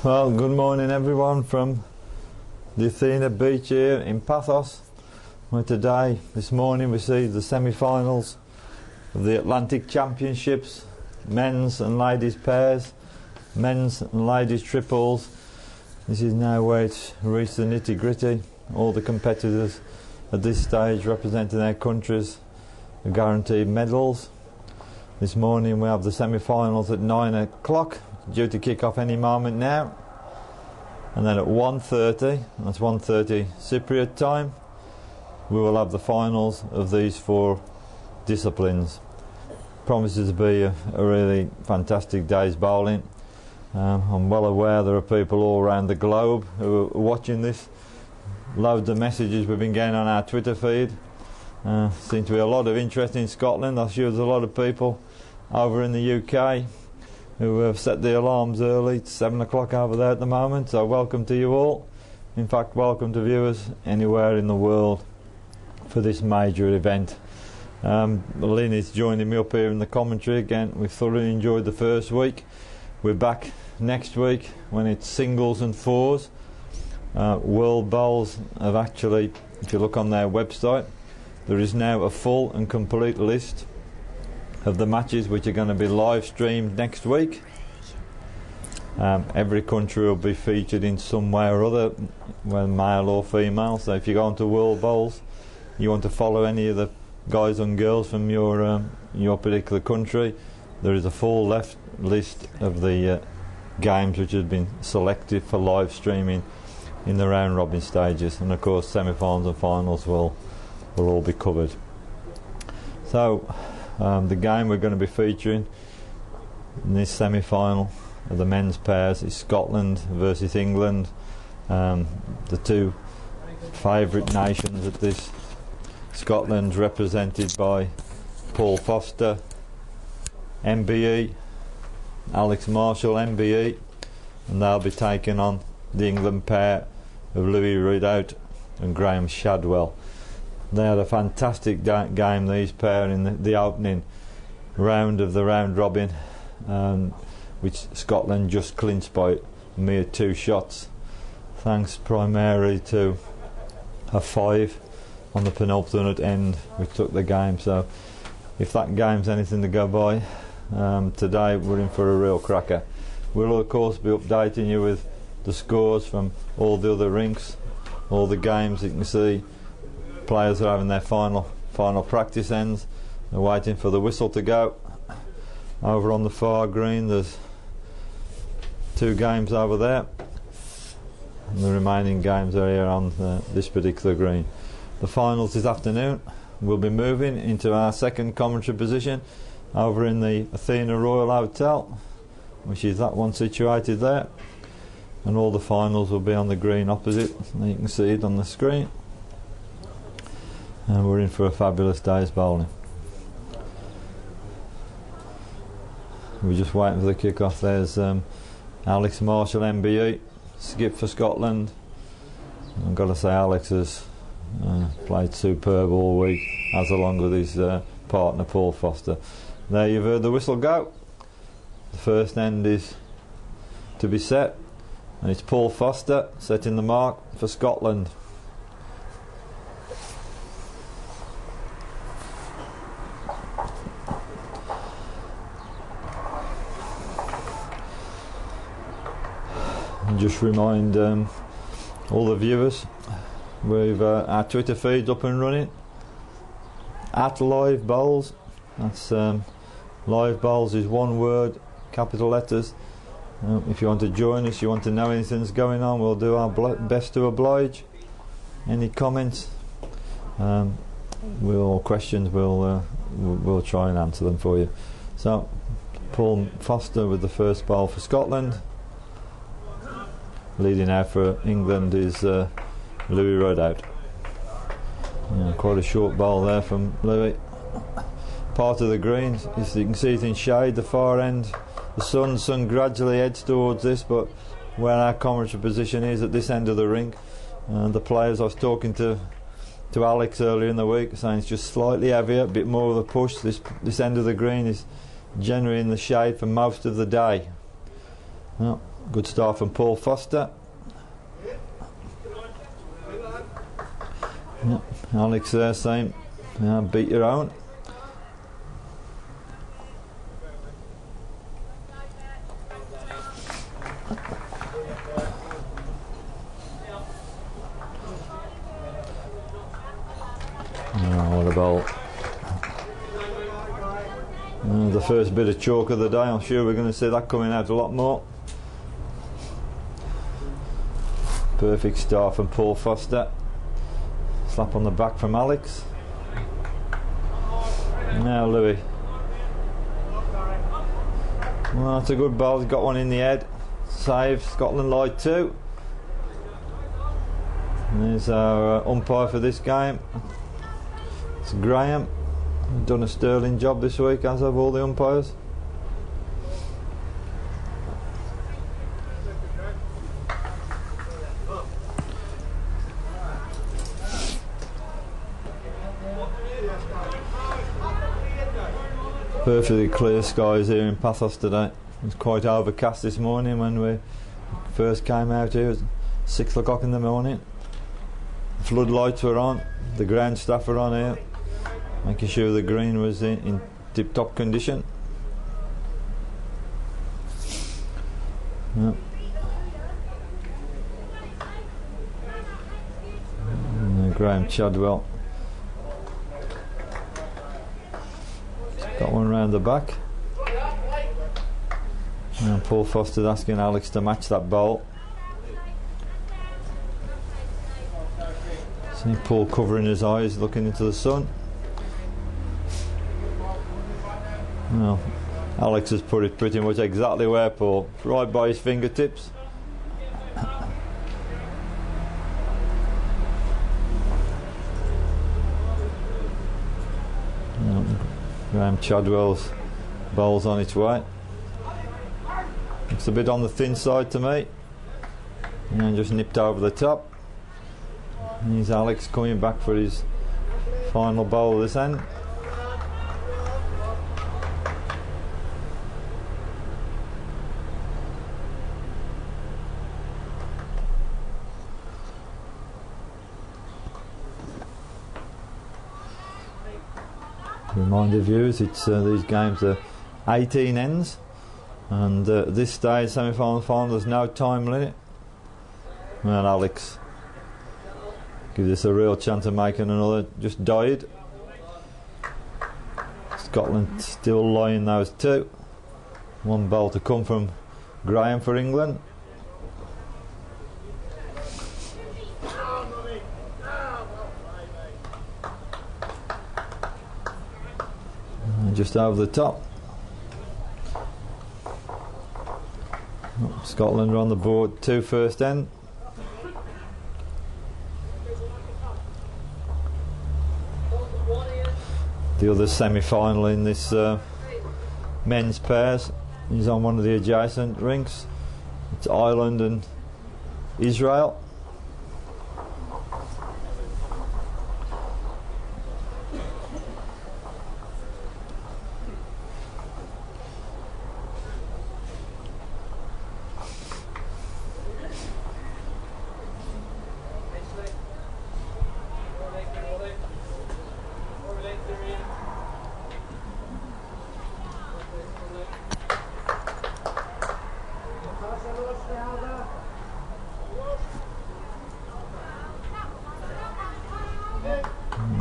Well, good morning everyone from the Athena beach here in Pathos, where today, this morning, we see the semi-finals of the Atlantic Championships, men's and ladies pairs, men's and ladies triples. This is now where it's reached the nitty-gritty. All the competitors at this stage representing their countries are guaranteed medals. This morning we have the semi-finals at 9 o'clock, due to kick off any moment now, and then at 1:30, that's 1:30 Cypriot time, we will have the finals of these four disciplines. Promises to be a really fantastic day's bowling. I'm well aware there are people all around the globe who are watching this. Loads of messages we've been getting on our Twitter feed. Seems to be a lot of interest in Scotland. I'm sure there's a lot of people over in the UK who have set the alarms early. It's 7 o'clock over there at the moment, so welcome to you all. In fact, welcome to viewers anywhere in the world for this major event. Lynn is joining me up here in the commentary again. We've thoroughly enjoyed the first week. We're back next week when it's singles and fours. World Bowls have actually, if you look on their website, there is now a full and complete list of the matches which are going to be live streamed next week. Every country will be featured in some way or other, whether male or female. So if you go onto World Bowls, you want to follow any of the guys and girls from your particular country, there is a full list of the games which have been selected for live streaming in the round robin stages, and of course semi-finals and finals will all be covered. So the game we're going to be featuring in this semi-final of the men's pairs is Scotland versus England, the two favourite nations at this. Scotland represented by Paul Foster, MBE, Alex Marshall, MBE, and they'll be taking on the England pair of Louis Rideout and Graham Shadwell. They had a fantastic game, these pair, in the opening round of the round robin, which Scotland just clinched by a mere 2 shots, thanks primarily to a 5 on the penultimate end which took the game. So if that game's anything to go by, today we're in for a real cracker. We'll of course be updating you with the scores from all the other rinks, all the games. You can see players are having their final practice ends. They're waiting for the whistle to go. Over on the far green there's 2 games over there, and the remaining games are here on this particular green. The finals this afternoon, we'll be moving into our second commentary position over in the Athena Royal Hotel, which is that one situated there, and all the finals will be on the green opposite. You can see it on the screen, and we're in for a fabulous day's bowling. We're just waiting for the kick-off. There's Alex Marshall, MBE, skip for Scotland. I've got to say Alex has played superb all week, as along with his partner Paul Foster. There you've heard the whistle go. The first end is to be set, and it's Paul Foster setting the mark for Scotland. And just remind all the viewers, we've our Twitter feed's up and running at Live Bowls. That's Live Bowls is one word, capital letters. If you want to join us, you want to know anything's going on, we'll do our best to oblige. Any comments, questions, we'll try and answer them for you. So Paul Foster with the first bowl for Scotland. Leading out for England is Louis Rideout. Quite a short bowl there from Louis. Part of the green, as you can see it in shade, the far end. The sun gradually heads towards this, but where our commentary position is at this end of the rink, the players, I was talking to Alex earlier in the week, saying it's just slightly heavier, a bit more of a push. This end of the green is generally in the shade for most of the day. Well, Good start from Paul Foster. Yep. Alex there saying, beat your own. What a ball. The first bit of chalk of the day. I'm sure we're going to see that coming out a lot more. Perfect start from Paul Foster. Slap on the back from Alex. Now Louis. Well, that's a good ball. He's got one in the head. Save. Scotland light 2. And there's our umpire for this game. It's Graham. He's done a sterling job this week, as have all the umpires. Perfectly clear skies here in Pathos today. It was quite overcast this morning when we first came out here. It was 6 o'clock in the morning. Floodlights were on. The ground staff were on here, making sure the green was in tip-top condition. Yep. Graham Chadwell got one round the back. And Paul Foster's asking Alex to match that bowl. See Paul covering his eyes, looking into the sun. Well, Alex has put it pretty much exactly where Paul, right by his fingertips. Graham Chadwell's bowl's on its way. Looks a bit on the thin side to me. And just nipped over the top. And here's Alex coming back for his final bowl this end. Reminder viewers, it's these games are 18 ends, and at this stage, semi-final, final, there's no time limit. And Alex gives us a real chance of making another. Just died. Scotland still lying those 2. One bowl to come from Graham for England. Just over the top. Scotland are on the board, 2 first end. The other semi-final in this men's pairs is on one of the adjacent rinks. It's Ireland and Israel.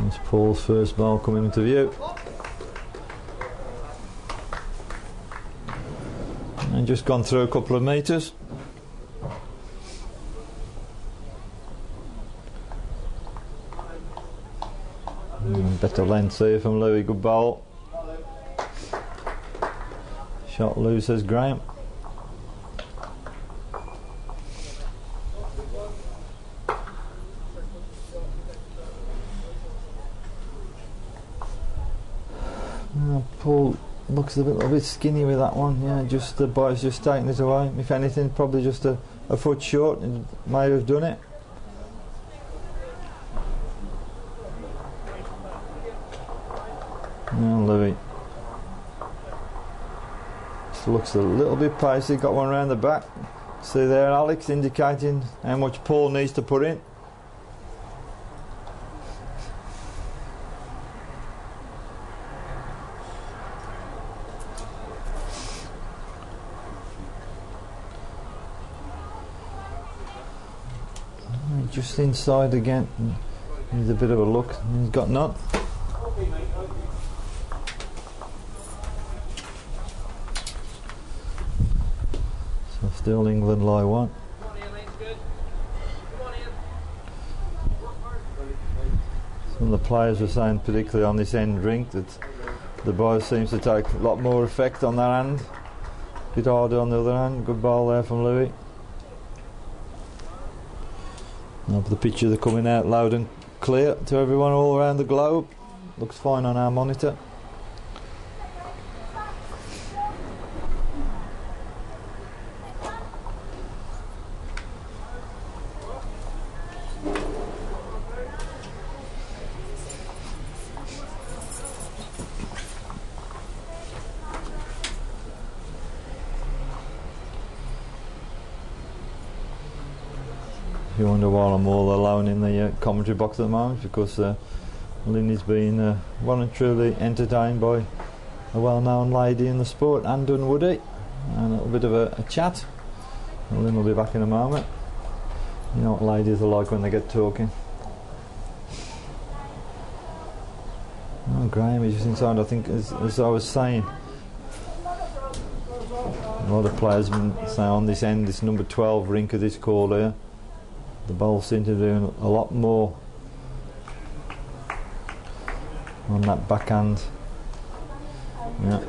There's Paul's first ball coming into view. And just gone through a couple of metres. Better length here from Louis, good ball. Shot loose, says Graham. Paul looks a little bit skinny with that one. Yeah, just the boy's just taking it away. If anything, probably just a foot short, and might have done it. Now Louis just looks a little bit pacey. Got one round the back. See there, Alex, indicating how much Paul needs to put in. Just inside again. Needs a bit of a look. He's got none. So still England lie one. Some of the players were saying, particularly on this end drink, that the boy seems to take a lot more effect on that hand. A bit harder on the other hand. Good ball there from Louis. Now for the picture, they're coming out loud and clear to everyone all around the globe. Looks fine on our monitor. You wonder why I'm all alone in the commentary box at the moment, because Linny's been well and truly entertained by a well-known lady in the sport, Anne Dunwoody, and a little bit of a chat. And Lynn will be back in a moment. You know what ladies are like when they get talking. Oh, Graham is just inside. I think, as I was saying, a lot of players say on this end, this number 12 rink of this call here, the bowls seem to be doing a lot more on that backhand. Yeah.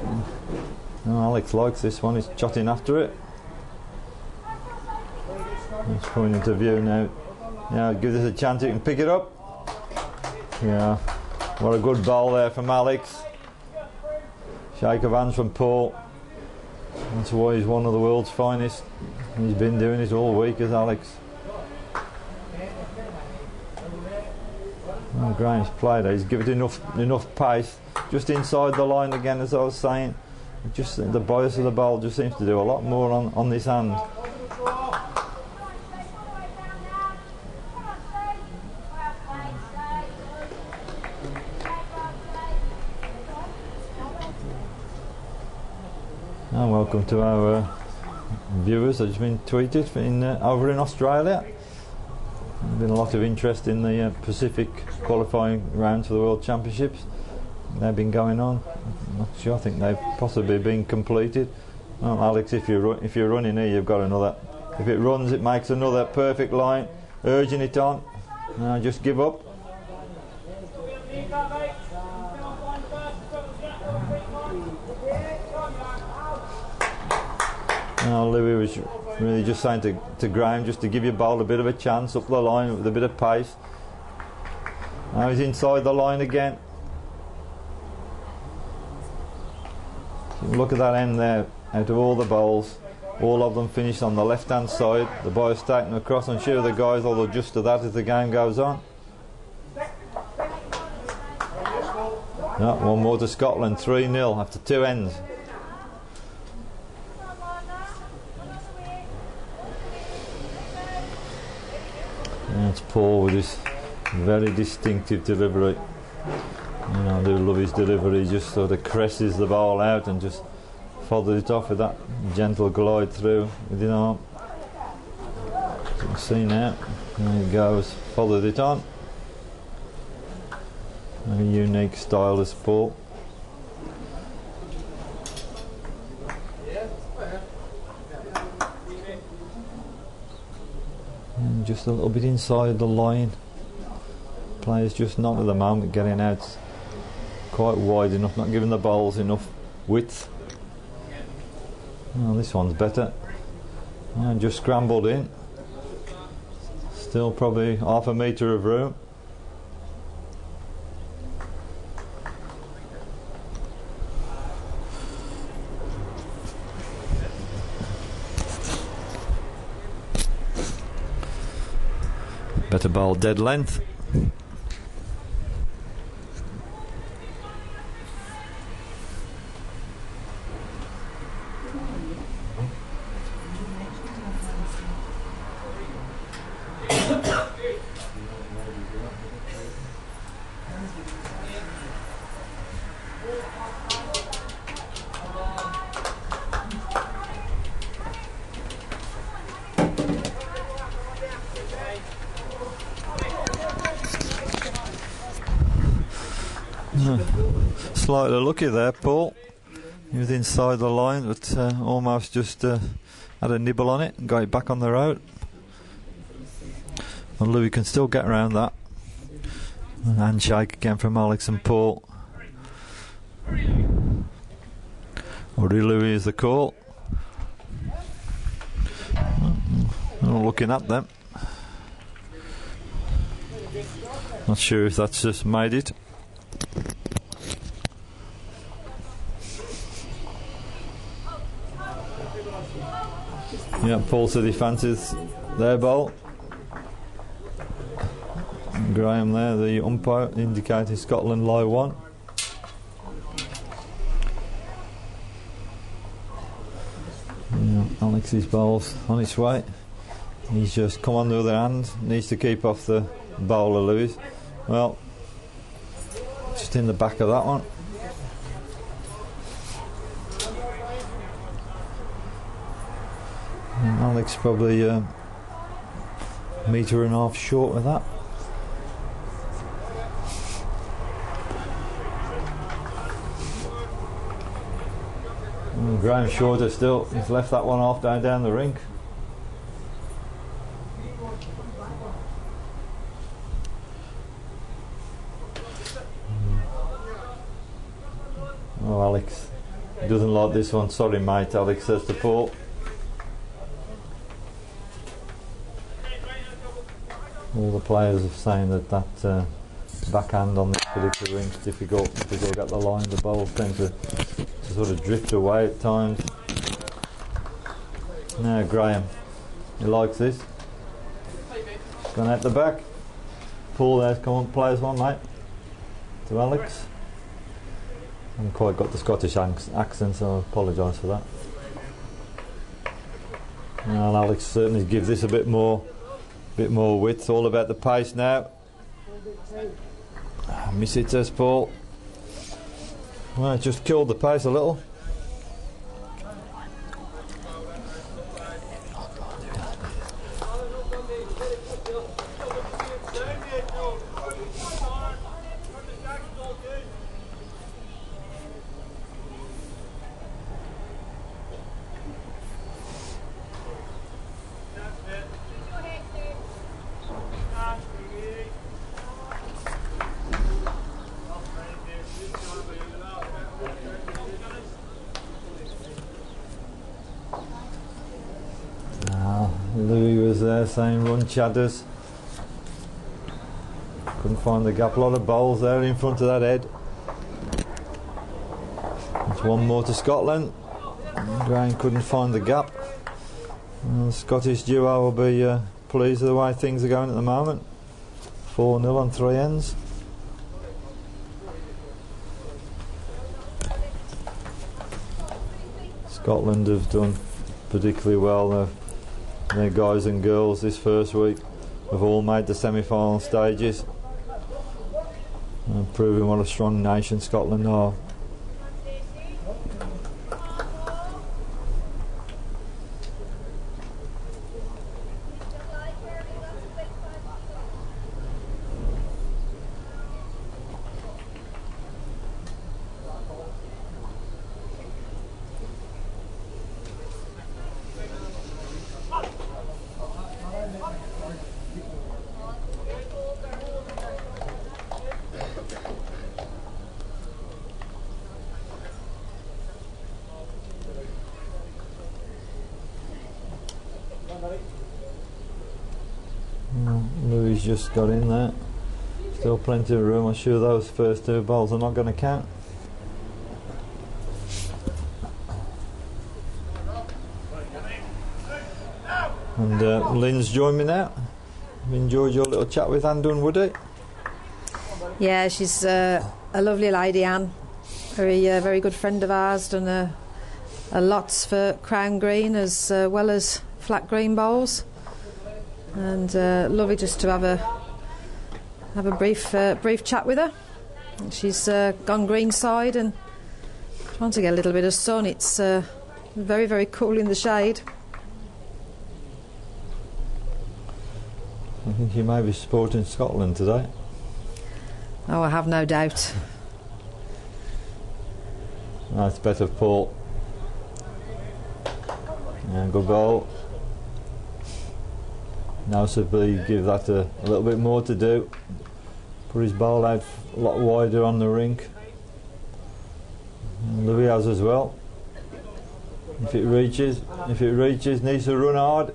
Oh, Alex likes this one, he's trotting after it. It's coming into view now. Yeah, give this a chance, you can pick it up. Yeah, what a good bowl there from Alex. Shake of hands from Paul. That's why he's one of the world's finest. He's been doing it all week, as Alex. Oh, Graham's played it. He's given it enough pace. Just inside the line again, as I was saying. Just the bias of the ball just seems to do a lot more on this hand. And welcome to our viewers that have been tweeted over in Australia. There's been a lot of interest in the Pacific qualifying rounds for the World Championships. They've been going on. I'm not sure. I think they've possibly been completed. Well, Alex, if you're running here, you've got another. If it runs, it makes another perfect line, urging it on. Now just give up. Now Louis was really just saying to Graham just to give your ball a bit of a chance up the line with a bit of pace. Now he's inside the line again. Look at that end there. Out of all the bowls, all of them finished on the left hand side. The boys taking across. I'm sure the guys will adjust to that as the game goes on. No, one more to Scotland, 3-0 after two ends. That's Paul with his very distinctive delivery. You know, I do love his delivery. He just sort of caresses the ball out and just follows it off with that gentle glide through with his arm. As you can see now, there he goes, followed it on. A unique style, this Paul. And just a little bit inside the line. Players just not at the moment getting out quite wide enough, not giving the bowls enough width. Oh, this one's better. And just scrambled in. Still probably half a metre of room. Better bowl dead length. Slightly lucky there, Paul. He was inside the line, but almost just had a nibble on it and got it back on the road. And Louis can still get around that. And handshake again from Alex and Paul. Uri Louis is the call. Not looking at them. Not sure if that's just made it. Yeah, Paul said he fancies their ball. Graham there, the umpire, indicating Scotland lie 1. Yeah, Alex's ball's on its way. He's just come on the other hand, needs to keep off the bowler, Lewis. Well, just in the back of that one. And Alex probably a metre and a half short of that. And Graham Shorter still, he's left that one off down the rink. Oh, Alex doesn't like this one. Sorry, mate, Alex says to Paul. All the players are saying that backhand on this particular ring is difficult because they'll get the line. The bowls tend to sort of drift away at times. Now Graham, he likes this. Gone out the back. Paul there, come on, play us one, mate. To Alex. I haven't quite got the Scottish accent, so I apologise for that. And Alex certainly gives this a bit more width. All about the pace now. Miss it, says Paul. Well, it just killed the pace a little. Louis was there saying run Chadders. Couldn't find the gap. A lot of bowls there in front of that head. It's one more to Scotland. Graham couldn't find the gap. The Scottish duo will be pleased with the way things are going at the moment. 4-0 on 3 ends. Scotland have done particularly well. Their guys and girls this first week have all made the semi-final stages, proving what a strong nation Scotland are. Louis just got in there. Still plenty of room. I'm sure those first 2 balls are not going to count. And Lynn's joined me now. Have you enjoyed your little chat with Anne Dunwoody? Yeah, she's a lovely lady, Anne. Very good friend of ours. Done a lots for Crown Green as well as flat green bowls. And lovely just to have a brief chat with her. She's gone greenside and trying to get a little bit of sun. It's very, very cool in the shade. I think you may be supporting Scotland today. Oh, I have no doubt. Nice bet of Paul. And good ball. Now Sibley give that a little bit more to do. Put his ball out a lot wider on the rink. And Louis has as well. If it reaches, needs to run hard.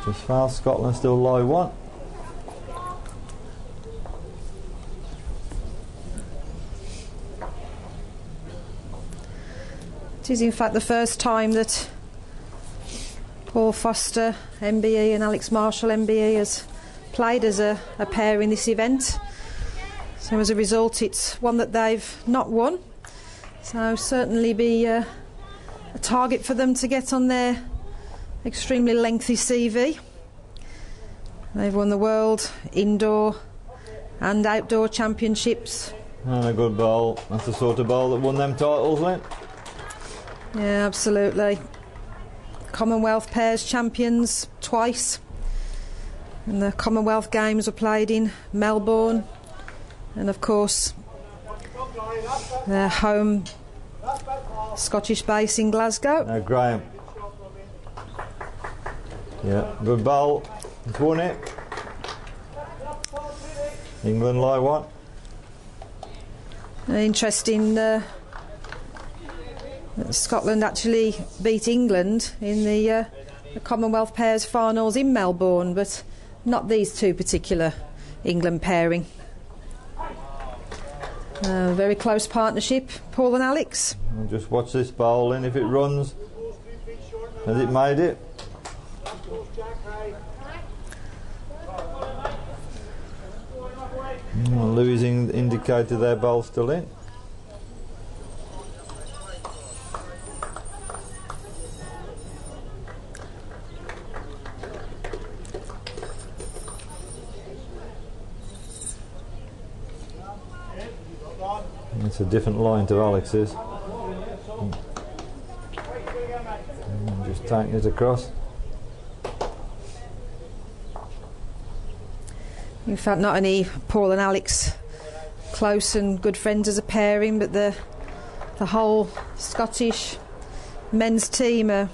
Just foul, Scotland still lie one. It is in fact the first time that Paul Foster MBE and Alex Marshall MBE has played as a pair in this event. So as a result it's one that they've not won. So certainly be a target for them to get on their extremely lengthy CV. They've won the world indoor and outdoor championships. And a good ball. That's the sort of ball that won them titles, isn't it? Yeah, absolutely. Commonwealth pairs champions twice. And the Commonwealth Games were played in Melbourne. And of course, their home Scottish base in Glasgow. Now Graham. Yeah, good ball. He's won it. England lie one. Interesting that Scotland actually beat England in the Commonwealth pairs finals in Melbourne, but not these two particular England pairing. Very close partnership, Paul and Alex. And just watch this bowling. If it runs, has it made it? Louis indicated their bowl still in. It's a different line to Alex's. Just taking it across. In fact, not only Paul and Alex close and good friends as a pairing, but the whole Scottish men's team are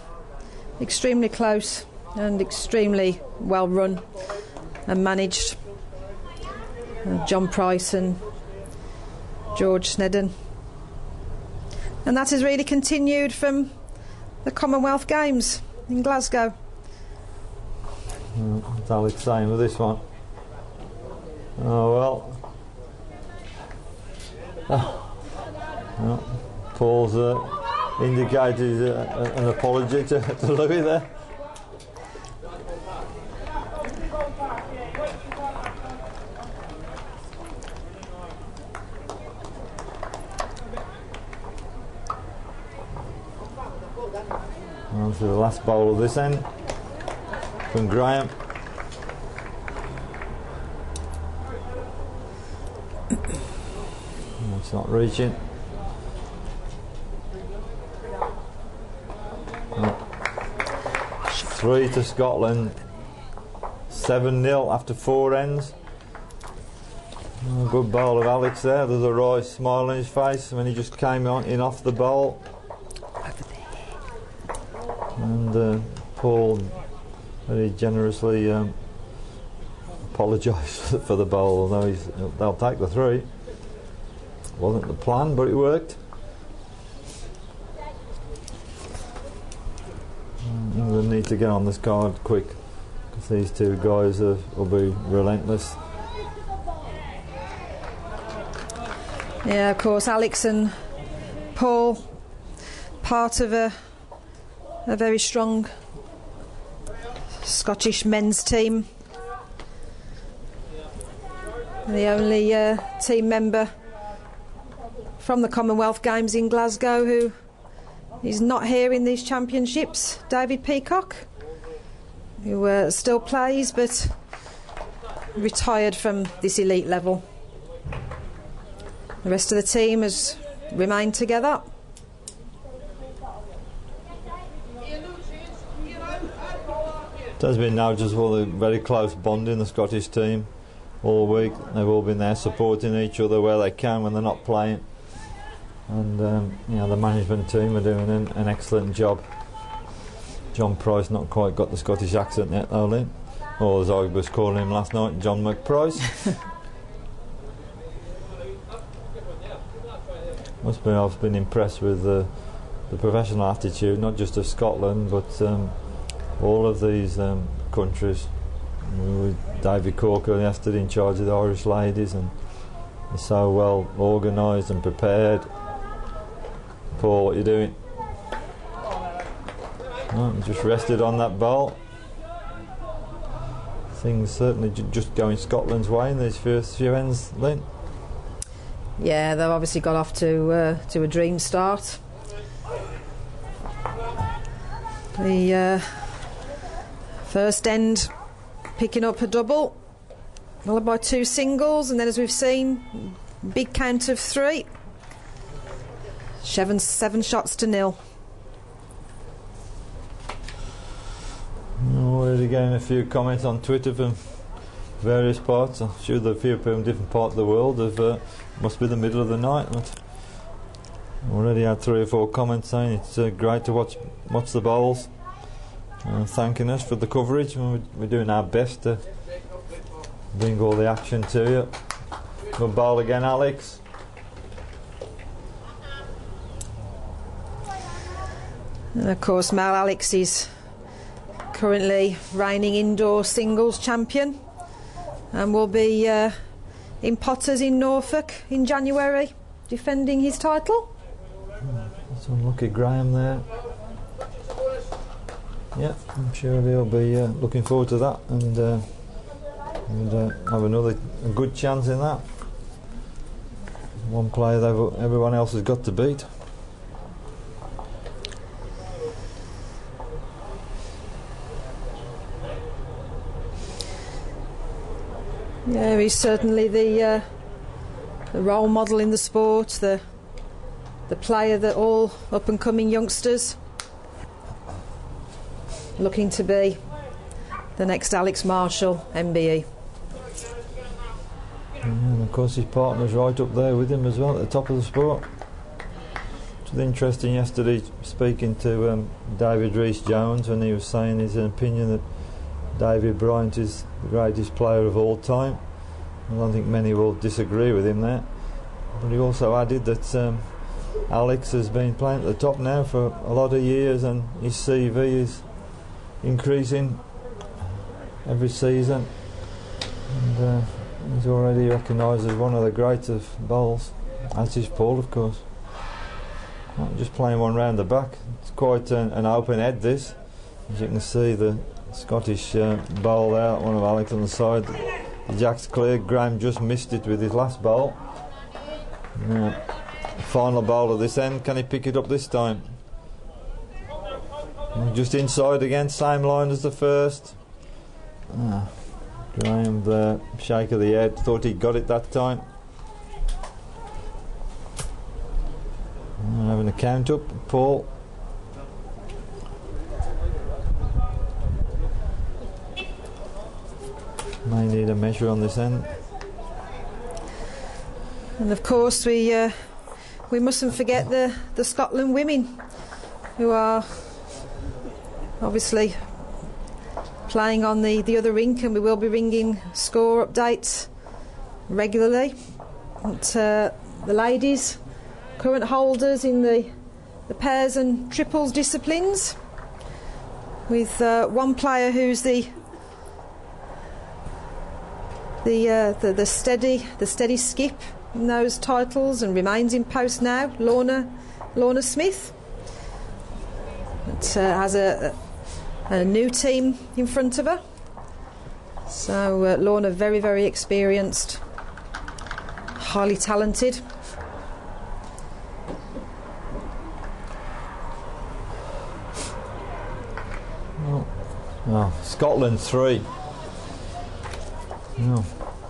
extremely close and extremely well run and managed. John Price and George Snedden. And that has really continued from the Commonwealth Games in Glasgow. What's Alex saying with this one? Oh well. Well, Paul's indicated an apology to Louis there. On to the last bowl of this end from Graham. It's not reaching. No. 3 to Scotland. 7-0 after 4 ends. Oh, good bowl of Alex there. There's a wry smile on his face when he just came in off the bowl. And Paul very generously apologised for the bowl, although they'll take the 3. Wasn't the plan, but it worked. England need to get on this card quick, because these two guys will be relentless. Yeah, of course, Alex and Paul, part of a very strong Scottish men's team. The only team member from the Commonwealth Games in Glasgow who is not here in these championships, David Peacock, who still plays but retired from this elite level. The rest of the team has remained together. There's been noticeable a very close bond in the Scottish team all week. They've all been there supporting each other where they can when they're not playing, and the management team are doing an excellent job. John Price not quite got the Scottish accent yet, though, Lynn. Or as I was calling him last night, John McPrice. I've been impressed with the professional attitude, not just of Scotland, but all of these countries. With David Corker yesterday in charge of the Irish ladies, and they're so well organised and prepared. Paul, what are you doing? Oh, just rested on that ball. Things certainly just going Scotland's way in these first few ends, Lynn. Yeah, they've obviously got off to a dream start. The first end picking up a double, followed by 2 singles, and then, as we've seen, big count of 3. 7 shots to 0. Already getting a few comments on Twitter from various parts. I'm sure there are a few people in different parts of the world. Must be the middle of the night. But already had 3 or 4 comments saying it's great to watch the bowls, thanking us for the coverage. We're doing our best to bring all the action to you. Good bowl again, Alex. And of course, Mal Alex is currently reigning indoor singles champion, and will be in Potters in Norfolk in January, defending his title. That's unlucky Graham there. Yeah, I'm sure he'll be looking forward to that, and have a good chance in that. One player that everyone else has got to beat. Yeah, he's certainly the role model in the sport, the player that all up and coming youngsters looking to be the next Alex Marshall, MBE. And of course his partner's right up there with him as well, at the top of the sport. It was interesting yesterday speaking to David Rees-Jones, when he was saying his opinion that David Bryant is the greatest player of all time. I don't think many will disagree with him there. But he also added that Alex has been playing at the top now for a lot of years, and his CV is increasing every season. And he's already recognised as one of the greatest bowls, as is Paul, of course. Just playing one round the back. It's quite an open head, this. As you can see, the Scottish bowl there, one of Alex on the side. The jack's clear. Graham just missed it with his last bowl. Final bowl of this end. Can he pick it up this time? Just inside again, same line as the first. Graham, the shake of the head, thought he got it that time. Having a count up, Paul. May need a measure on this end. And of course we mustn't forget the Scotland women, who are obviously playing on the other rink, and we will be ringing score updates regularly. But the ladies, current holders in the pairs and triples disciplines, with one player who's the steady skip in those titles and remains in post now, Lorna Smith. It has a new team in front of her. So Lorna, very, very experienced, highly talented. Scotland 3.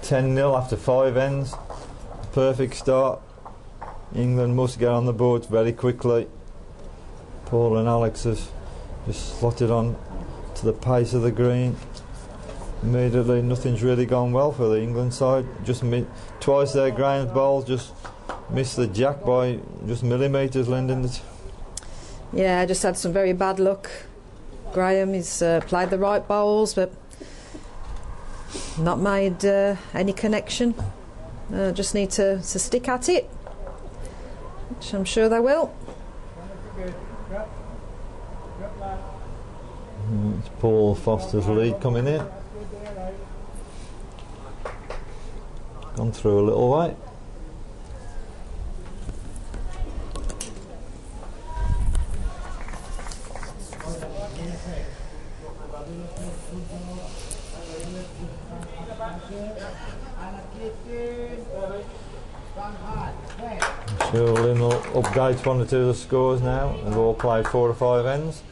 10-0 after 5 ends. Perfect start. England must get on the board very quickly. Paul and Alex have just slotted on to to the pace of the green. Immediately, nothing's really gone well for the England side. Just twice their ground bowls just missed the jack by just millimetres, Lyndon. Yeah, just had some very bad luck. Graham, he's played the right bowls, but not made any connection. Just need to stick at it, which I'm sure they will. It's Paul Foster's lead coming in. Gone through a little way. Sure, Lynn will update one or two of the scores now. They've all played 4 or 5 ends.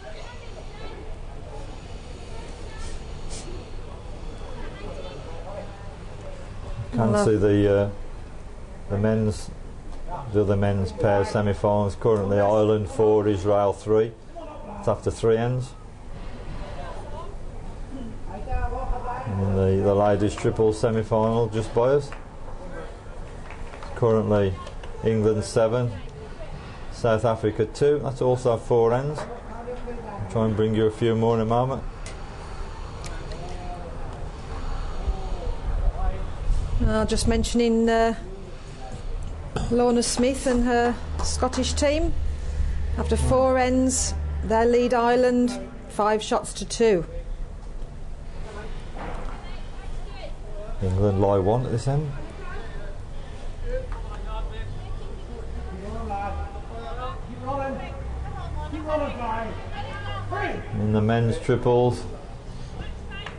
Can see the other men's pair semi-finals. Currently Ireland 4, Israel 3. It's after 3 ends. And the ladies triple semi-final just by us. Currently England 7, South Africa 2. That's also 4 ends. I'll try and bring you a few more in a moment. Just mentioning Lorna Smith and her Scottish team. After 4 ends, they lead Ireland 5 shots to 2. England lie 1 at this end. In the men's triples,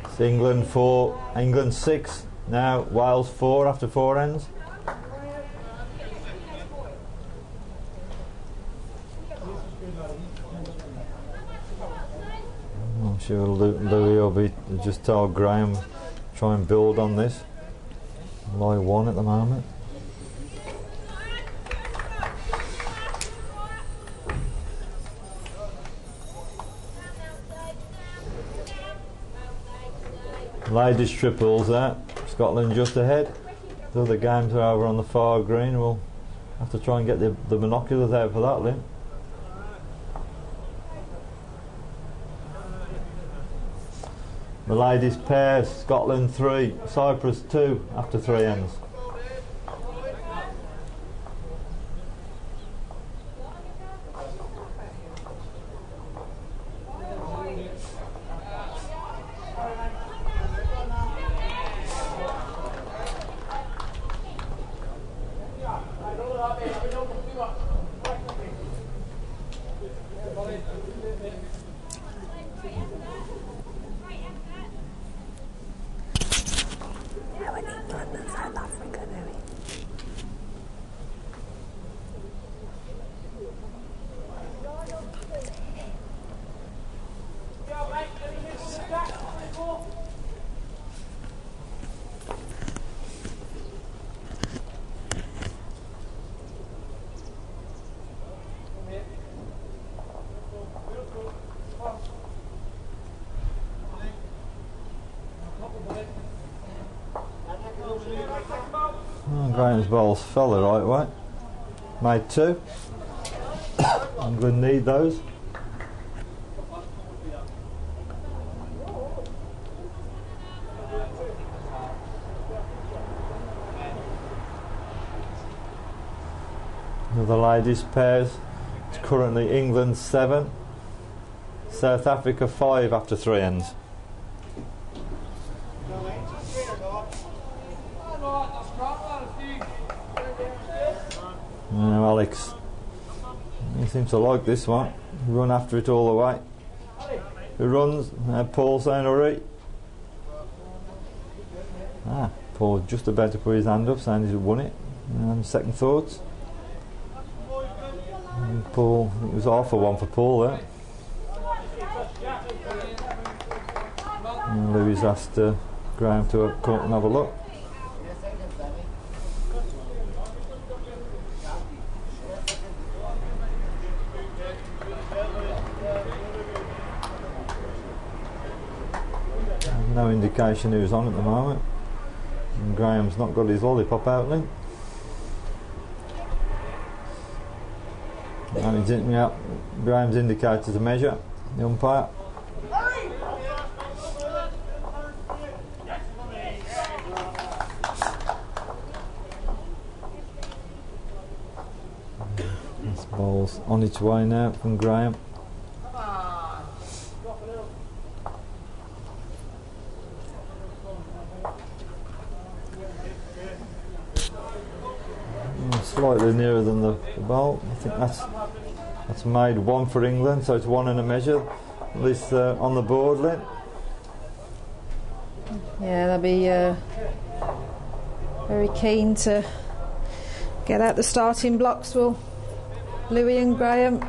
it's England 4, England 6. Now Wales 4 after 4 ends. I'm sure Louis will be just told Graham try and build on this. Lie 1 at the moment. Ladies triples there. Scotland just ahead. The other games are over on the far green. We'll have to try and get the binoculars out for that, Lynn. The ladies pair, Scotland 3, Cyprus 2 after 3 ends. Graham's bowls fell the right way. Made 2. I'm going to need those. The ladies pairs, it's currently England 7, South Africa 5 after 3 ends. Now Alex, he seems to like this one. Run after it all the way. Who runs? Paul saying hurry. Paul just about to put his hand up saying he's won it. Second thoughts. And Paul, it was half a 1 for Paul there. And Louis asked Graham to come and have a look. no indication who's on at the moment. And Graham's not got his lollipop out, Lynn. And Graham's indicated to measure, the umpire. This ball's on its way now from Graham. Slightly nearer than the ball. I think that's made one for England, so it's one and a measure, at least on the board, Lynn. Yeah, they'll be very keen to get out the starting blocks, will Louis and Graham.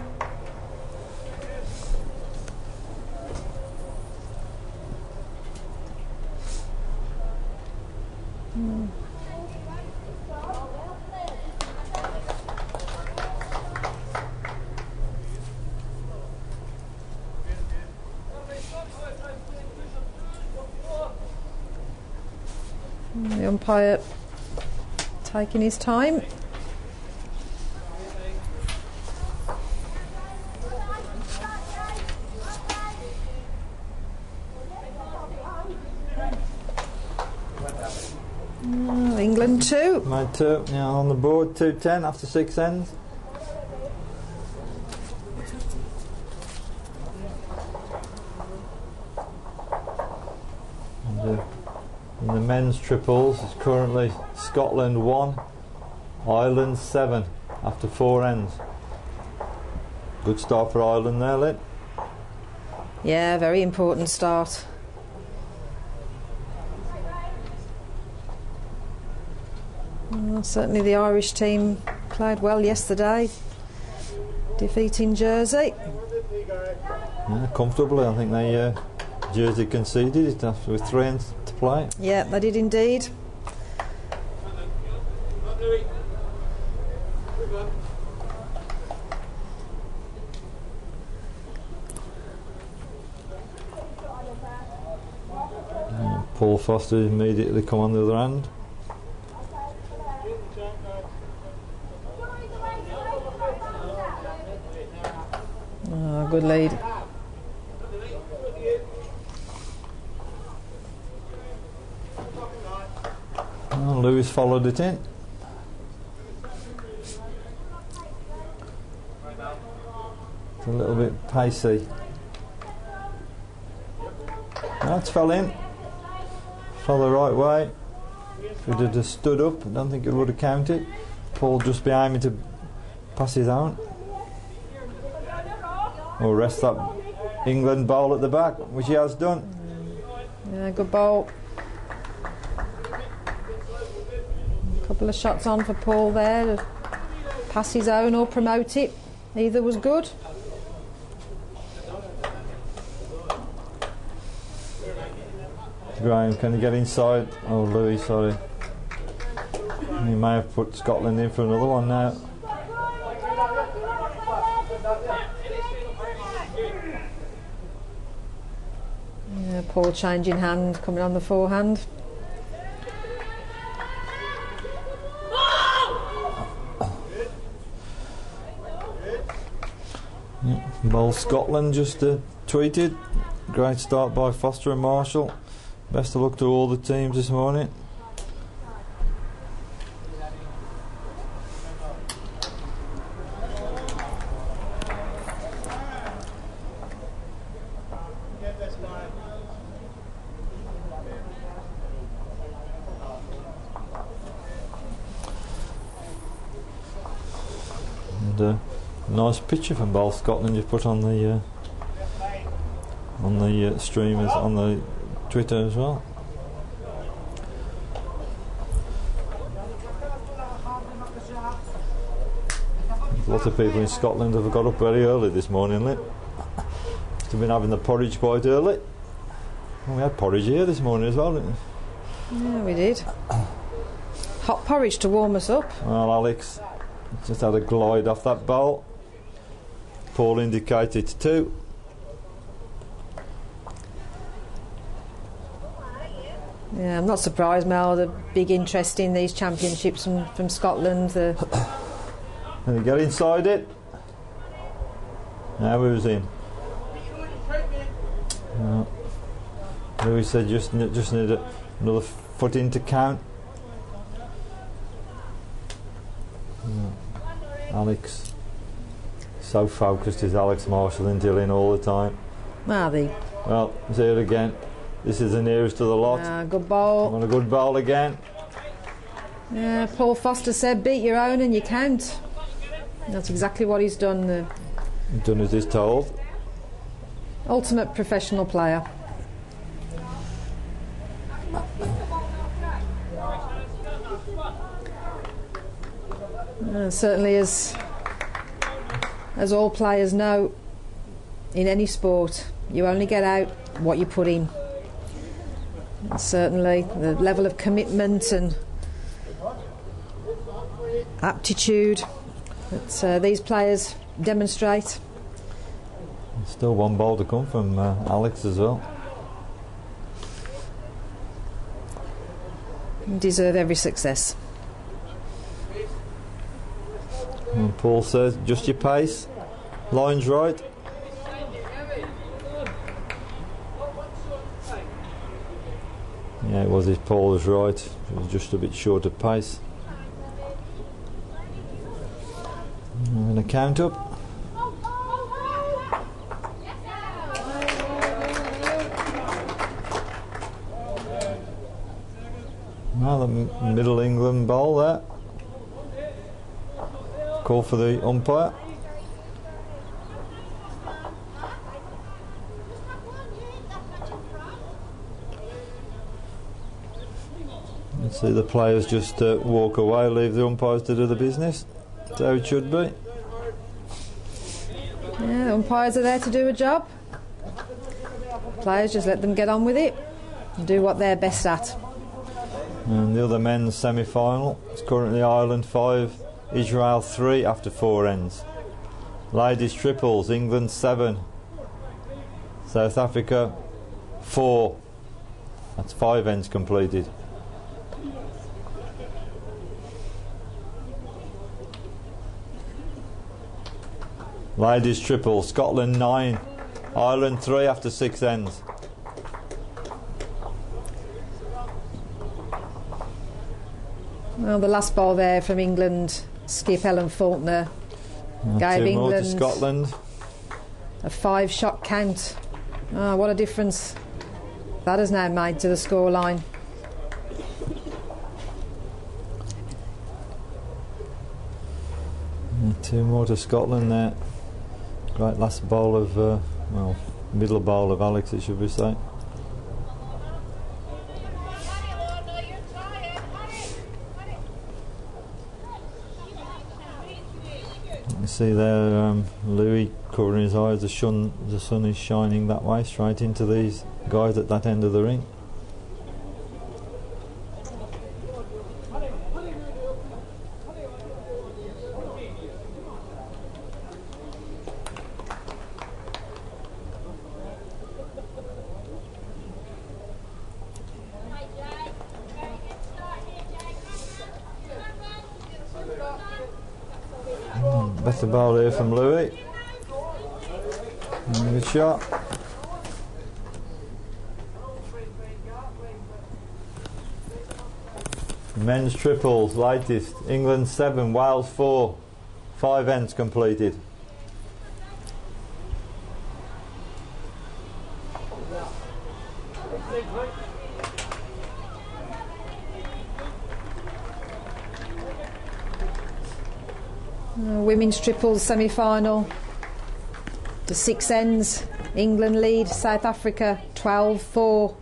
The umpire taking his time. England 2. Made 2, now on the board, 2-10 after 6 ends. In the men's triples, it's currently Scotland 1, Ireland 7 after 4 ends. Good start for Ireland there, Lynn. Yeah, very important start. Well, certainly the Irish team played well yesterday, defeating Jersey. Yeah, comfortably. I think they Jersey conceded it after with 3 ends to play. Yeah, they did indeed. Paul Foster immediately come on the other end. Oh, good lead. Oh, Lewis followed it in. It's a little bit pacey. That's fell in. Fell the right way. If it had just stood up, I don't think it would have counted. Paul just behind me to pass his own. Or rest that England ball at the back, which he has done. Yeah, good ball. A couple of shots on for Paul there to pass his own or promote it. Either was good. Graham, can he get inside? Oh, Louis, sorry. He may have put Scotland in for another one now. Yeah, Paul changing hand, coming on the forehand. Yeah. Well, Scotland just tweeted. Great start by Foster and Marshall. Best of luck to all the teams this morning. And nice picture from Bowl Scotland you put on the streamers on the Twitter as well. Lots of people in Scotland have got up very early this morning, Lynn. Must have been having the porridge quite early. Well, we had porridge here this morning as well, didn't we? Yeah, we did. Hot porridge to warm us up. Well, Alex just had a glide off that bowl. Paul indicated 2. Yeah, I'm not surprised, Mel. The big interest in these championships from Scotland. And he got inside it. Now he was in. Louis said just need another foot in to count. Alex, so focused is Alex Marshall and Dylan all the time. Well, it's here again. This is the nearest to the lot. Good bowl. Want a good bowl again. Yeah, Paul Foster said beat your own and you count. That's exactly what he's done. Done as he's told. Ultimate professional player. Certainly, as all players know, in any sport, you only get out what you put in. And certainly, the level of commitment and aptitude that these players demonstrate. Still one ball to come from Alex as well. Deserve every success. And Paul says, just your pace, line's right. Yeah, it was his Paul was right. It was just a bit short of pace. I'm going to count up. Now the Middle England ball there. Call for the umpire. Let's see the players just walk away, leave the umpires to do the business. That's how it should be. Yeah, the umpires are there to do a job. Players, just let them get on with it and do what they're best at. And the other men's semi-final is currently Ireland 5, Israel 3 after 4 ends. Ladies triples, England 7, South Africa 4. That's 5 ends completed. Ladies triple, Scotland 9, Ireland 3 after 6 ends. Well, the last ball there from England, skip Ellen Faulkner, gave England Scotland a 5-shot count. Oh, what a difference that has now made to the scoreline. And 2 more to Scotland there. Great last bowl of, well, middle bowl of Alex, it should be say. You see there, Louis covering his eyes. The sun is shining that way, straight into these guys at that end of the ring. Better ball here from Louis. Good shot. Men's triples, lightest. England 7, Wales 4. 5 ends completed. Women's triples semi-final. The 6 ends. England lead, South Africa 12-4.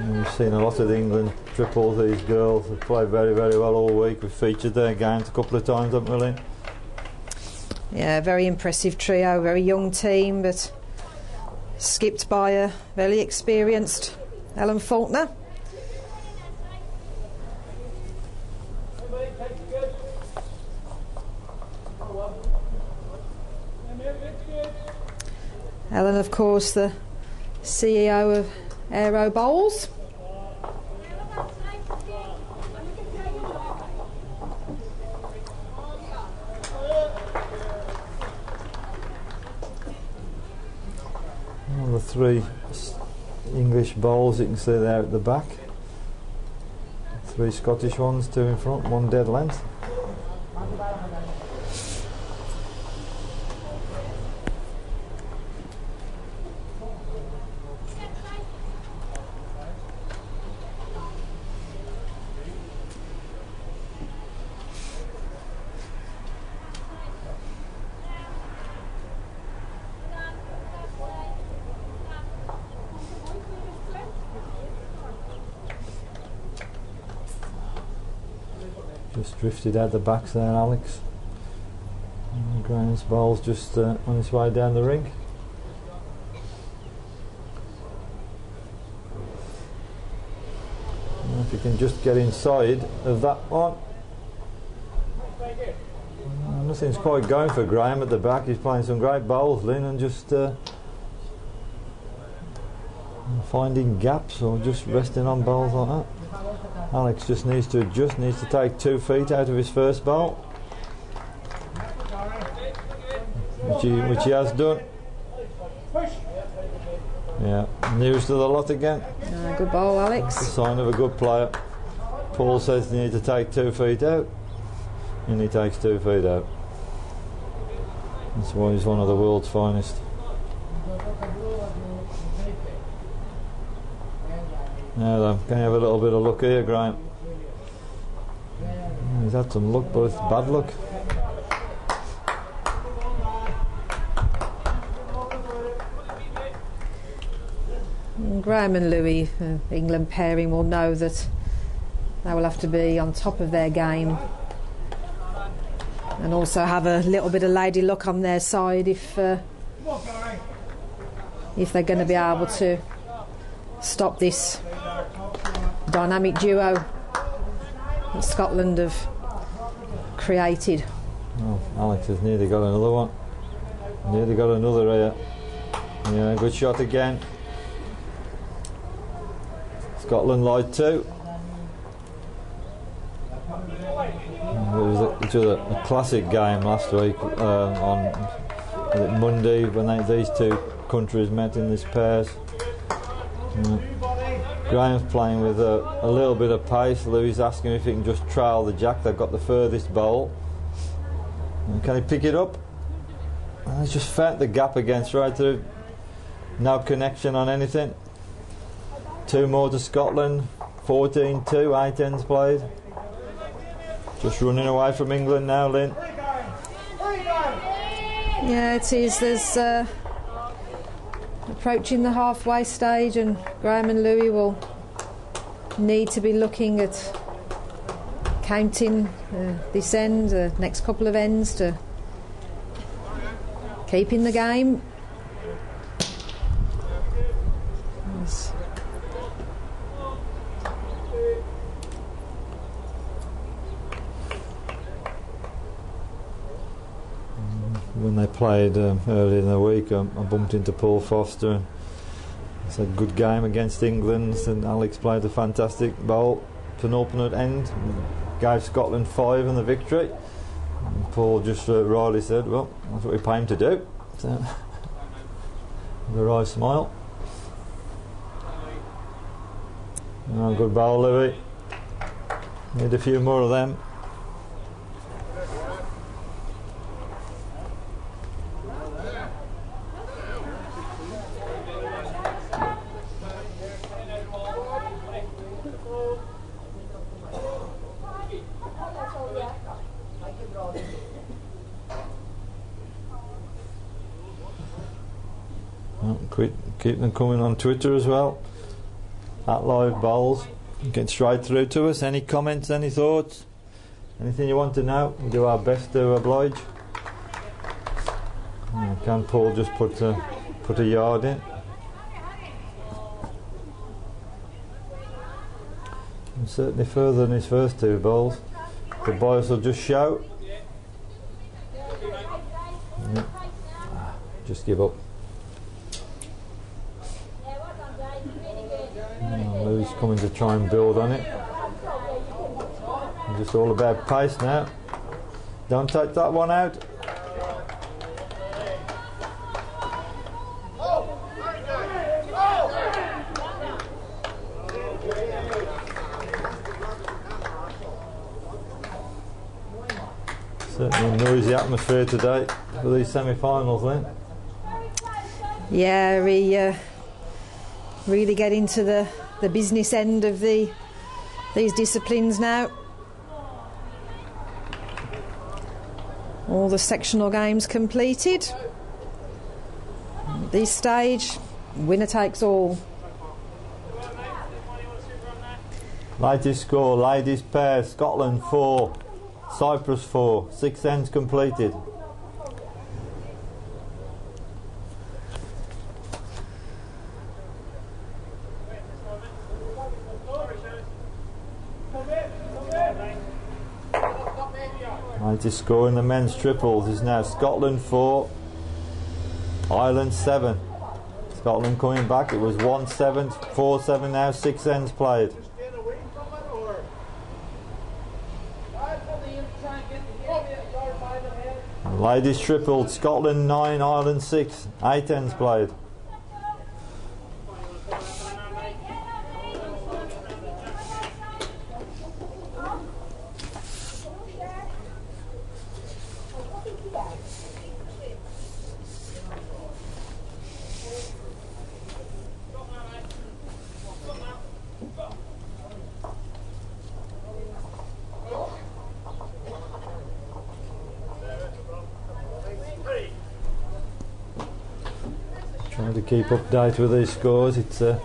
We've seen a lot of the England triples. These girls have played very, very well all week. We've featured their games a couple of times, haven't we, Lynn? Yeah, very impressive trio, very young team, but skipped by a very experienced Ellen Faulkner. Ellen, of course, the CEO of aero bowls. Well, the three English bowls you can see there at the back. Three Scottish ones, two in front, one dead length. Just drifted out the backs there, Alex. And Graham's ball's just on his way down the ring. And if you can just get inside of that one. Nothing's quite going for Graham at the back. He's playing some great bowls, Lynn, and just finding gaps or just resting on bowls like that. Alex just needs to adjust, needs to take 2 feet out of his first bowl, which he has done. Yeah, news to the lot again. Good bowl, Alex. It's a sign of a good player. Paul says you need to take 2 feet out, and he takes 2 feet out. That's why he's one of the world's finest. Now then, can you have a little bit of luck here, Graham? He's had some luck, but it's bad luck. Graham and Louis, England pairing, will know that they will have to be on top of their game and also have a little bit of lady luck on their side if they're going to be able to stop this dynamic duo that Scotland have created. Oh, Alex has nearly got another one. Nearly got another here. Yeah, good shot again. Scotland lied too. It was a classic game last week on Monday when these two countries met in this pairs. Graham's playing with a little bit of pace. Louis asking if he can just trail the jack. They've got the furthest bowl. And can he pick it up? And he's just found the gap again straight through. No connection on anything. 2 more to Scotland. 14-2, 8 ends played. Just running away from England now, Lynn. Yeah, it is. There's approaching the halfway stage, and Graham and Louis will need to be looking at counting this end, the next couple of ends, to keep in the game. Yes. When they played earlier in the week, I bumped into Paul Foster. It's a good game against England, and Alex played a fantastic bowl, penultimate end, gave Scotland 5 in the victory. And Paul just rightly said, well, that's what we pay him to do. So, with a wry smile. Oh, good bowl, Louis. Need a few more of them. Keep them coming on Twitter as well, at Live Bowls. Get straight through to us. Any comments, any thoughts, anything you want to know, we do our best to oblige. Can Paul just put a yard in? And certainly further than his first 2 bowls. The boys will just shout. Just give up. coming to try and build on it. It's just all about pace now. Don't take that one out. Certainly a noisy atmosphere today for these semi-finals then. Yeah, we really get into the business end of these disciplines now. All the sectional games completed. At this stage, winner takes all. Latest score, ladies pair, Scotland 4, Cyprus 4, 6 ends completed. Latest score in the men's triples is now Scotland 4, Ireland 7. Scotland coming back, it was 1-7, 4-7 now, 6 ends played. Ladies tripled, Scotland 9, Ireland 6, 8 ends played. Trying to keep up to date with these scores. It's we're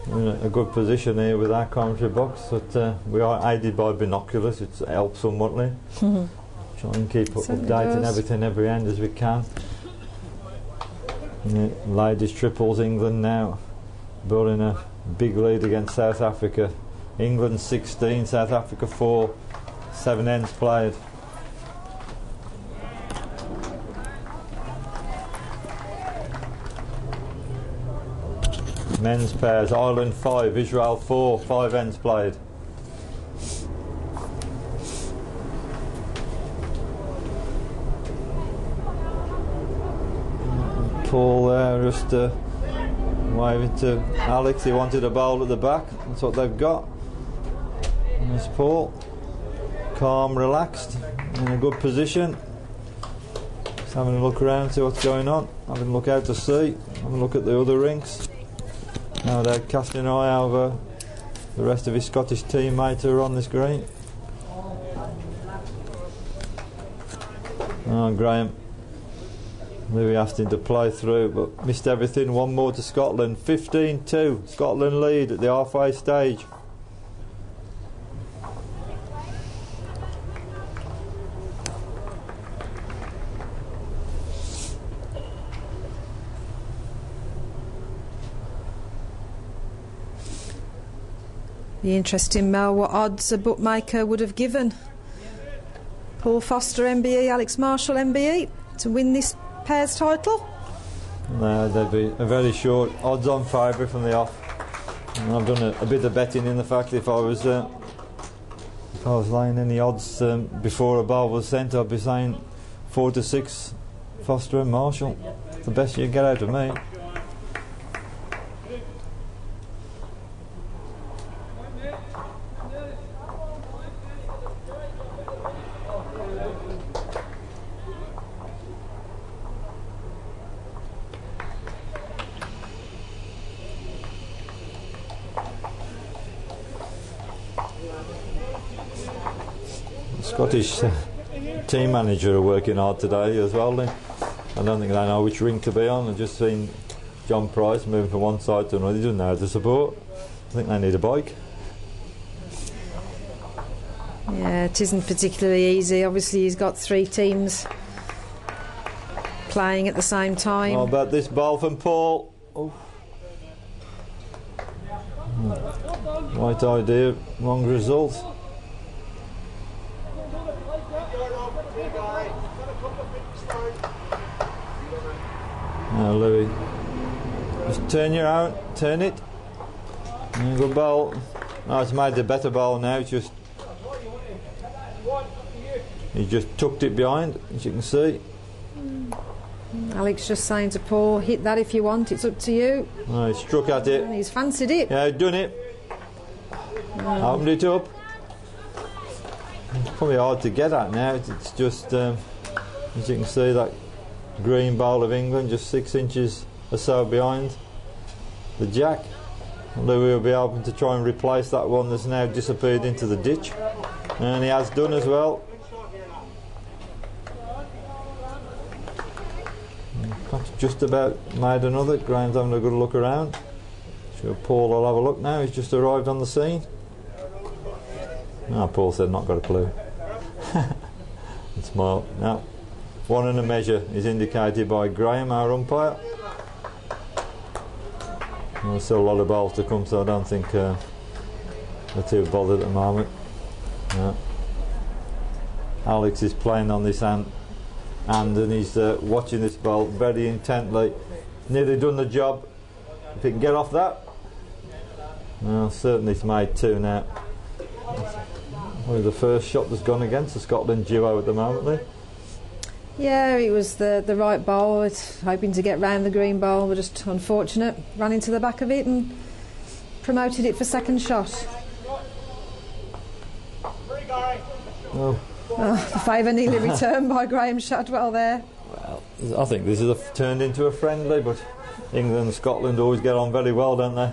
in a good position here with our commentary box, but we are aided by binoculars. It helps somewhatly. Try and keep up to date and everything every end as we can. Yeah, ladies triples, England now building a big lead against South Africa. England 16, South Africa 4, 7 ends played. Men's pairs, Ireland 5, Israel 4, 5 ends played. Paul there just waving to Alex. He wanted a bowl at the back. That's what they've got. And there's Paul, calm, relaxed, in a good position. Just having a look around, see what's going on. Having a look out to sea. Having a look at the other rinks. Now they're casting an eye over the rest of his Scottish teammates who are on this green. Oh, Graham. Maybe asked him to play through, but missed everything. One more to Scotland. 15-2. Scotland lead at the halfway stage. Be interesting, Mel, what odds a bookmaker would have given Paul Foster MBE, Alex Marshall MBE to win this pair's title? No, they'd be a very short odds-on favourite from the off. And I've done a bit of betting in the fact that if I was laying any odds before a ball was sent, I'd be saying 4-6 Foster and Marshall. It's the best you get out of me. Scottish team manager are working hard today as well. I don't think they know which ring to be on. I've just seen John Price moving from one side to another. He doesn't know how to support. I think they need a bike. Yeah, it isn't particularly easy. Obviously he's got 3 teams playing at the same time. How about this ball from Paul? Oh. Right idea, wrong result. Now Louis, just turn your out, turn it. Good ball. Oh, it's made the better ball now. It's just he just tucked it behind, as you can see. Alex just saying to Paul, hit that if you want, it's up to you. Oh, he struck at it. And he's fancied it. Yeah, he'd done it. Opened it up. It's probably hard to get at now. It's just, as you can see, that green bowl of England just 6 inches or so behind the jack. Louis will be hoping to try and replace that one that's now disappeared into the ditch, and he has done as well. That's just about made another. Graham's having a good look around. Sure, Paul will have a look now. He's just arrived on the scene. No, Paul said not got a clue. Smile. Now, 1 and a measure is indicated by Graham, our umpire. There's still a lot of balls to come, so I don't think they're too bothered at the moment. No. Alex is playing on this hand and he's watching this ball very intently. Nearly done the job. If he can get off that. Well, certainly he's made 2 now. Probably the first shot that's gone against the Scotland duo at the moment there. Yeah, it was the right ball. It's hoping to get round the green ball, but just unfortunate. Ran into the back of it and promoted it for second shot. Oh. The favour nearly returned by Graham Shadwell there. Well, I think this is turned into a friendly, but England and Scotland always get on very well, don't they?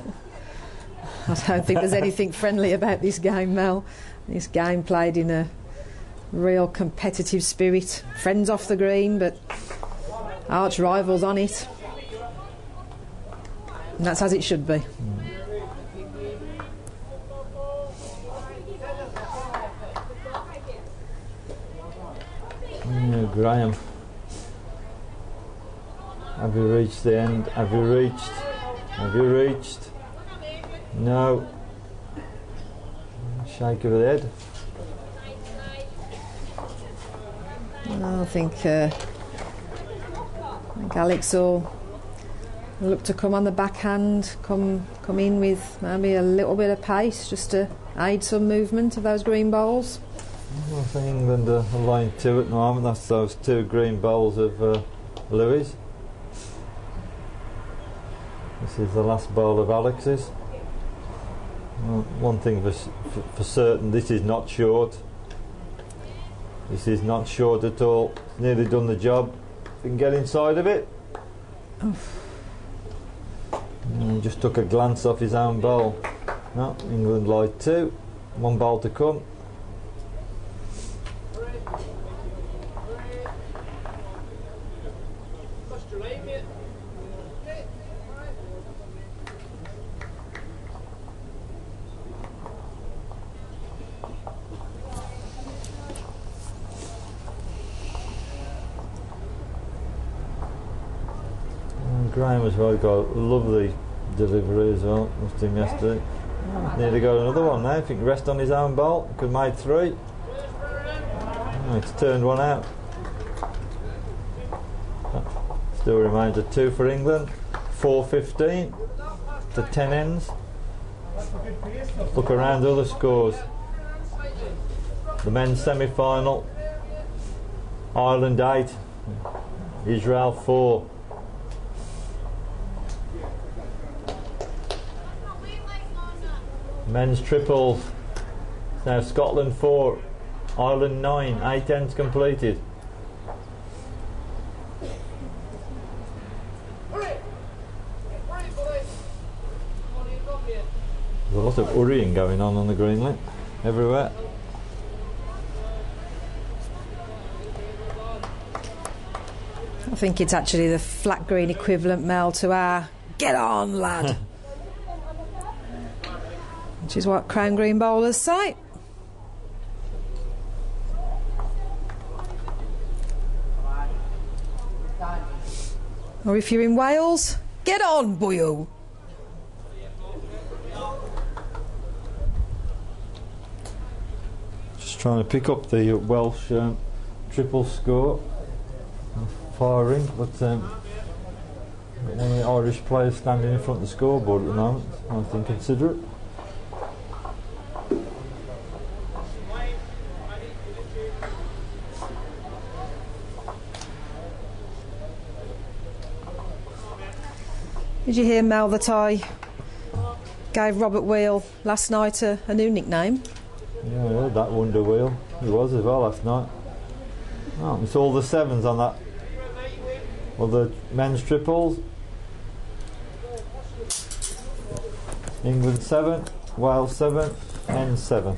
I don't think there's anything friendly about this game, Mel. This game played in a real competitive spirit. Friends off the green, but arch rivals on it. And that's as it should be. Yeah, Graham. Have you reached the end? Have you reached? Have you reached? No. Shake of the head. I think Alex will look to come on the backhand, come in with maybe a little bit of pace just to aid some movement of those green bowls. I think England are line 2 at the moment. That's those 2 green bowls of Louis. This is the last bowl of Alex's. Well, one thing for certain, this is not short. This is not short at all. It's nearly done the job. If you can get inside of it. He just took a glance off his own bowl. No, England line 2. 1 bowl to come. Graham as well got a lovely delivery as well. Missed him yesterday. Nearly got another one now. If he can rest on his own bowl, could have made 3. It's turned 1 out. Still remains a 2 for England. 4:15 to 10 ends. Look around the other scores. The men's semi-final. Ireland 8, Israel 4. Men's triples. Now Scotland 4, Ireland 9, 8 ends completed. There's a lot of hurrying going on the Greenland, everywhere. I think it's actually the flat green equivalent, Mel, to our "get on, lad," which is what crown green bowlers say. Or if you're in Wales, "get on, boyo." Just trying to pick up the Welsh triple score. Firing, but one of the Irish players standing in front of the scoreboard at the moment. I think consider it. Did you hear, Mel, that I gave Robert Wheel last night a new nickname? Yeah, I heard that Wonder Wheel. He was as well last night. Oh, it's all the sevens on that. Well, the men's triples. England 7, Wales 7, men 7.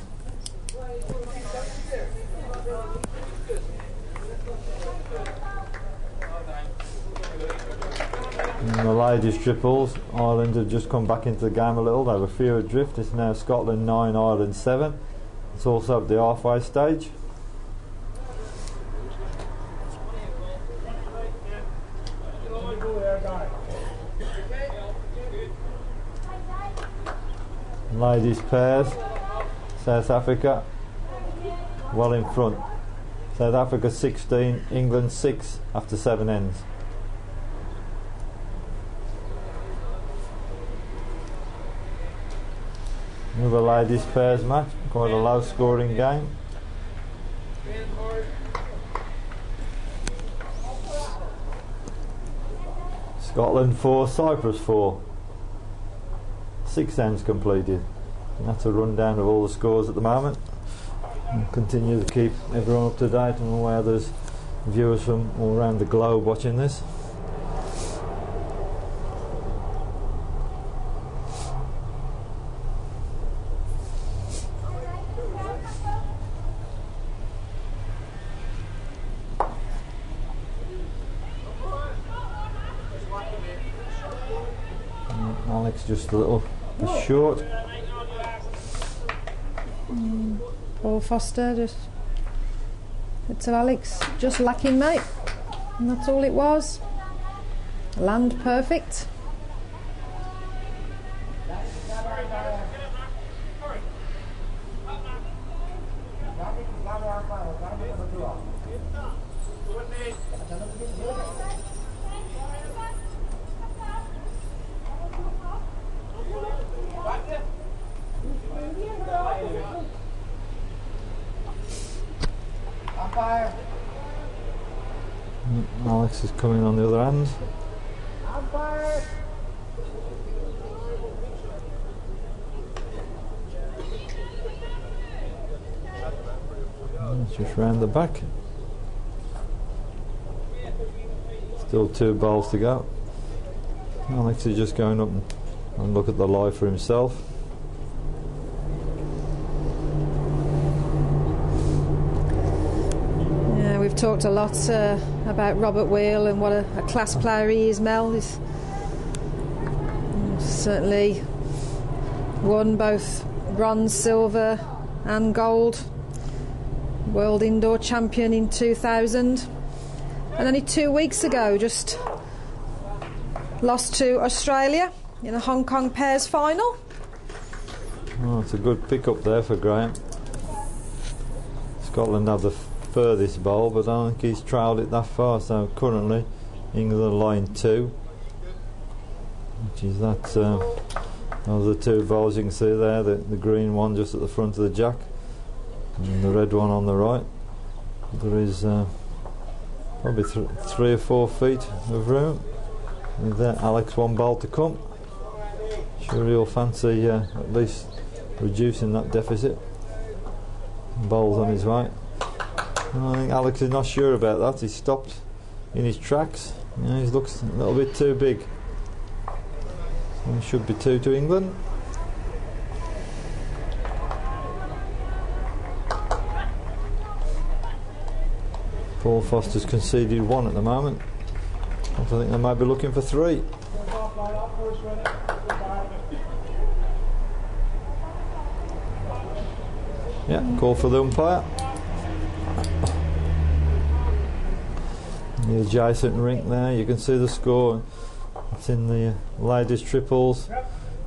And the ladies triples, Ireland have just come back into the game a little. They were few adrift. It's now Scotland 9, Ireland 7. It's also at the halfway stage. Ladies pairs, South Africa well in front. South Africa 16, England 6 after 7 ends. Another ladies pairs match, quite a low scoring game. Scotland 4, Cyprus 4. 6 ends completed. And that's a rundown of all the scores at the moment. We'll continue to keep everyone up to date and aware there's viewers from all around the globe watching this. Alex just a little short. Paul Foster just. It's Alex just lacking, mate. And that's all it was. Land perfect. Alex is coming on the other end. It's just round the back. Still 2 bowls to go. Alex is just going up and look at the live for himself. We've talked a lot about Robert Wheel and what a class player he is, Mel. He's certainly won both bronze, silver and gold. World Indoor Champion in 2000. And only 2 weeks ago just lost to Australia in a Hong Kong pairs final. Oh, it's a good pick up there for Graham. Scotland have the furthest bowl, but I don't think he's trailed it that far. So currently England line 2, which is that those are the 2 bowls you can see there, the green one just at the front of the jack and the red one on the right. There is probably 3 or 4 feet of room. With that, Alex 1 bowl to come. Sure he'll fancy at least reducing that deficit. Bowls on his way. I think Alex is not sure about that. He stopped in his tracks. He looks a little bit too big. So it should be 2 to England. Paul Foster's conceded 1 at the moment. I think they might be looking for 3. Yeah, call for the umpire. The adjacent rink there, you can see the score. It's in the ladies triples.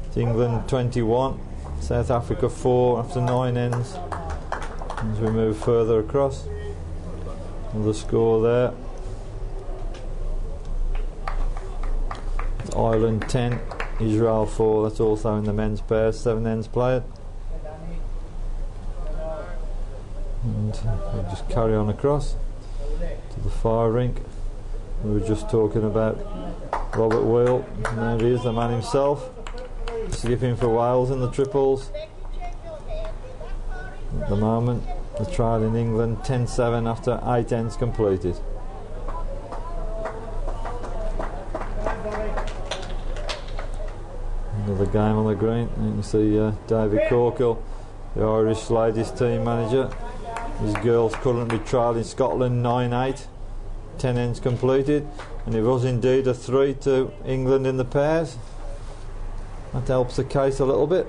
It's England 21, South Africa 4 after 9 ends. As we move further across, the score there. It's Ireland 10, Israel 4. That's also in the men's pairs, 7 ends played. And we'll just carry on across to the fire rink. We were just talking about Robert Wheel, there he is, the man himself, skipping for Wales in the triples. At the moment, the trial in England 10-7 after 8 ends completed. Another game on the green. You can see David Corkill, the Irish ladies team manager. His girls currently trialled in Scotland 9-8, 10 ends completed, and it was indeed a 3 to England in the pairs. That helps the case a little bit.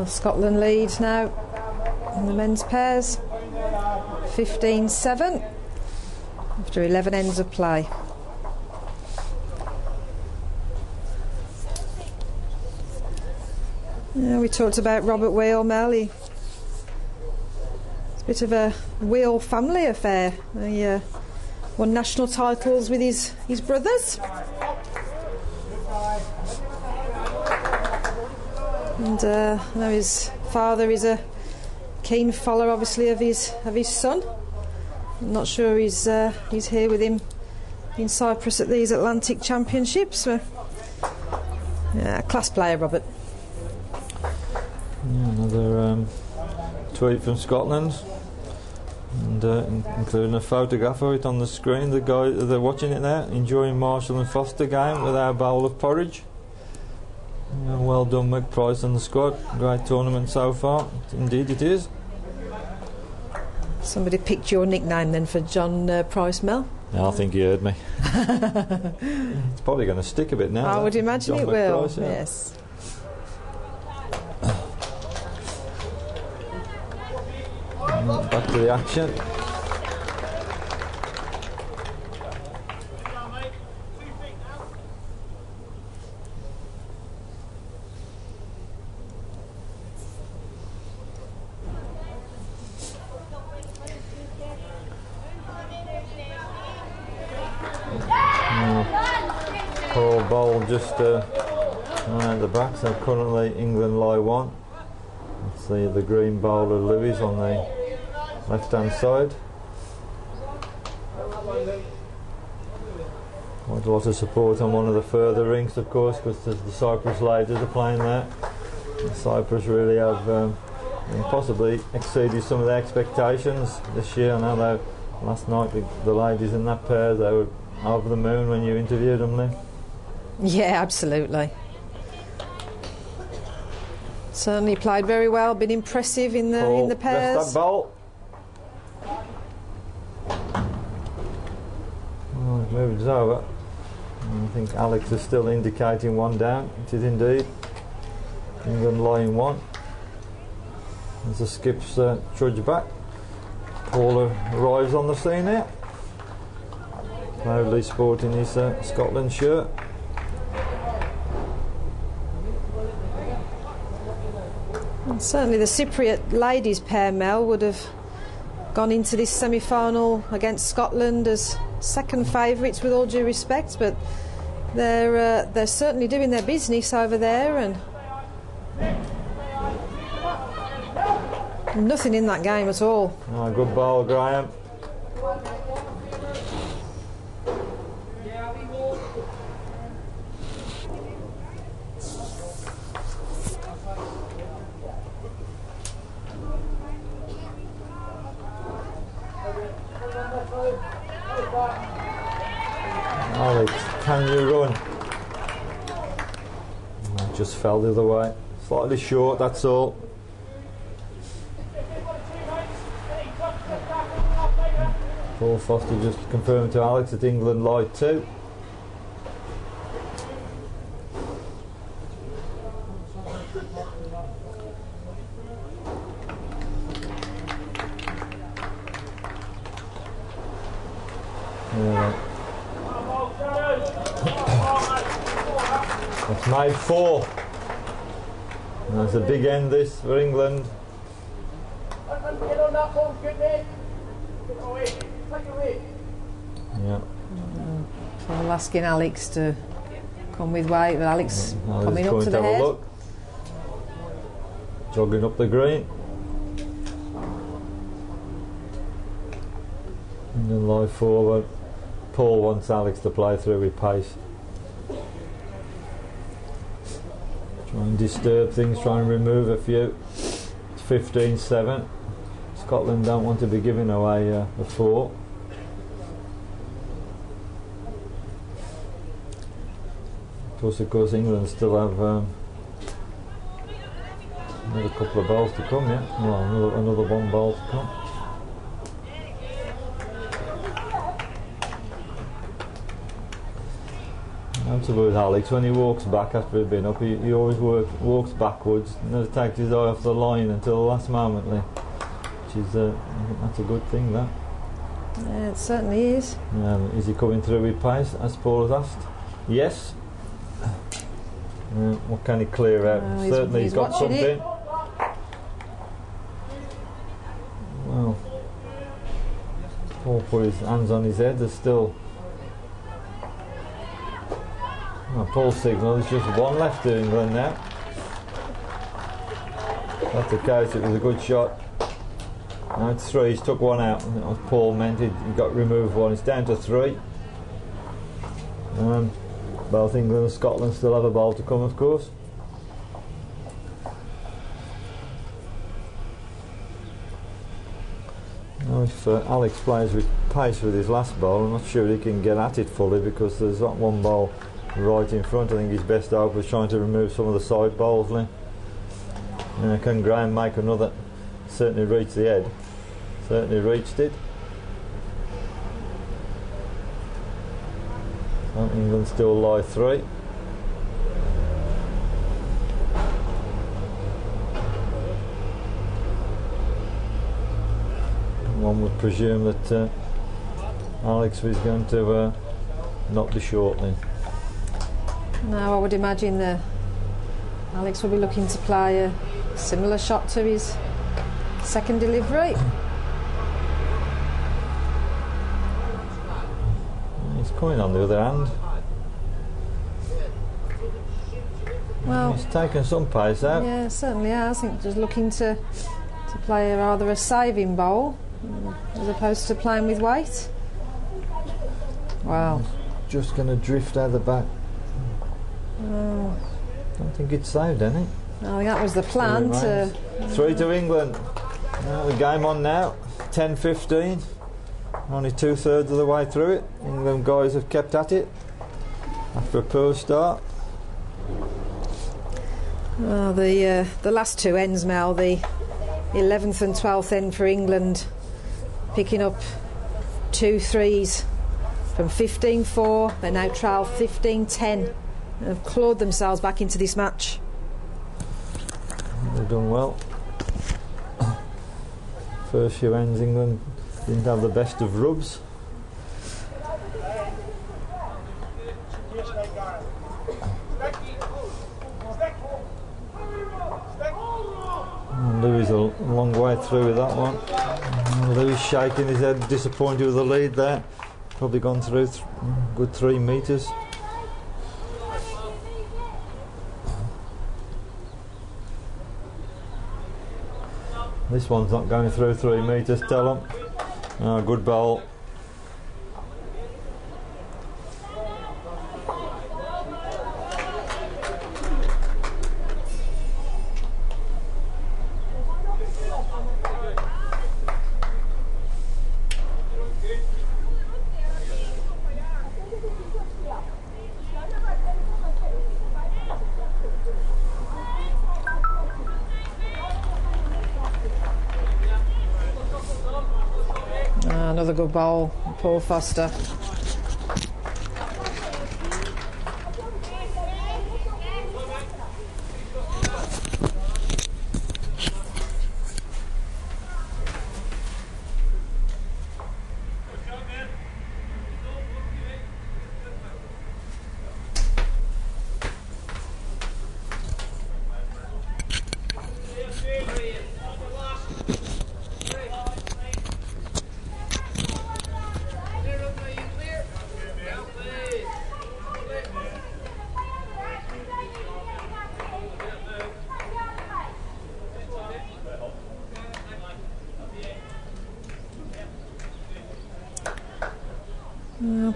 Scotland leads now in the men's pairs, 15-7 after 11 ends of play. Yeah, we talked about Robert Wheel, Mel. It's a bit of a Wheel family affair. He won national titles with his brothers. And I know his father is a keen follower, obviously, of his son. I'm not sure he's here with him in Cyprus at these Atlantic Championships. Yeah, class player, Robert. Yeah, another tweet from Scotland, and including a photograph of it on the screen. The guy, they're watching it now, enjoying Marshall and Foster game with our bowl of porridge. Yeah, well done, McPrice and the squad. Great tournament so far. Indeed it is. Somebody picked your nickname then for John Price, Mel? Yeah, I think you heard me. It's probably going to stick a bit now. I would imagine John it will, McPrice, yeah. Yes. Back to the action. Poor ball just around the back, so currently England lie 1. Let's see the green bowler Lewis on the left hand side. Quite a lot of support on one of the further rinks, of course, because the Cyprus ladies are playing there. And Cyprus really have possibly exceeded some of their expectations this year. I know that last night the ladies in that pair, they were over the moon when you interviewed them, Lynn. Yeah, absolutely. Certainly played very well, been impressive in the pairs. Rest that ball. Well, it moves over. I think Alex is still indicating 1 down. It is indeed. England lying 1. As the skips trudge back. Paula arrives on the scene here. Proudly sporting his Scotland shirt. And certainly the Cypriot ladies pair, Mel, would have gone into this semi-final against Scotland as second favourites, with all due respect, but they're certainly doing their business over there, and nothing in that game at all. Oh, good ball, Graham. Alex, can you run? Oh, just fell the other way. Slightly short, that's all. Paul Foster just confirmed to Alex that England lied 2. It's made 4. And that's a big end this for England. Yeah. So we're asking Alex to come with weight, but Alex coming up to the head. Look. Jogging up the green. And then lie forward. Paul wants Alex to play through with pace. Try and disturb things, try and remove a few. It's 15-7. Scotland don't want to be giving away a 4. Of course, England still have another couple of balls to come, yeah? Well, another one ball to come. That's about Alex. When he walks back after he'd been up, he always walks backwards, never takes his eye off the line until the last moment, which is that's a good thing, that. Yeah, it certainly is. Is he coming through with pace, as Paul has asked? Yes. What can he clear out? Certainly he's got something. It. Well, Paul put his hands on his head. There's still... Paul's signal, there's just one left to England now. That's the case, it was a good shot. Now it's 3, he's took one out. As Paul meant, he got removed one. It's down to 3. Both England and Scotland still have a ball to come, of course. Now if Alex plays with pace with his last ball, I'm not sure he can get at it fully because there's that one ball right in front. I think his best hope was trying to remove some of the side balls. And can Graham make another? Certainly reach the head. Certainly reached it. England still lie 3. One would presume that Alex was going to not be shortening. No, I would imagine that Alex will be looking to play a similar shot to his second delivery. He's coming on the other hand. Well, he's taken some pace out. Yeah, certainly has. I think just looking to play rather a saving bowl as opposed to playing with weight. Wow. Just going to drift out the back. Don't think it's saved any. I think that was the plan. 3 to England. The game on now. 10-15. Only 2/3 of the way through it. England guys have kept at it after a poor start. The last 2 ends, Mel, the 11th and 12th end for England, picking up 2 threes from 15-4. They now trail 15-10. Have clawed themselves back into this match. They've done well. First few ends, England didn't have the best of rubs. And Louis a long way through with that one. Louis shaking his head, disappointed with the lead there. Probably gone through good 3 metres. This one's not going through 3 metres, tell them. Good bowl. Another good bowl, Paul Foster.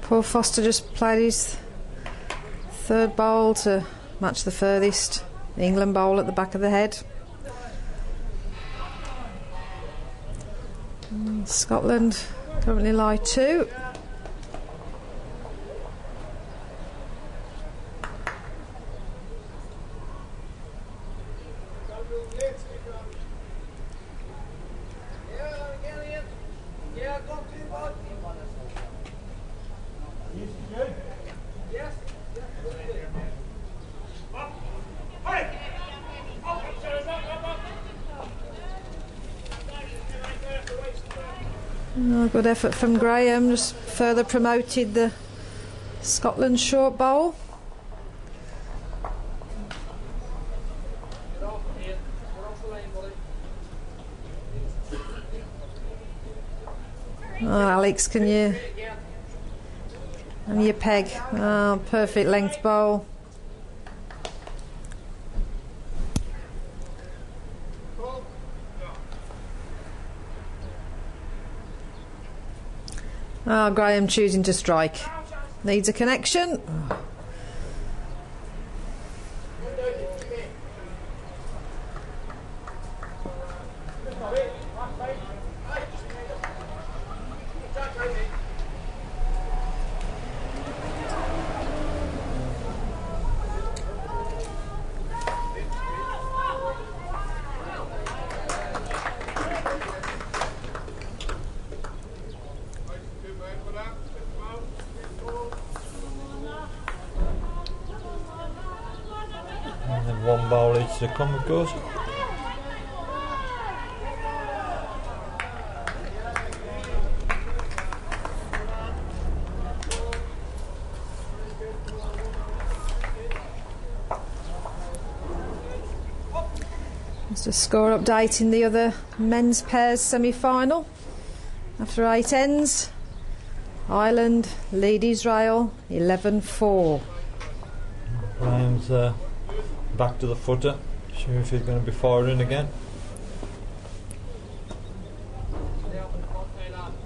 Poor Foster just played his third bowl to match the furthest England bowl at the back of the head. Scotland currently lie 2. Good effort from Graham, just further promoted the Scotland short bowl. Oh, Alex, can you peg? Oh, perfect length bowl. Oh, Graham choosing to strike. Needs a connection. One bowl each to come, of course. Just a score update in the other men's pairs semi-final. After 8 ends, Ireland lead Israel 11-4. Graham's back to the footer. Sure if he's going to be firing again.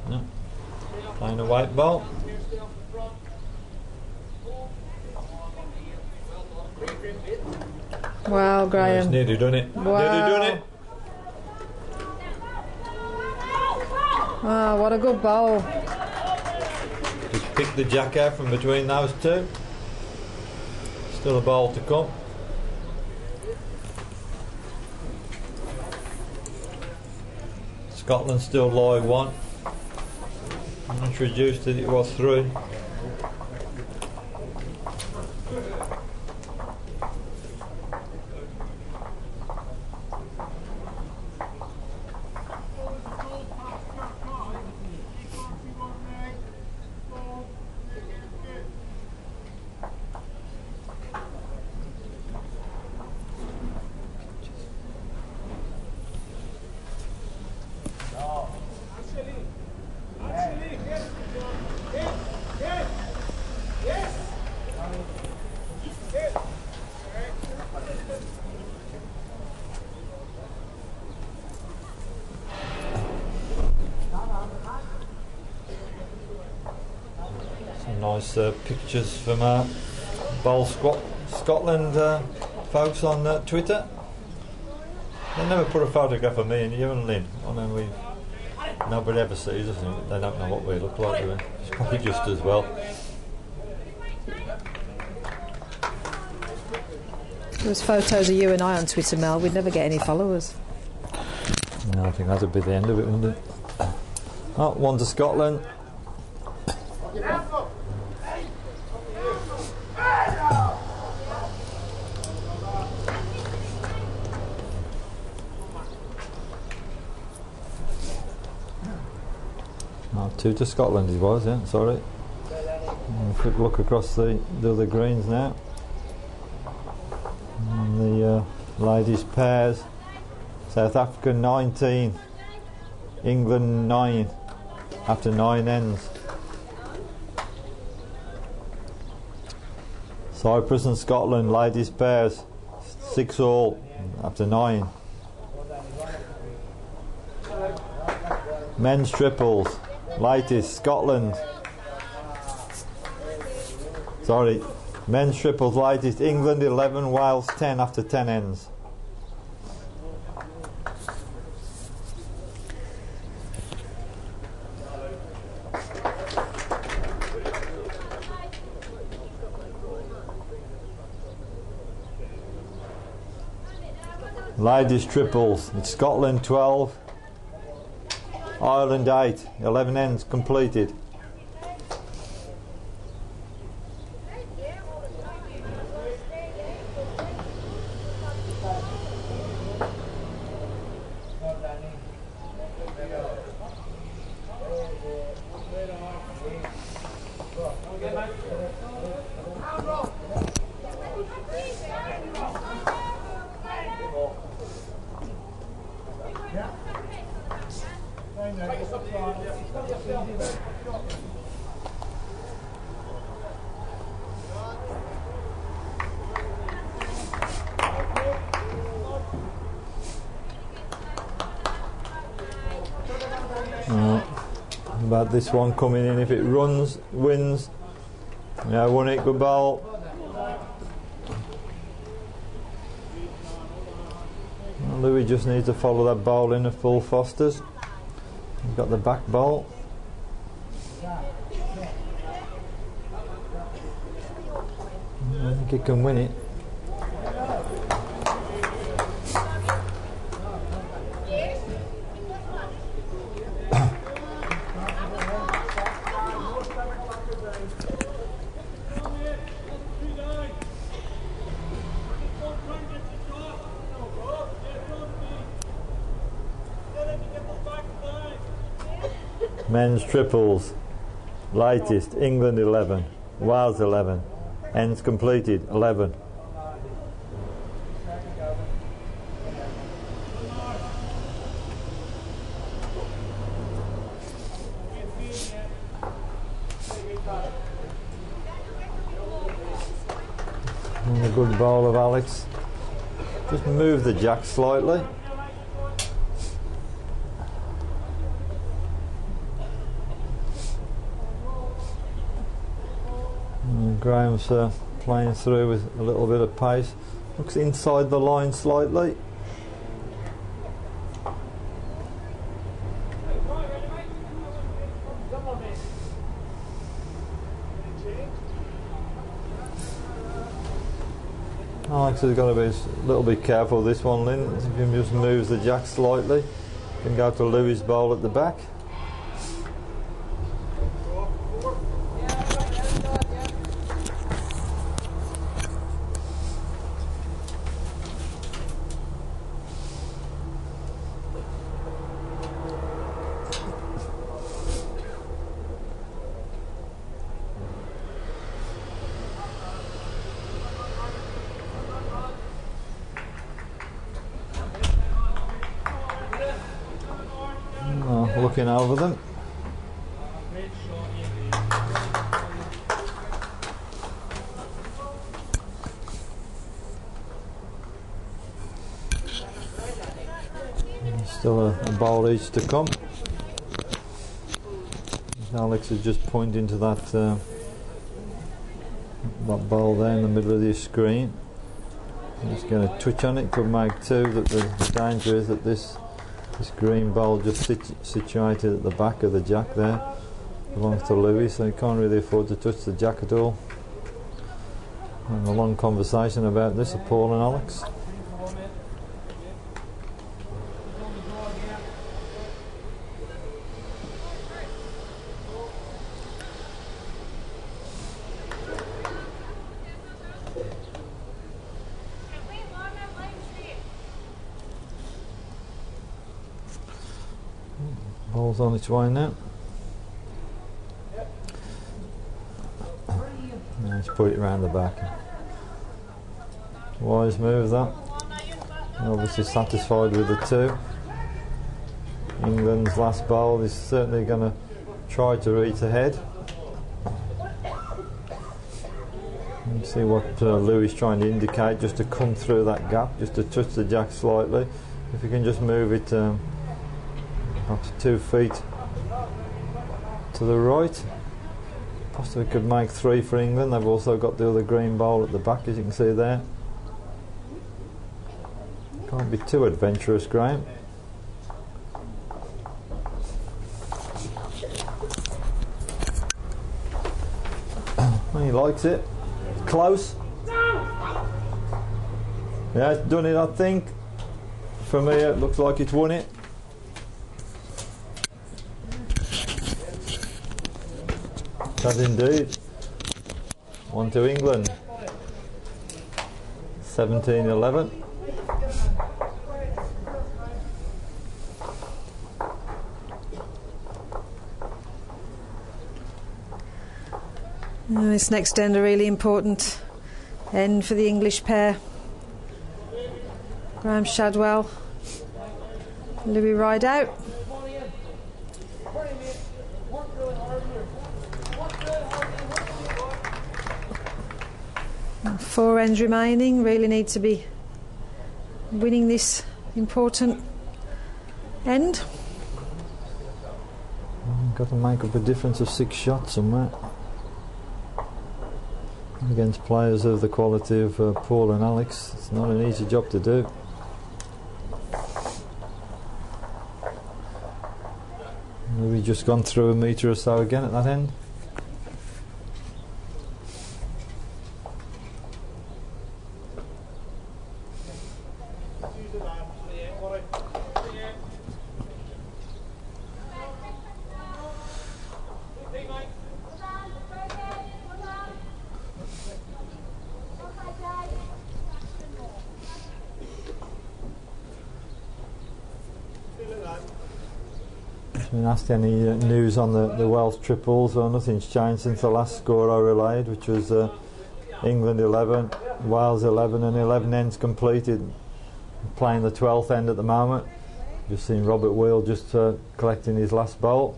No. Playing a white ball. Wow, Graham. He's nearly done it. Wow. Nearly done it. Wow, what a good bowl. Just pick the jack out from between those two. Still a bowl to come. Scotland still lie 1. Much reduced it was 3. Nice pictures from Bowl Scotland folks on Twitter. They never put a photograph of me and you and Lynn. I mean, nobody ever sees us. They don't know what we look like. Do they? It's probably just as well. There's photos of you and I on Twitter, Mel. We'd never get any followers. No, I think that'd be the end of it, wouldn't it? Oh, 1 to Scotland. Oh, 2 to Scotland it was, yeah, sorry. Quick look across the other greens now. And the ladies pairs. South Africa 19, England 9 after 9 ends. Cyprus and Scotland ladies pairs 6 all after 9. Men's triples, latest Scotland Sorry. Men's triples lightest, England 11, Wales 10 after 10 ends. Ladies triples, it's Scotland 12, Ireland 8, 11 ends completed. About this one coming in, if it runs, wins. Yeah, won it, good ball. Louis just needs to follow that ball in at full Fosters. He's got the back ball. I think he can win it. Men's triples, lightest, England 11, Wales 11, ends completed 11. And a good ball of Alex. Just move the jack slightly. Graham's playing through with a little bit of pace. Looks inside the line slightly. Alex has got to be a little bit careful this one, Lynn. If he just moves the jack slightly, can go to Louis' bowl at the back. Looking over them. Still a ball each to come. Alex is just pointing to that ball there in the middle of the screen. He's going to touch on it, could make two. That the danger is that this green ball just situated at the back of the jack there belongs to Louis, so he can't really afford to touch the jack at all. And a long conversation about this of Paul and Alex. Ball's on its way now. Let's put it around the back. Wise move that. Obviously satisfied with the two. England's last ball is certainly going to try to reach ahead. You see what Louis is trying to indicate, just to come through that gap, just to touch the jack slightly. If you can just move it perhaps 2 feet to the right, Possibly could make 3 for England. They've also got the other green bowl at the back, as you can see there. Can't be too adventurous, Graham. He likes it. Close. Yeah, it's done it, I think. For me, it looks like it's won it. Does indeed. 1 to England. 17-11. This next end a really important end for the English pair. Graham Shadwell, Louis Rideout. And 4 ends remaining. Really need to be winning this important end. Got to make up a difference of 6 shots somewhere. Against players of the quality of Paul and Alex, it's not an easy job to do. We've just gone through a metre or so again at that end. Been asked any news on the Welsh triples. Well, nothing's changed since the last score I relayed, which was England 11, Wales 11, and 11 ends completed. Playing the 12th end at the moment. Just seen Robert Wheel just collecting his last bowl.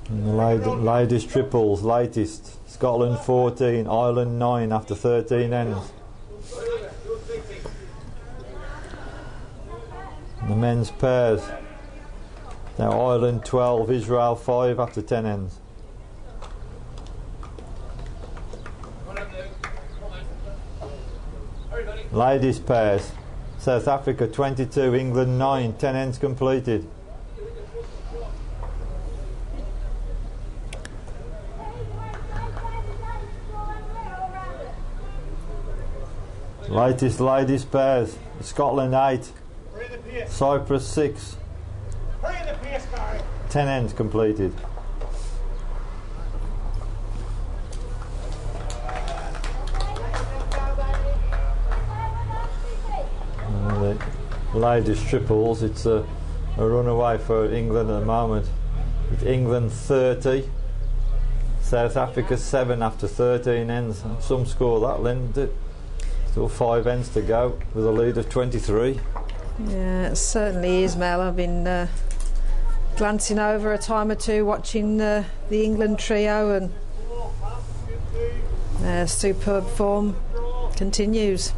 And the ladies triples, latest: Scotland 14, Ireland 9 after 13 ends. The men's pairs, now Ireland 12, Israel 5 after 10 ends. Ladies pairs, South Africa 22, England 9, 10 ends completed. Latest ladies pairs, Scotland 8, Cyprus 6, 10 ends completed. The ladies triples, it's a runaway for England at the moment. It's England 30, South Africa 7 after 13 ends. Some score that, Lynn. Still 5 ends to go with a lead of 23. Yeah, it certainly is, Mel. I've been glancing over a time or two, watching the England trio, and superb form continues.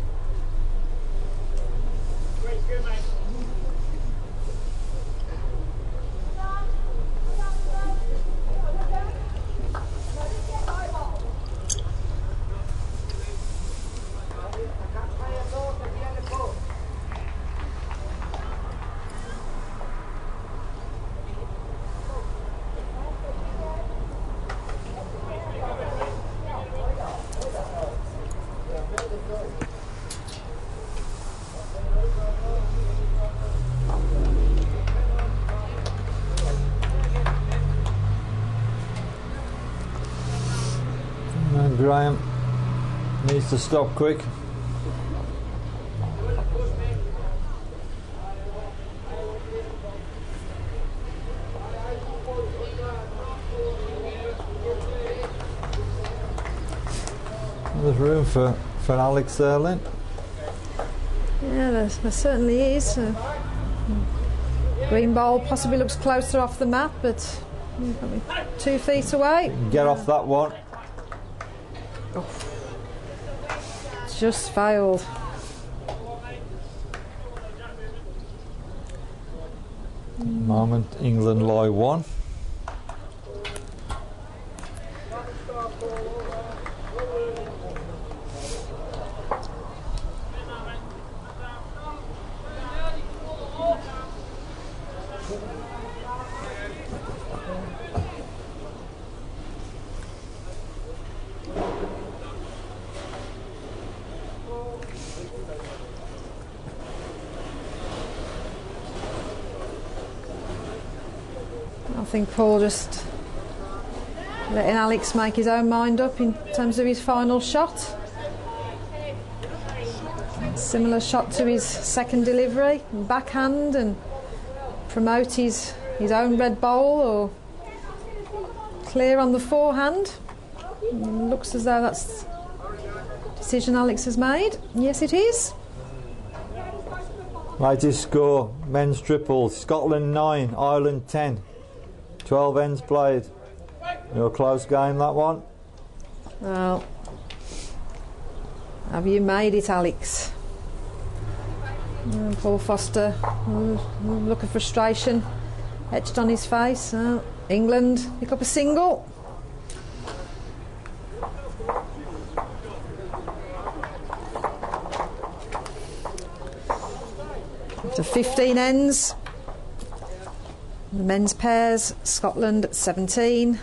Graham needs to stop quick. There's room for Alex there, Lynn. Yeah, there certainly is. Green ball possibly looks closer off the map, but 2 feet away. Get off that one. Oh. Just failed. Moment, England lie 1. think Paul just letting Alex make his own mind up in terms of his final shot. Similar shot to his second delivery, backhand, and promote his own red bowl, or clear on the forehand. Looks as though that's the decision Alex has made. Yes, it is. Latest score, men's triples, Scotland 9, Ireland 10. 12 ends played. A close game, that one. Well, have you made it, Alex? Paul Foster, look of frustration etched on his face. England pick up a single. After 15 ends, the men's pairs, Scotland 17,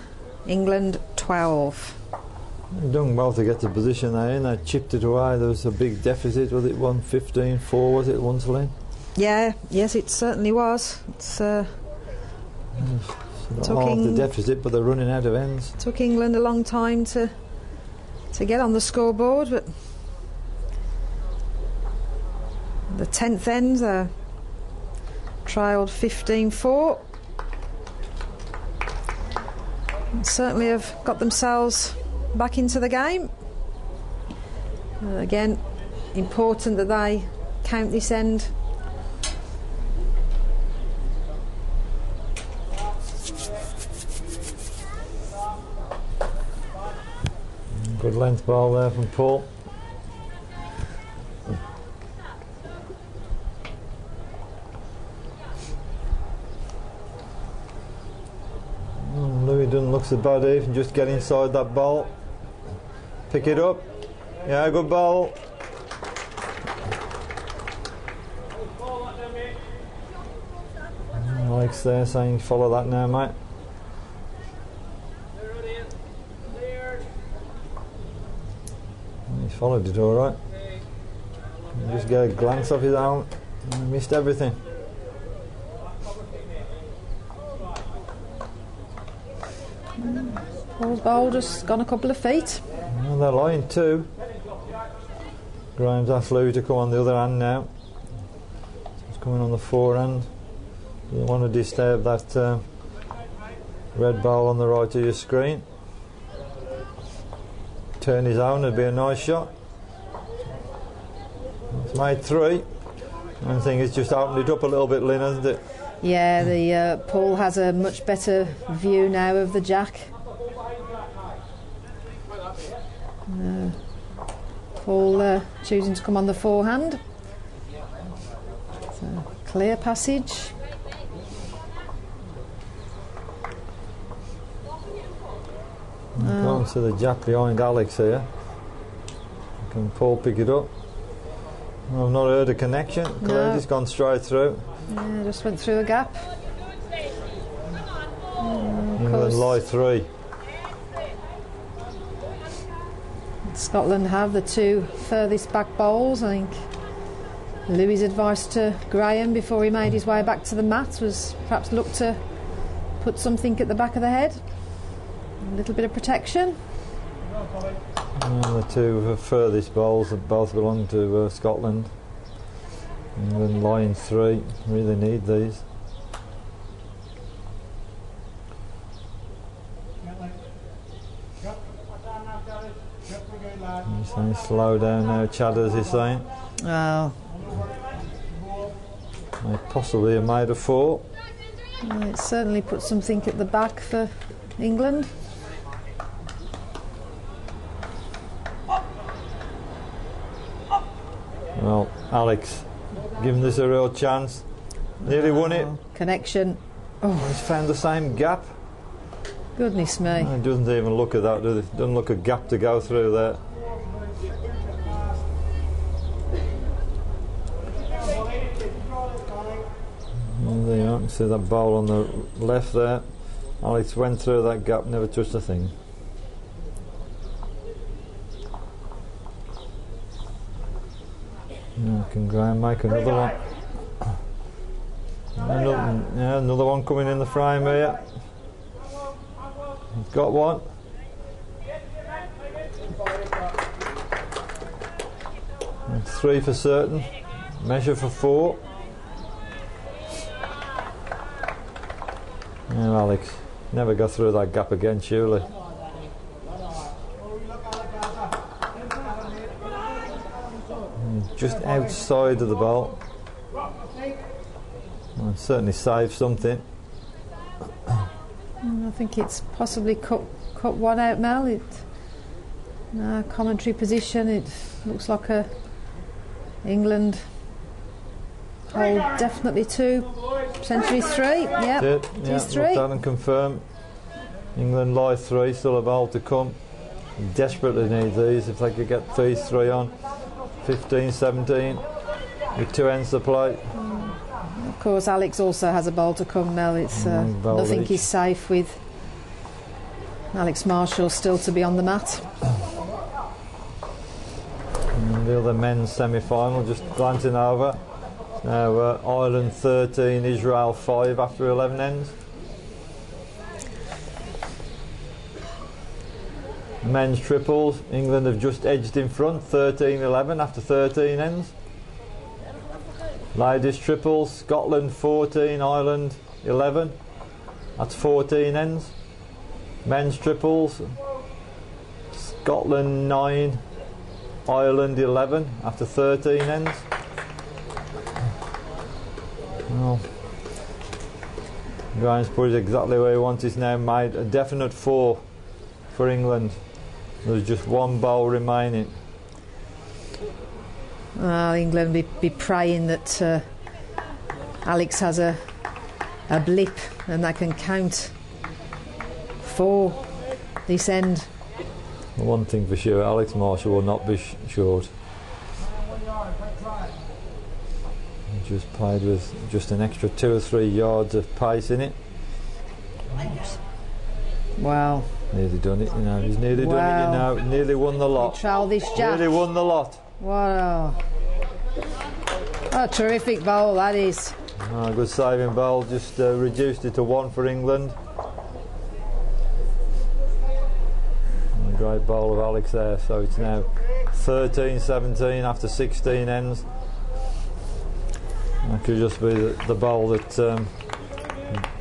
England 12. They've done well to get the position they're in. They chipped it away. There was a big deficit. Was it 115-4? Was it once, Lynn? Yeah, yes, it certainly was. It's half the deficit, but they're running out of ends. Took England a long time to get on the scoreboard, but the 10th end trailed 15-4. Certainly have got themselves back into the game. Again, important that they count this end. Good length ball there from Paul. Louis doesn't look so bad even, just get inside that ball. Pick it up. Yeah, good ball. Alex there saying follow that now, mate. He's followed it all right. Just get a glance off his arm and missed everything. Paul's ball just gone a couple of feet. Well, they're lying too. Grimes asked Louis to come on the other hand now. He's coming on the forehand. You want to disturb that red ball on the right of your screen. Turn his own, it'd be a nice shot. It's made 3. One thing is just opened it up a little bit, Lynn, hasn't it? Yeah, the Paul has a much better view now of the jack. Paul choosing to come on the forehand. So, clear passage. Going to the jack behind Alex here. Can Paul pick it up? I've not heard a connection. No. It's gone straight through. Yeah, just went through a gap. England lie 3. Scotland have the 2 furthest back bowls. I think Louis' advice to Graham before he made his way back to the mat was perhaps look to put something at the back of the head. A little bit of protection. And the 2 furthest bowls that both belong to Scotland. England line 3. Really need these. He's saying slow down now, Chadders is saying. Oh. They possibly have made a 4. It certainly put something at the back for England. Well, Alex, give him this a real chance. Nearly won it. Connection. Oh, He's found the same gap. goodness me. He doesn't even look at that, does he? Doesn't look a gap to go through there. And there you are, you can see that ball on the left there. Alex went through that gap, never touched a thing. Can Graham make another one? Another one coming in the frame here. He's got one. And 3 for certain. Measure for 4. Now Alex, never go through that gap again, surely. Just outside of the ball. Well, certainly saved something. I think it's possibly cut one out, Mel. Commentary position. It looks like a England hole, definitely 2, potentially 3. Yep, it is 3. Looked at and confirmed. England live 3, still a ball to come. Desperately need these if they could get these 3 on. 15, 17 with 2 ends to play. Of course, Alex also has a bowl to come, Mel. It's nothing is safe with Alex Marshall still to be on the mat. And the other men's semi-final, just glancing over. Now Ireland 13, Israel 5 after 11 ends. Men's triples, England have just edged in front, 13-11 after 13 ends. Ladies triples, Scotland 14, Ireland 11. That's 14 ends. Men's triples, Scotland 9, Ireland 11 after 13 ends. Well, Graham's put it exactly where he wants. He's now made a definite 4 for England. There's just 1 bowl remaining. England be praying that Alex has a blip and they can count 4 this end. One thing for sure, Alex Marshall will not be short. He just played with just an extra 2 or 3 yards of pace in it. Wow. Nearly done it, you know. He's nearly done it, you know. Nearly won the lot. Childish Jack. Nearly won the lot. Wow. What a terrific bowl that is. Good saving bowl, just reduced it to 1 for England. And a great bowl of Alex there, so it's now 13-17 after 16 ends. That could just be the bowl that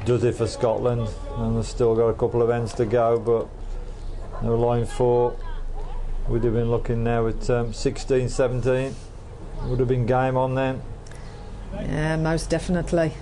does it for Scotland, and they've still got a couple of ends to go, but no line 4. We'd have been looking now at 16-17. Would have been game on then. Yeah, most definitely.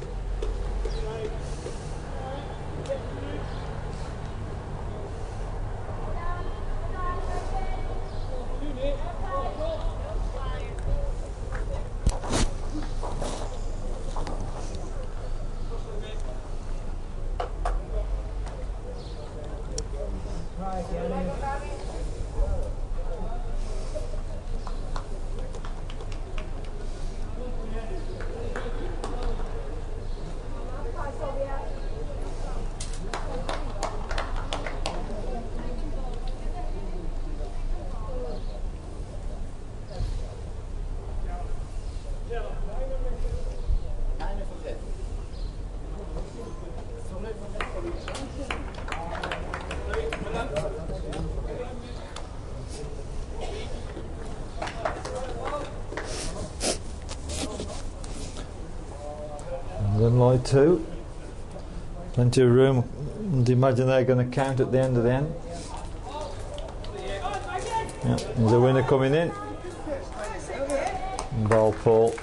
Then line 2. Plenty of room. And imagine they're going to count at the end of the end. Yeah, there's a winner coming in. Ball pull.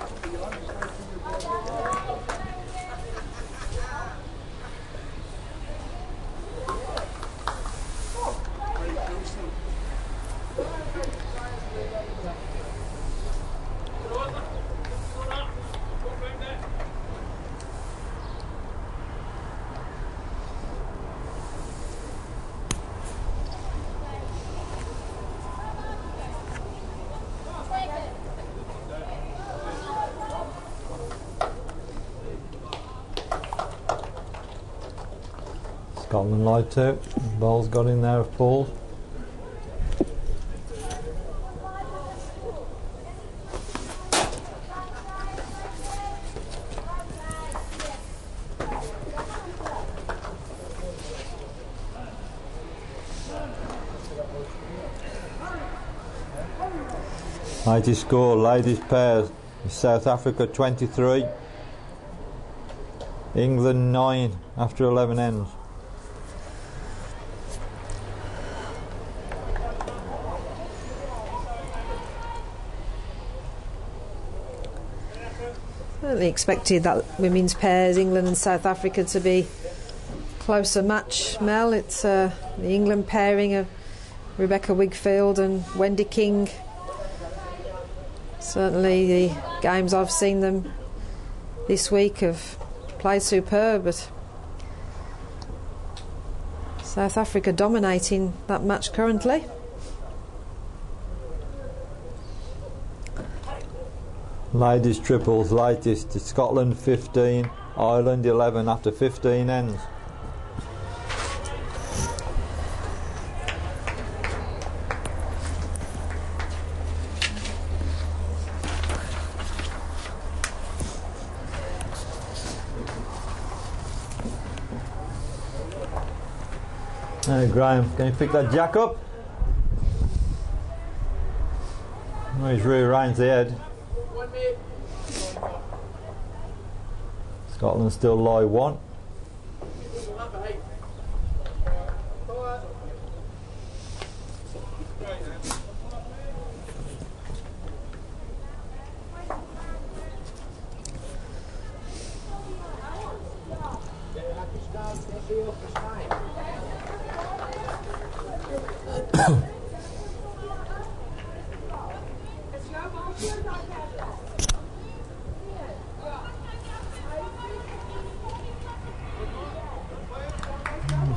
Scotland light 2. Ball's got in there of Paul. Latest score, ladies pairs, South Africa 23, England 9 after 11 ends. Certainly expected that women's pairs, England and South Africa, to be closer match, Mel. It's the England pairing of Rebecca Wigfield and Wendy King. Certainly the games I've seen them this week have played superb, but South Africa dominating that match currently. Ladies triples, latest, Scotland 15, Ireland 11 after 15 ends. Hey Graham, can you pick that jack up? Oh, he's rearranged the head. Scotland still lie 1.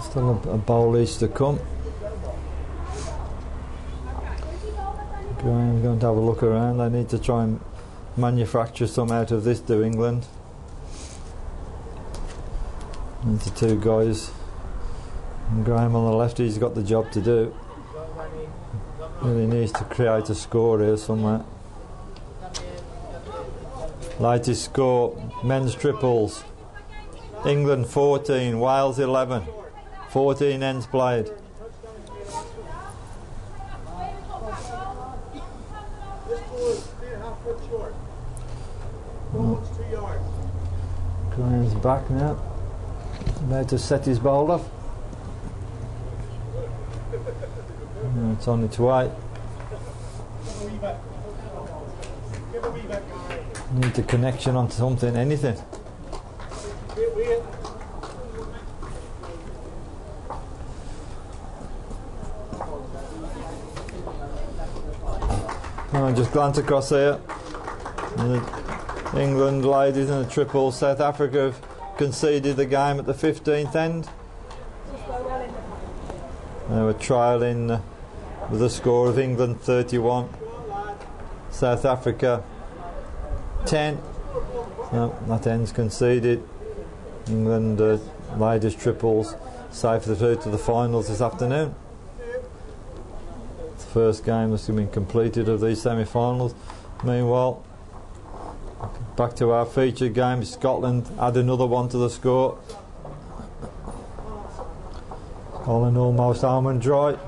Still a bowl each to come. Graham's going to have a look around. They need to try and manufacture some out of this, do England. And the two guys. And Graham on the left, he's got the job to do. Really needs to create a score here somewhere. Latest score, men's triples. England 14, Wales 11. 14 ends played. Graham's back now. About to set his bowl off. No, it's on its way. Need a connection on something, anything. Just glance across here. England ladies in the triple. South Africa have conceded the game at the 15th end. They were trialling with a score of England 31, South Africa 10. No, that end's conceded. England ladies triples safe through to the finals this afternoon. First game that's been completed of these semi-finals. Meanwhile, back to our featured game. Scotland add another one to the score. Scotland almost home and dry.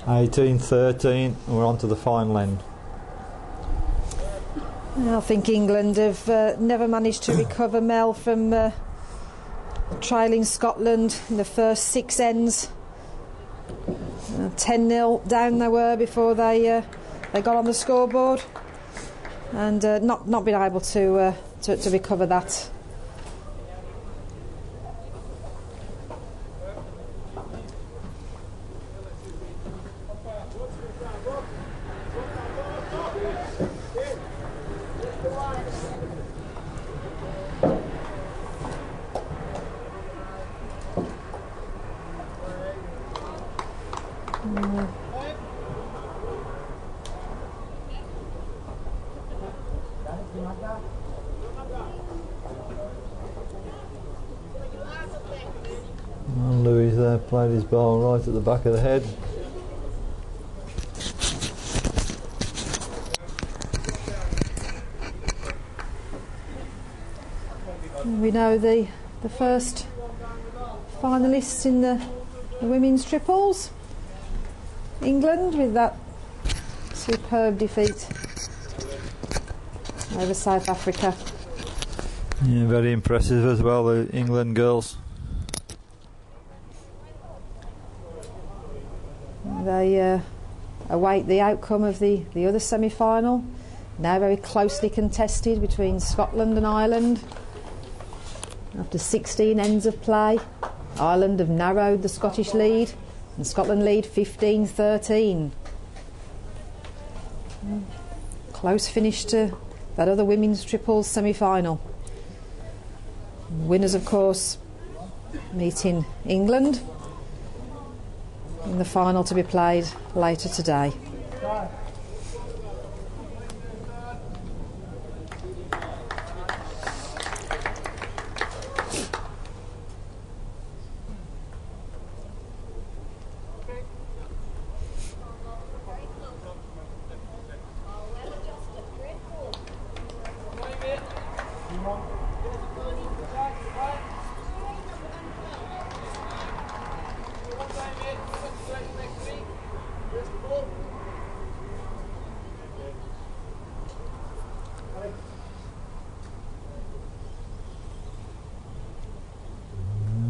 (18-13). We're on to the final end. I think England have never managed to recover, Mel, from trialling Scotland in the first 6 ends. 10-0 down they were before they got on the scoreboard, and not been able to recover that. Louis there played his ball right at the back of the head. And we know the first finalists in the women's triples. England with that superb defeat over South Africa. Yeah, very impressive as well, the England girls. They await the outcome of the other semi-final, now very closely contested between Scotland and Ireland. After 16 ends of play, Ireland have narrowed the Scottish lead and Scotland lead 15-13. Close finish to that other women's triples semi-final. Winners, of course, meeting England in the final to be played later today.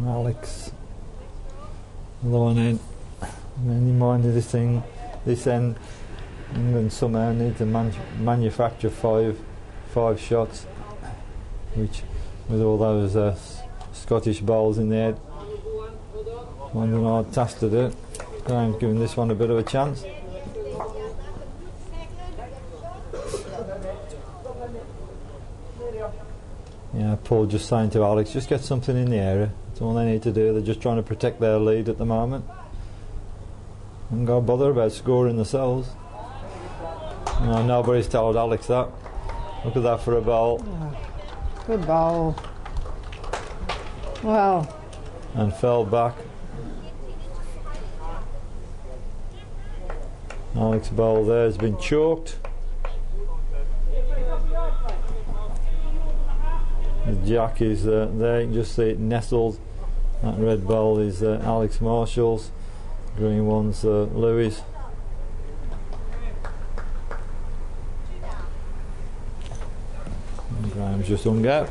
Alex line in, and then you minded this thing, this end. England somehow need to manufacture five shots, which with all those Scottish bowls in the head, one of hard task to do. Graham's giving this one a bit of a chance. Yeah, Paul just saying to Alex, just get something in the area. That's all they need to do. They're just trying to protect their lead at the moment. And got bother about scoring themselves. No, nobody's told Alex that. Look at that for a bowl. Oh, good bowl. Well. And fell back. Alex's bowl there has been chalked. The jack is there, you can just see it nestled. That red bowl is Alex Marshall's, green one's Louis. And Graham's just hung out.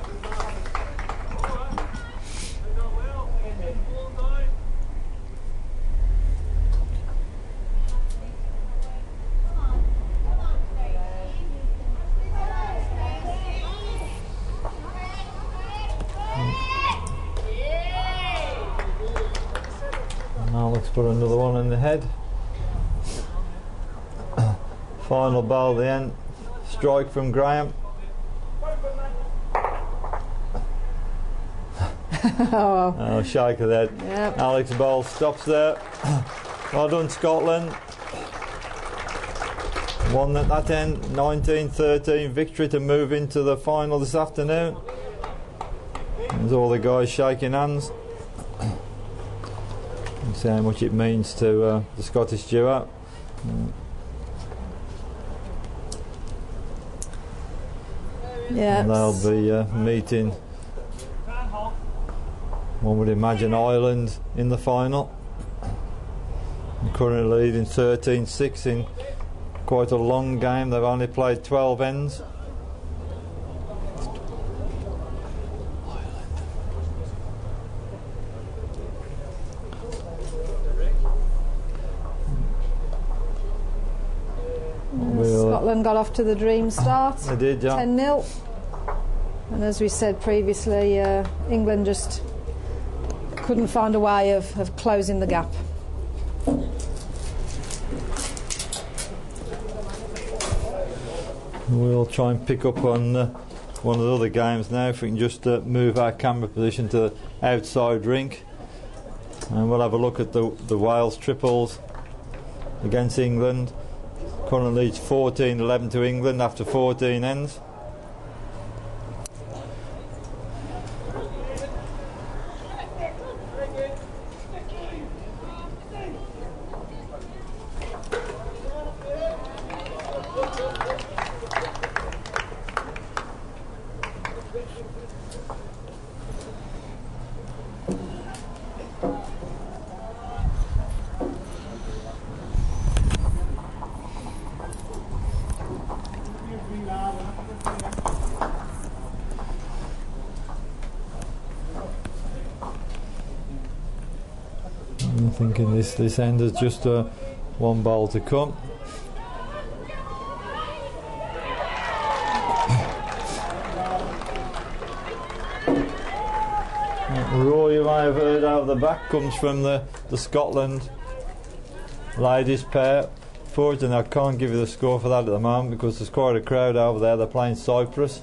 Alex put another one in the head. Final ball at the end. Strike from Graham. Oh, shake of that. Yep. Alex ball stops there. Well done, Scotland. Won at that end, 19-13 victory to move into the final this afternoon. There's all the guys shaking hands. See how much it means to the Scottish duo. Yeah, and they'll be meeting, one would imagine, Ireland in the final. Currently leading 13-6 in quite a long game. They've only played 12 ends. Scotland got off to the dream start. They did, yeah. 10-0. And as we said previously, England just couldn't find a way of closing the gap. We'll try and pick up on one of the other games now. If we can just move our camera position to the outside rink, and we'll have a look at the Wales triples against England. Currently it's 14-11 to England after 14 ends. think in this end there's just one bowl to come. Roar, you may have heard out of the back, comes from the Scotland ladies pair. Fortunately, I can't give you the score for that at the moment because there's quite a crowd over there. They're playing Cyprus,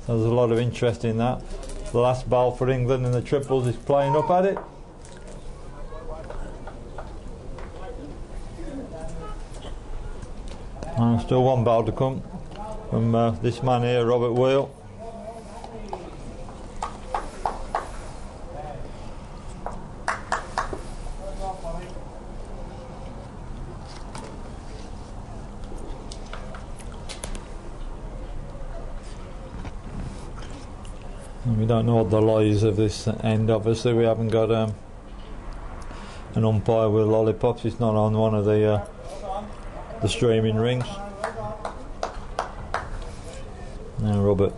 so there's a lot of interest in that. The last bowl for England in the triples is playing up at it. And still one bowl to come from this man here, Robert Wheel. And we don't know what the lies of this end. Obviously, we haven't got an umpire with lollipops. It's not on one of the streaming rings. Now, Robert.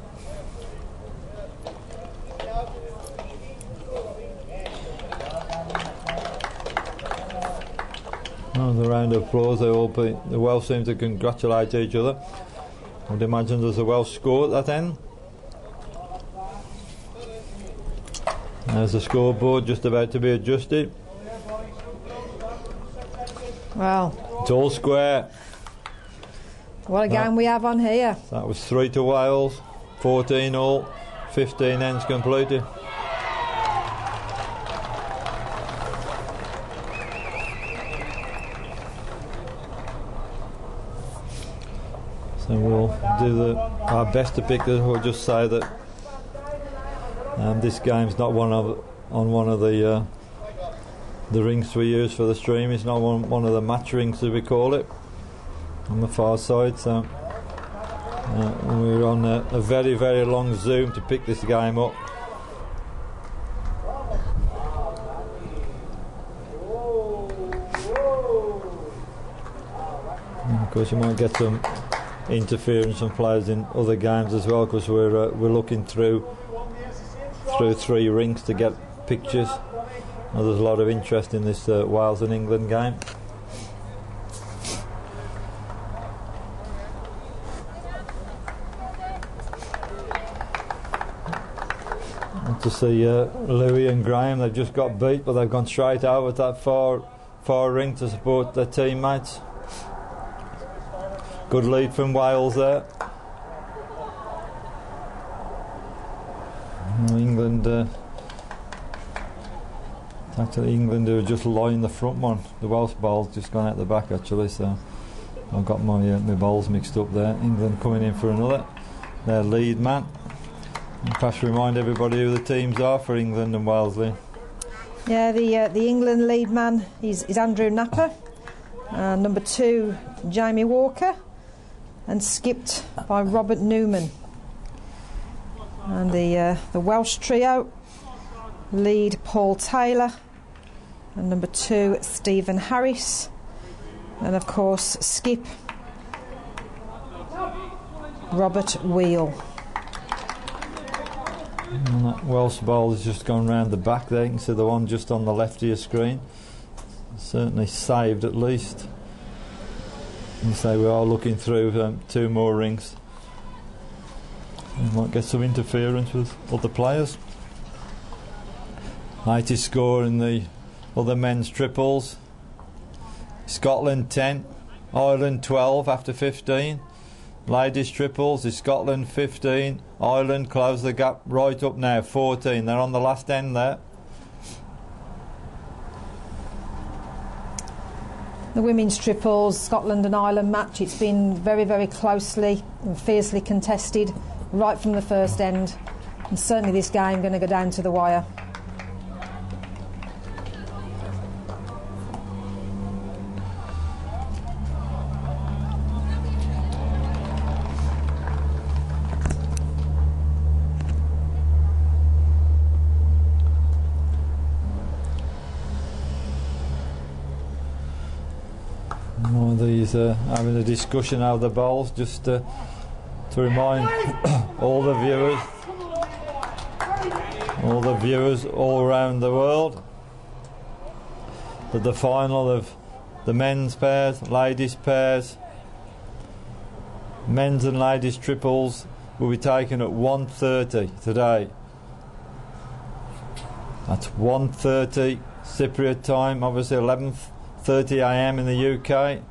Another round of applause. They Welsh seem to congratulate each other. I would imagine there's a Welsh score at that end. There's the scoreboard just about to be adjusted. Well, it's all square. What a game we have on here. That was 3 to Wales, 14 all, 15 ends completed. So we'll do our best to pick this. We'll just say that this game's not on one of the rings we use for the stream. It's not one of the match rings, as we call it, on the far side. So we're on a very, very long zoom to pick this game up. And of course, you might get some interference from players in other games as well, because we're looking through 3 rings to get pictures. Now, there's a lot of interest in this Wales and England game. And to see Louis and Graham, they've just got beat, but they've gone straight over to that far ring to support their teammates. Good lead from Wales there. England, actually England who just lying the front one. The Welsh ball's just gone out the back actually, so I've got my balls mixed up there. England coming in for another, their lead man. And perhaps remind everybody who the teams are for England and Wales, Lee. Yeah, the England lead man is Andrew Napper, number 2 Jamie Walker, and skipped by Robert Newman. And the Welsh trio lead Paul Taylor, and number 2 Stephen Harris, and of course skip Robert Wheel. And that Welsh ball has just gone round the back there. You can see the one just on the left of your screen. Certainly saved at least. And so we are looking through 2 more rings. We might get some interference with other players. Latest score in the other men's triples: Scotland 10, Ireland 12 after 15. Ladies triples is Scotland 15, Ireland close the gap right up now, 14. They're on the last end there. The women's triples, Scotland and Ireland match, it's been very, very closely and fiercely contested right from the first end, and certainly this game going to go down to the wire. One of these having a discussion over the bowls, just to remind all the viewers all around the world the final of the men's pairs, ladies pairs, men's and ladies triples will be taken at 1:30 today. That's 1:30 Cypriot time, obviously 11:30 a.m. in the UK.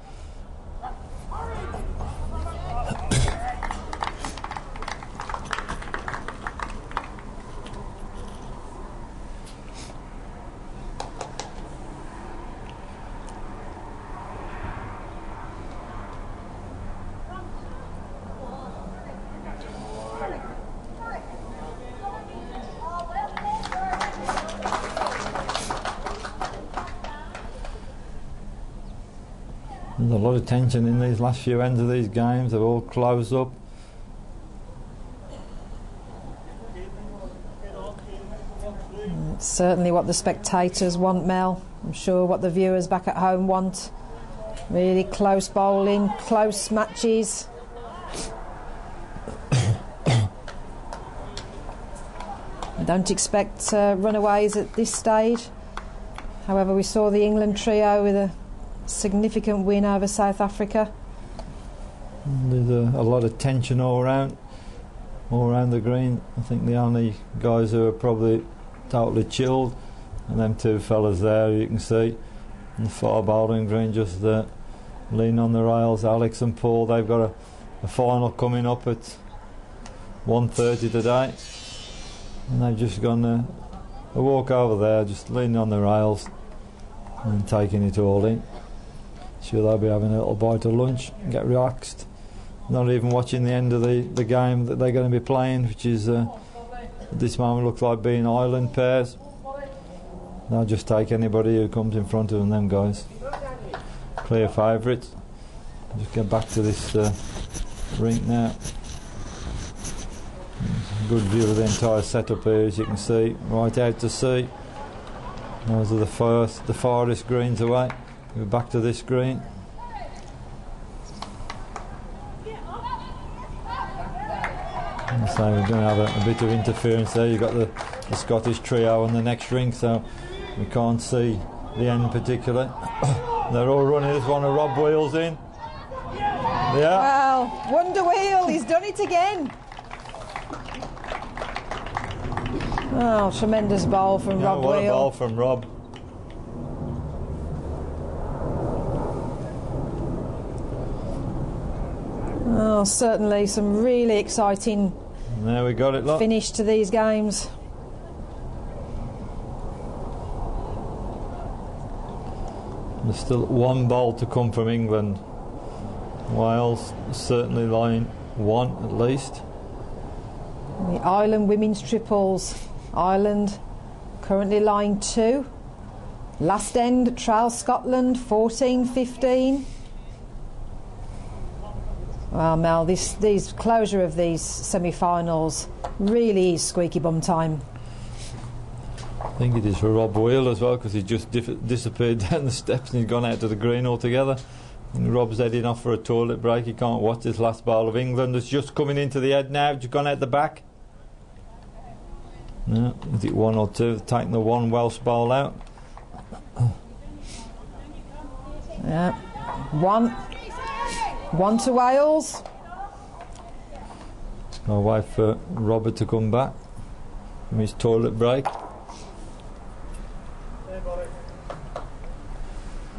There's a lot of tension in these last few ends of these games. They've all closed up. It's certainly what the spectators want, Mel. I'm sure what the viewers back at home want. Really close bowling, close matches. I don't expect runaways at this stage. However, we saw the England trio with a significant win over South Africa. There's a lot of tension all around the green. I think the only guys who are probably totally chilled and them two fellas there you can see on the far bowling green just leaning on the rails. Alex and Paul, they've got a final coming up at 1:30 today, and they've just gone a walk over there, just leaning on the rails and taking it all in. Sure, they'll be having a little bite of lunch and get relaxed, not even watching the end of the game that they're going to be playing, which is at this moment looks like being Ireland pairs. They'll just take anybody who comes in front of them guys. Clear favourites. Just get back to this rink now. Good view of the entire setup here, as you can see, right out to sea. Those are the farthest greens away. We're back to this green. So we're going to have a bit of interference there. You've got the Scottish trio on the next rink, so we can't see the end particularly. They're all running. There's one of Rob Wheels in. Yeah. Well, Wonder Wheel, he's done it again. Oh, tremendous bowl from Rob What Wheel. a bowl from Rob. Oh, certainly some really exciting There we got it, look. finish to these games. There's still one bowl to come from England. Wales certainly line one at least. The Ireland women's triples. Ireland currently line 2. Last end, Trial Scotland 14-15. Well, Mel, these closure of these semi-finals really is squeaky bum time. I think it is for Rob Wheel as well, because he just disappeared down the steps and he's gone out to the green altogether. And Rob's heading off for a toilet break. He can't watch this last bowl of England. It's just coming into the head now. Just gone out the back. No, is it one or two? Taking the one Welsh bowl out. Yeah, one to Wales. I'll wait for Robert to come back from his toilet break.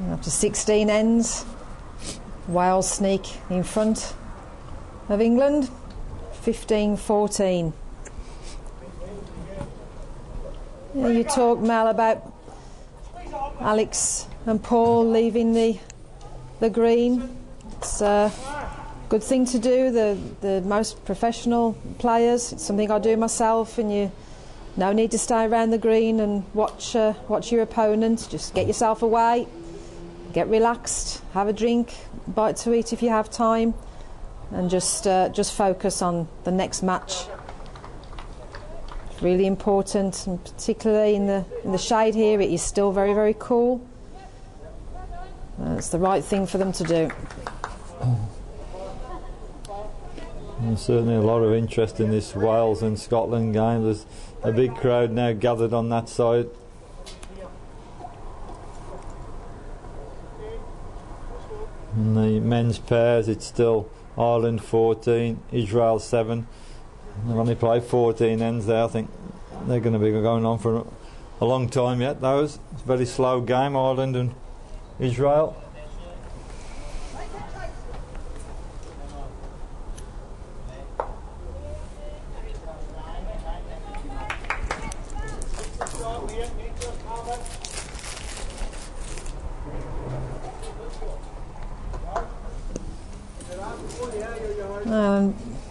After 16 ends, Wales sneak in front of England, 15-14. Yeah, you talk, Mel, about Alex and Paul leaving the green. It's a good thing to do. The most professional players. It's something I do myself, and you no need to stay around the green and watch your opponent. Just get yourself away, get relaxed, have a drink, bite to eat if you have time, and just focus on the next match. It's really important, and particularly in the shade here, it is still very, very cool. It's the right thing for them to do. There's certainly a lot of interest in this Wales and Scotland game. There's a big crowd now gathered on that side. In the men's pairs, it's still Ireland 14, Israel 7. They've only played 14 ends there. I think they're going to be going on for a long time yet. Those, it's a very slow game, Ireland and Israel.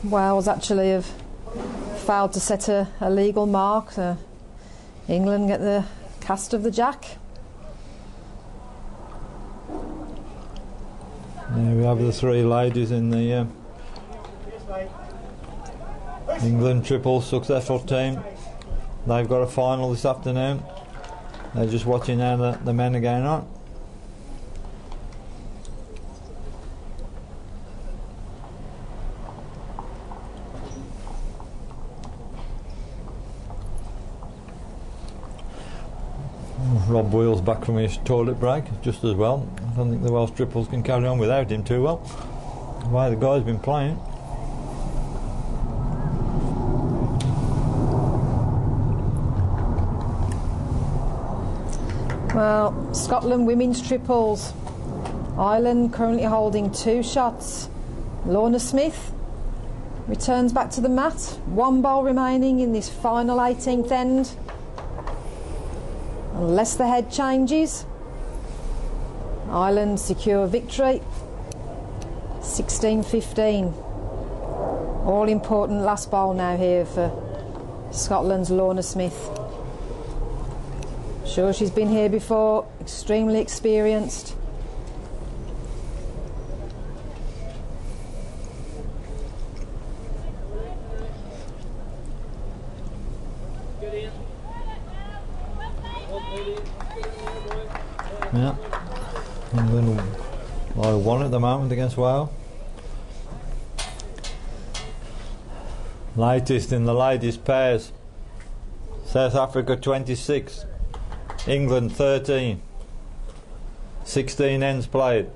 Wales actually have failed to set a legal mark. England get the cast of the jack. There we have the three ladies in the England triple successful team. They've got a final this afternoon. They're just watching how the men are going on. Rob Boyle's back from his toilet break just as well. I don't think the Welsh triples can carry on without him too well. The way the guy's been playing. Well, Scotland women's triples. Ireland currently holding 2 shots. Lorna Smith returns back to the mat. 1 ball remaining in this final 18th end. Unless the head changes, Ireland secure victory. 16-15. All important last bowl now here for Scotland's Lorna Smith. Sure, she's been here before, extremely experienced. Yeah, England by 1 at the moment against Wales. Latest in the ladies' pairs: South Africa 26, England 13. 16 ends played.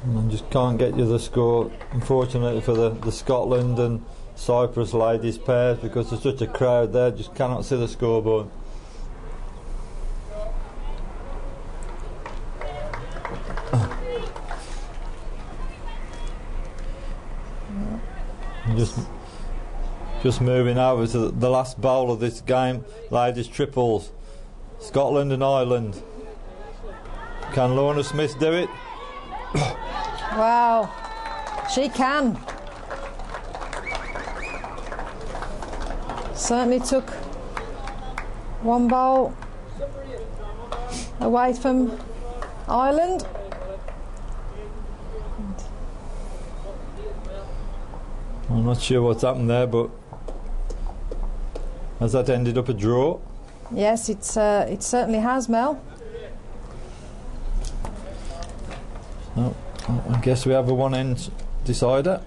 And I just can't get you the score, unfortunately, for the Scotland and Cyprus ladies pairs, because there's such a crowd there. Just cannot see the scoreboard. Just moving over to the last bowl of this game, ladies triples, Scotland and Ireland. Can Lorna Smith do it? Wow, she can. Certainly took 1 bowl away from Ireland. I'm not sure what's happened there, but has that ended up a draw? Yes, it certainly has, Mel. No, I guess we have a 1-end decider.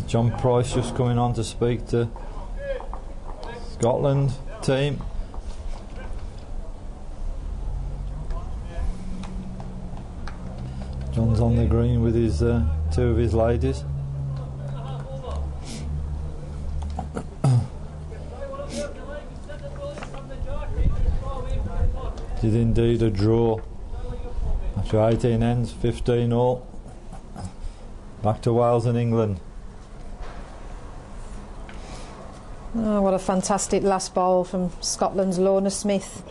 John Price just coming on to speak to Scotland team. John's on the green with his 2 of his ladies. Did indeed a draw after 18 ends, 15 all. Back to Wales and England. Oh, what a fantastic last bowl from Scotland's Lorna Smith.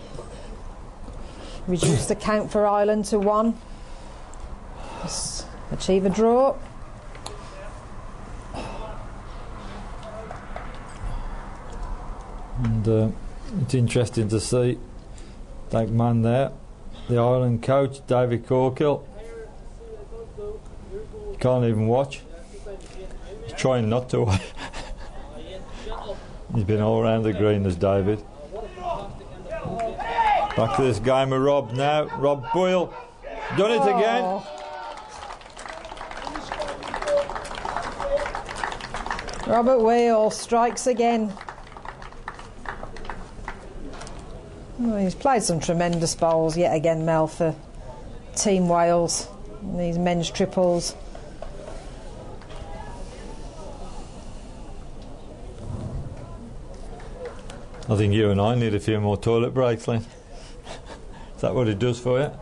Reduce the count for Ireland to 1. Just achieve a draw. And it's interesting to see that man there, the Ireland coach, David Corkill. You can't even watch. He's trying not to watch. He's been all around the green as David. Back to this game of Rob now. Rob Boyle. Done it again. Robert Wheel strikes again. Oh, he's played some tremendous bowls yet again, Mel, for Team Wales in these men's triples. I think you and I need a few more toilet breaks, Lynn. Is that what it does for you?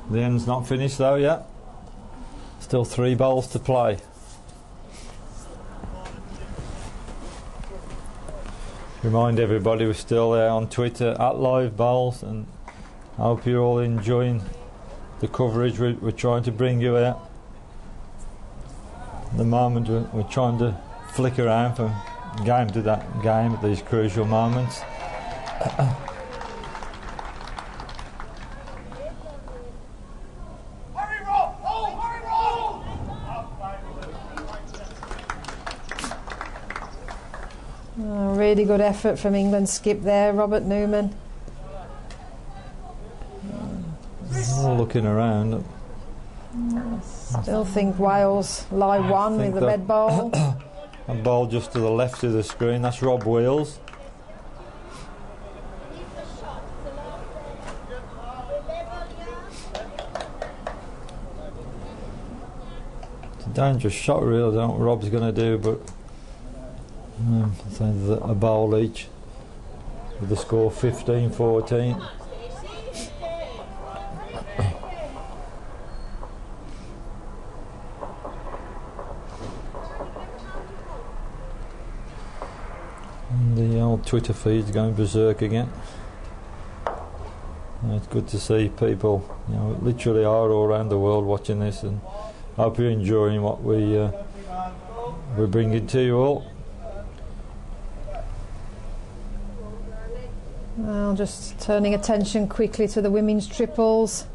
The end's not finished though yet. Still 3 bowls to play. Remind everybody we're still there on Twitter at Live Bowls, and I hope you're all enjoying the coverage we're trying to bring you out. At the moment we're trying to flick around from game to that game at these crucial moments. Really good effort from England skip there, Robert Newman. All looking around. Still think Wales lie one with the red bowl. A ball just to the left of the screen, that's Rob Wheels. It's a dangerous shot really, I don't know what Rob's going to do, but a bowl each with the score 15-14. The old Twitter feed's going berserk again. It's good to see people, literally are all around the world watching this, and I hope you're enjoying what we're bringing to you all. Well, just turning attention quickly to the women's triples.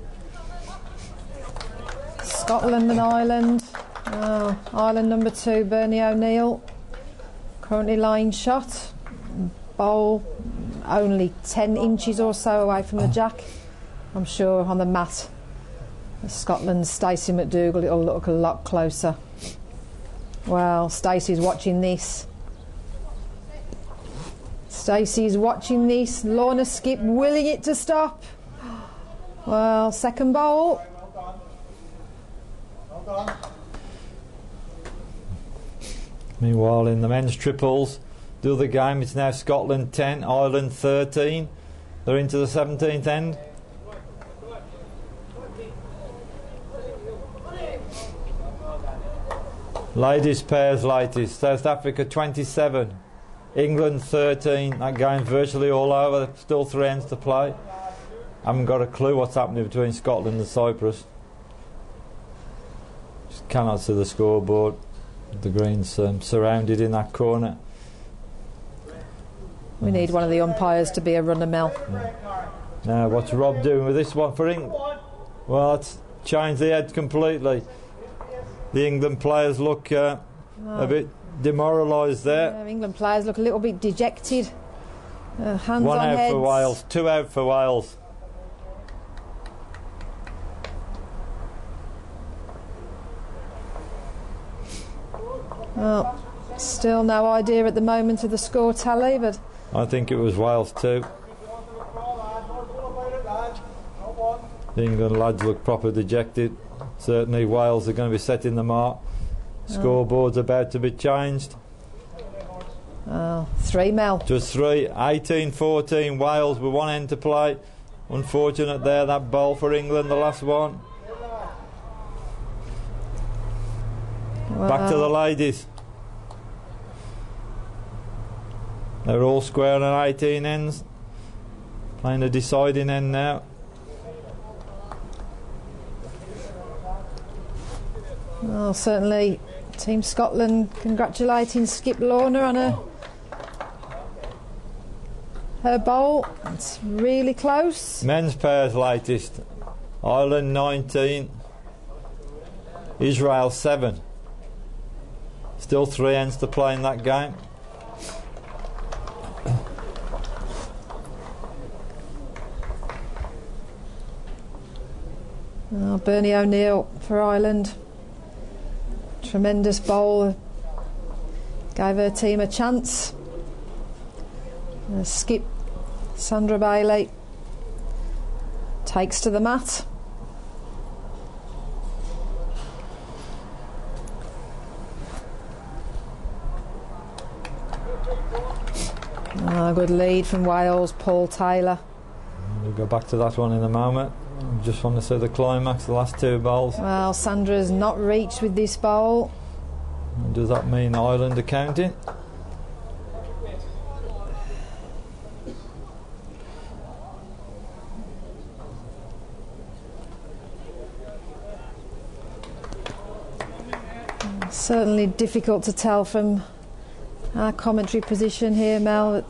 Scotland and Ireland. Oh, Ireland number 2, Bernie O'Neill, currently line shot. Bowl only 10 inches or so away from the jack. I'm sure on the mat, Scotland's Stacey McDougall, it'll look a lot closer. Well, Stacey's watching this. Stacey's watching this. Lorna Skip willing it to stop. Well, second bowl. Meanwhile, in the men's triples, the other game, it's now Scotland 10, Ireland 13. They're into the 17th end. Ladies pairs latest, South Africa 27, England 13. That game's virtually all over, still 3 ends to play. Haven't got a clue what's happening between Scotland and Cyprus. Just cannot see the scoreboard. The green's surrounded in that corner. We need one of the umpires to be a runner, Mel. Now, what's Rob doing with this one for England? Well, it's changed the head completely. The England players look a bit demoralised there. Yeah, England players look a little bit dejected. Hands 1 on out heads. for Wales, 2 out for Wales. Well, still no idea at the moment of the score tally, but I think it was Wales 2. The England lads look proper dejected. Certainly Wales are going to be setting the mark. Scoreboard's about to be changed. 3, Mel. Just 3, 18-14 Wales with 1 end to play. Unfortunate there, that ball for England, the last one. Well, back to the ladies. They're all square on 18 ends. Playing a deciding end now. well, certainly Team Scotland congratulating Skip Lorna on her bowl. It's really close. Men's pairs latest. Ireland 19, Israel 7. Still 3 ends to play in that game. Bernie O'Neill for Ireland. Tremendous bowl. gave her team a chance. Skip Sandra Bailey takes to the mat. Good lead from Wales, Paul Taylor. We'll go back to that one in a moment. Just want to see the climax, the last two bowls. Well, Sandra's not reached with this bowl. Does that mean Ireland are counting? Certainly difficult to tell from our commentary position here, Mel.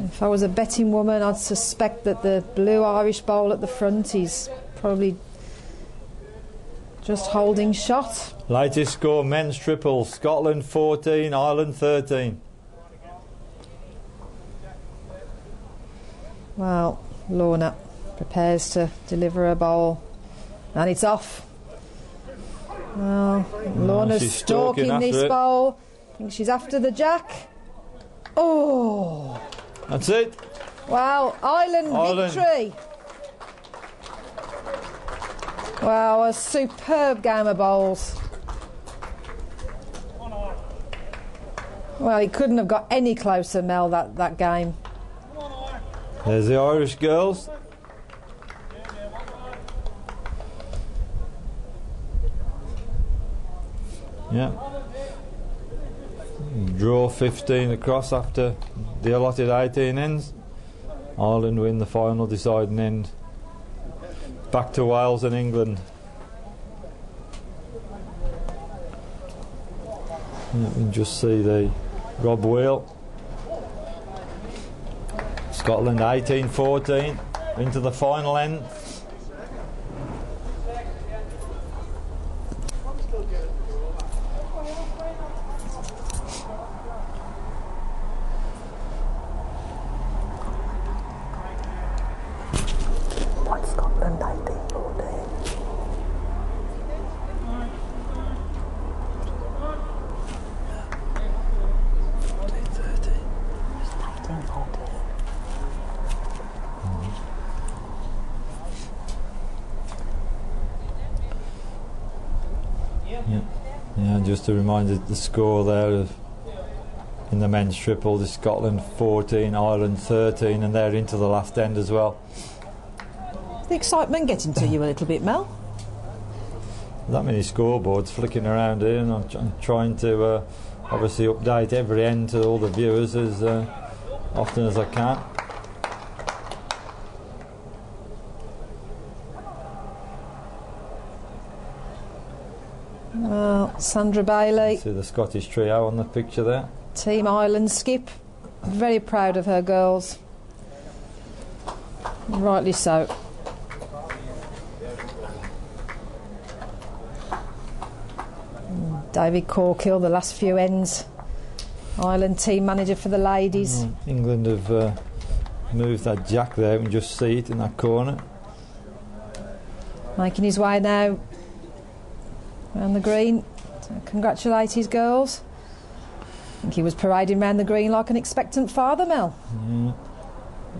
If I was a betting woman, I'd suspect that the blue Irish bowl at the front is probably just holding shot. Latest score, men's triple, Scotland 14, Ireland 13. Well, Lorna prepares to deliver a bowl, and it's off. Well, Lorna's stalking this bowl. I think she's after the jack. Oh! That's it. Wow, Ireland victory. Wow, a superb game of bowls. Well, it couldn't have got any closer, Mel, that game. There's the Irish girls. Yeah. Draw 15 across after the allotted 18 ends. Ireland win the final deciding end. Back to Wales and England. You can just see the Rob wheel. Scotland 18-14 into the final end. Yeah, just to remind you the score there in the men's triple, the Scotland 14, Ireland 13, and they're into the last end as well. The excitement getting to you a little bit, Mel? That many scoreboards flicking around here, and I'm trying to obviously update every end to all the viewers as often as I can. Well, Sandra Bailey. See the Scottish trio on the picture there. Team Ireland skip. Very proud of her girls. Rightly so. David Corkill, the last few ends. Ireland team manager for the ladies. England have moved that jack there, and just see it in that corner. Making his way now around the green to congratulate his girls. I think he was parading around the green like an expectant father, Mel. Yeah.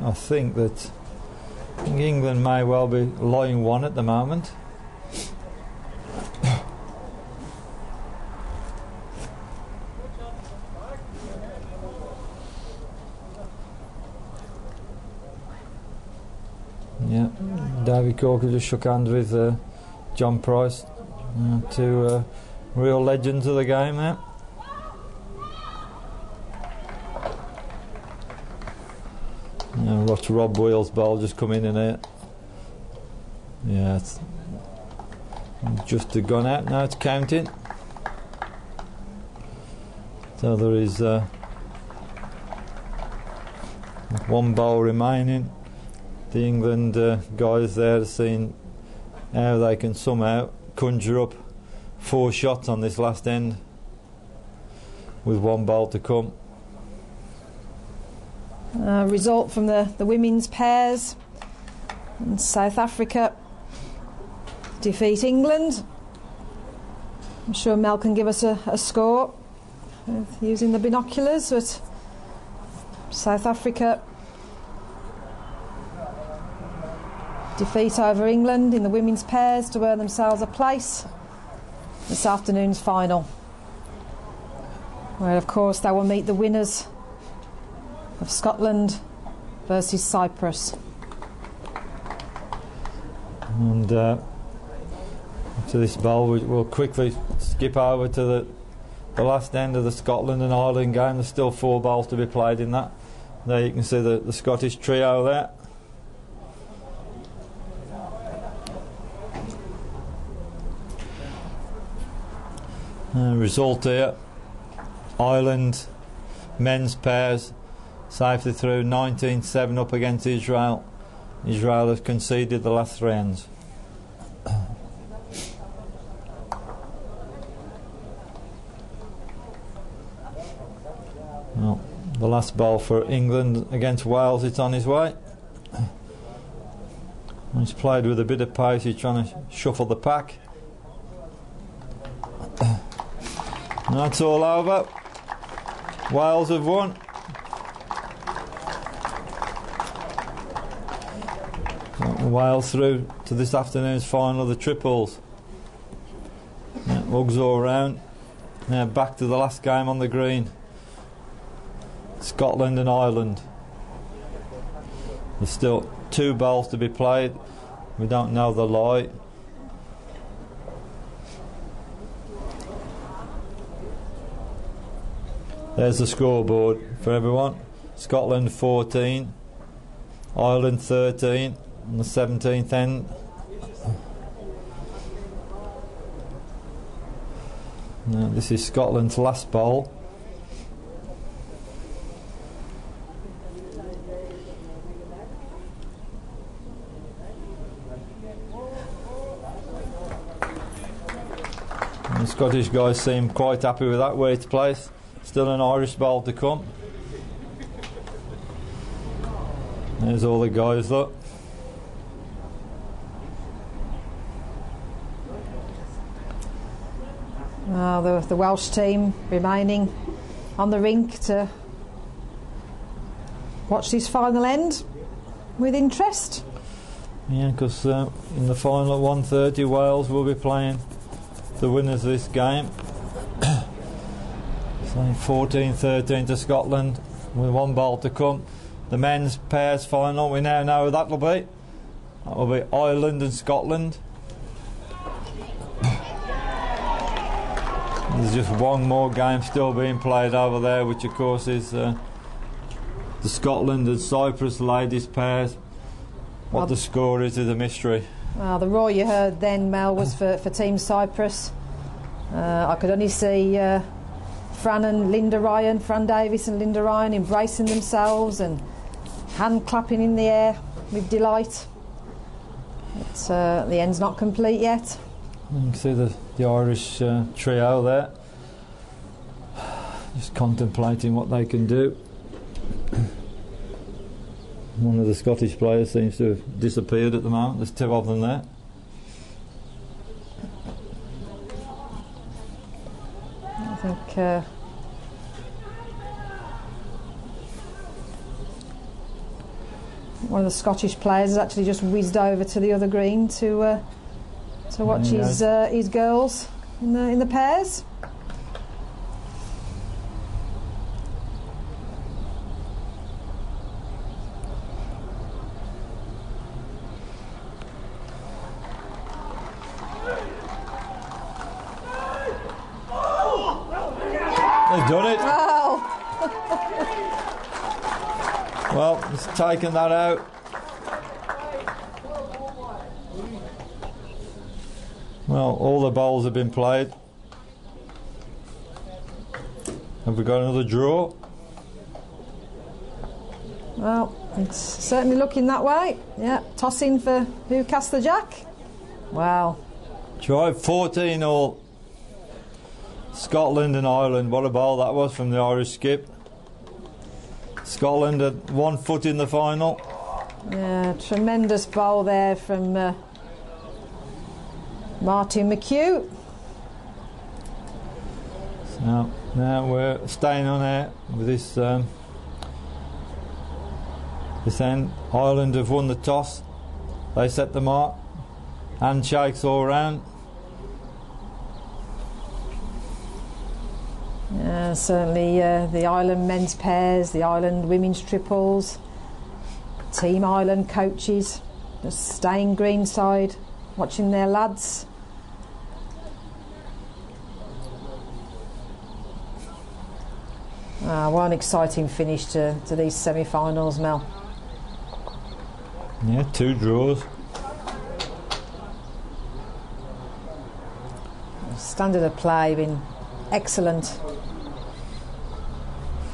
I think England may well be lying one at the moment. Yeah, David Corker just shook hands with John Price, two real legends of the game there. Watch Rob Wheel's ball just come in here. Yeah, it's just gone out now, it's counting. So there is one ball remaining. The England guys there are seeing how they can somehow conjure up 4 shots on this last end with one ball to come. Result from the women's pairs. And South Africa defeat England. I'm sure Mel can give us a score using the binoculars. But South Africa defeat over England in the women's pairs to earn themselves a place this afternoon's final, where of course they will meet the winners of Scotland versus Cyprus. And to this bowl we'll quickly skip over to the last end of the Scotland and Ireland game. There's still 4 bowls to be played in that. There you can see the Scottish trio there. Result here: Ireland men's pairs safely through 19-7 up against Israel. Israel has conceded the last 3 ends. Well, the last ball for England against Wales, it's on his way. He's played with a bit of pace, he's trying to shuffle the pack. And that's all over. Wales have won. Wales through to this afternoon's final of the triples. Hugs all round. Now back to the last game on the green. Scotland and Ireland. There's still 2 bowls to be played. We don't know the lie. There's the scoreboard for everyone. Scotland 14, Ireland 13 on the 17th end. Now this is Scotland's last bowl. And the Scottish guys seem quite happy with that, where it's placed. Still an Irish bowl to come. There's all the guys, look. The Welsh team remaining on the rink to watch this final end with interest. Yeah, because in the final at 1:30 Wales will be playing the winners of this game. 14-13 to Scotland with 1 ball to come. The men's pairs final, we now know who that will be. That will be Ireland and Scotland. There's just 1 more game still being played over there, which of course is the Scotland and Cyprus ladies pairs. What the score is a mystery. Well, the roar you heard then, Mel, was for Team Cyprus. I could only see Fran Davis and Linda Ryan embracing themselves and hand clapping in the air with delight. But the end's not complete yet. You can see the Irish trio there, just contemplating what they can do. One of the Scottish players seems to have disappeared at the moment. There's 2 of them there. I think one of the Scottish players has actually just whizzed over to the other green to watch his girls in the pairs. They've done it. Oh. Well, it's taken that out. Well, all the bowls have been played. Have we got another draw? Well, it's certainly looking that way. Yeah, tossing for who cast the jack. Wow. Try 14 all. Scotland and Ireland. What a bowl that was from the Irish skip. Scotland had 1 foot in the final. Yeah, tremendous bowl there from Martin McHugh. Now we're staying on air with this this end. Ireland have won the toss. They set the mark. Handshakes all round. Certainly the Ireland men's pairs, the Ireland women's triples, Team Ireland coaches just staying greenside, watching their lads. What an exciting finish to these semi-finals, Mel. Yeah, 2 draws. Standard of play been excellent.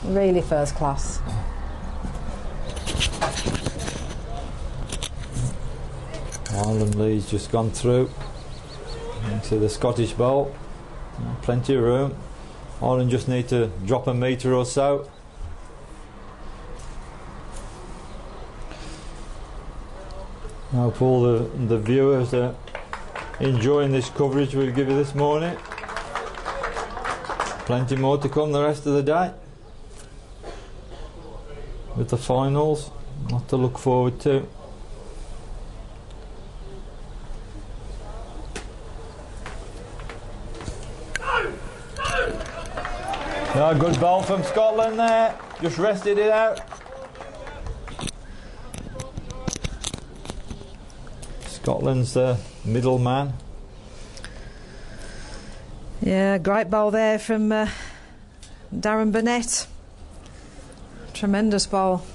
Really first class. Ireland lead's just gone through into the Scottish Bowl. Plenty of room. Ireland just need to drop a metre or so. I hope all the viewers are enjoying this coverage we'll give you this morning. Plenty more to come the rest of the day with the finals. Lot to look forward to. Yeah, good ball from Scotland there. Just rested it out. Scotland's the middleman. Yeah, great ball there from Darren Burnett. Tremendous ball.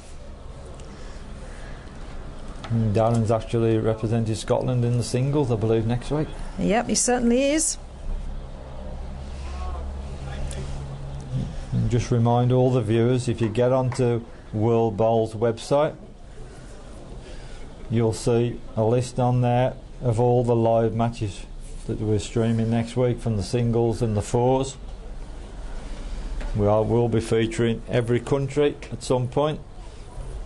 Darren's actually represented Scotland in the singles, I believe, next week. Yep, he certainly is. And just remind all the viewers, if you get onto World Bowl's website, you'll see a list on there of all the live matches that we're streaming next week from the singles and the fours. We'll be featuring every country at some point,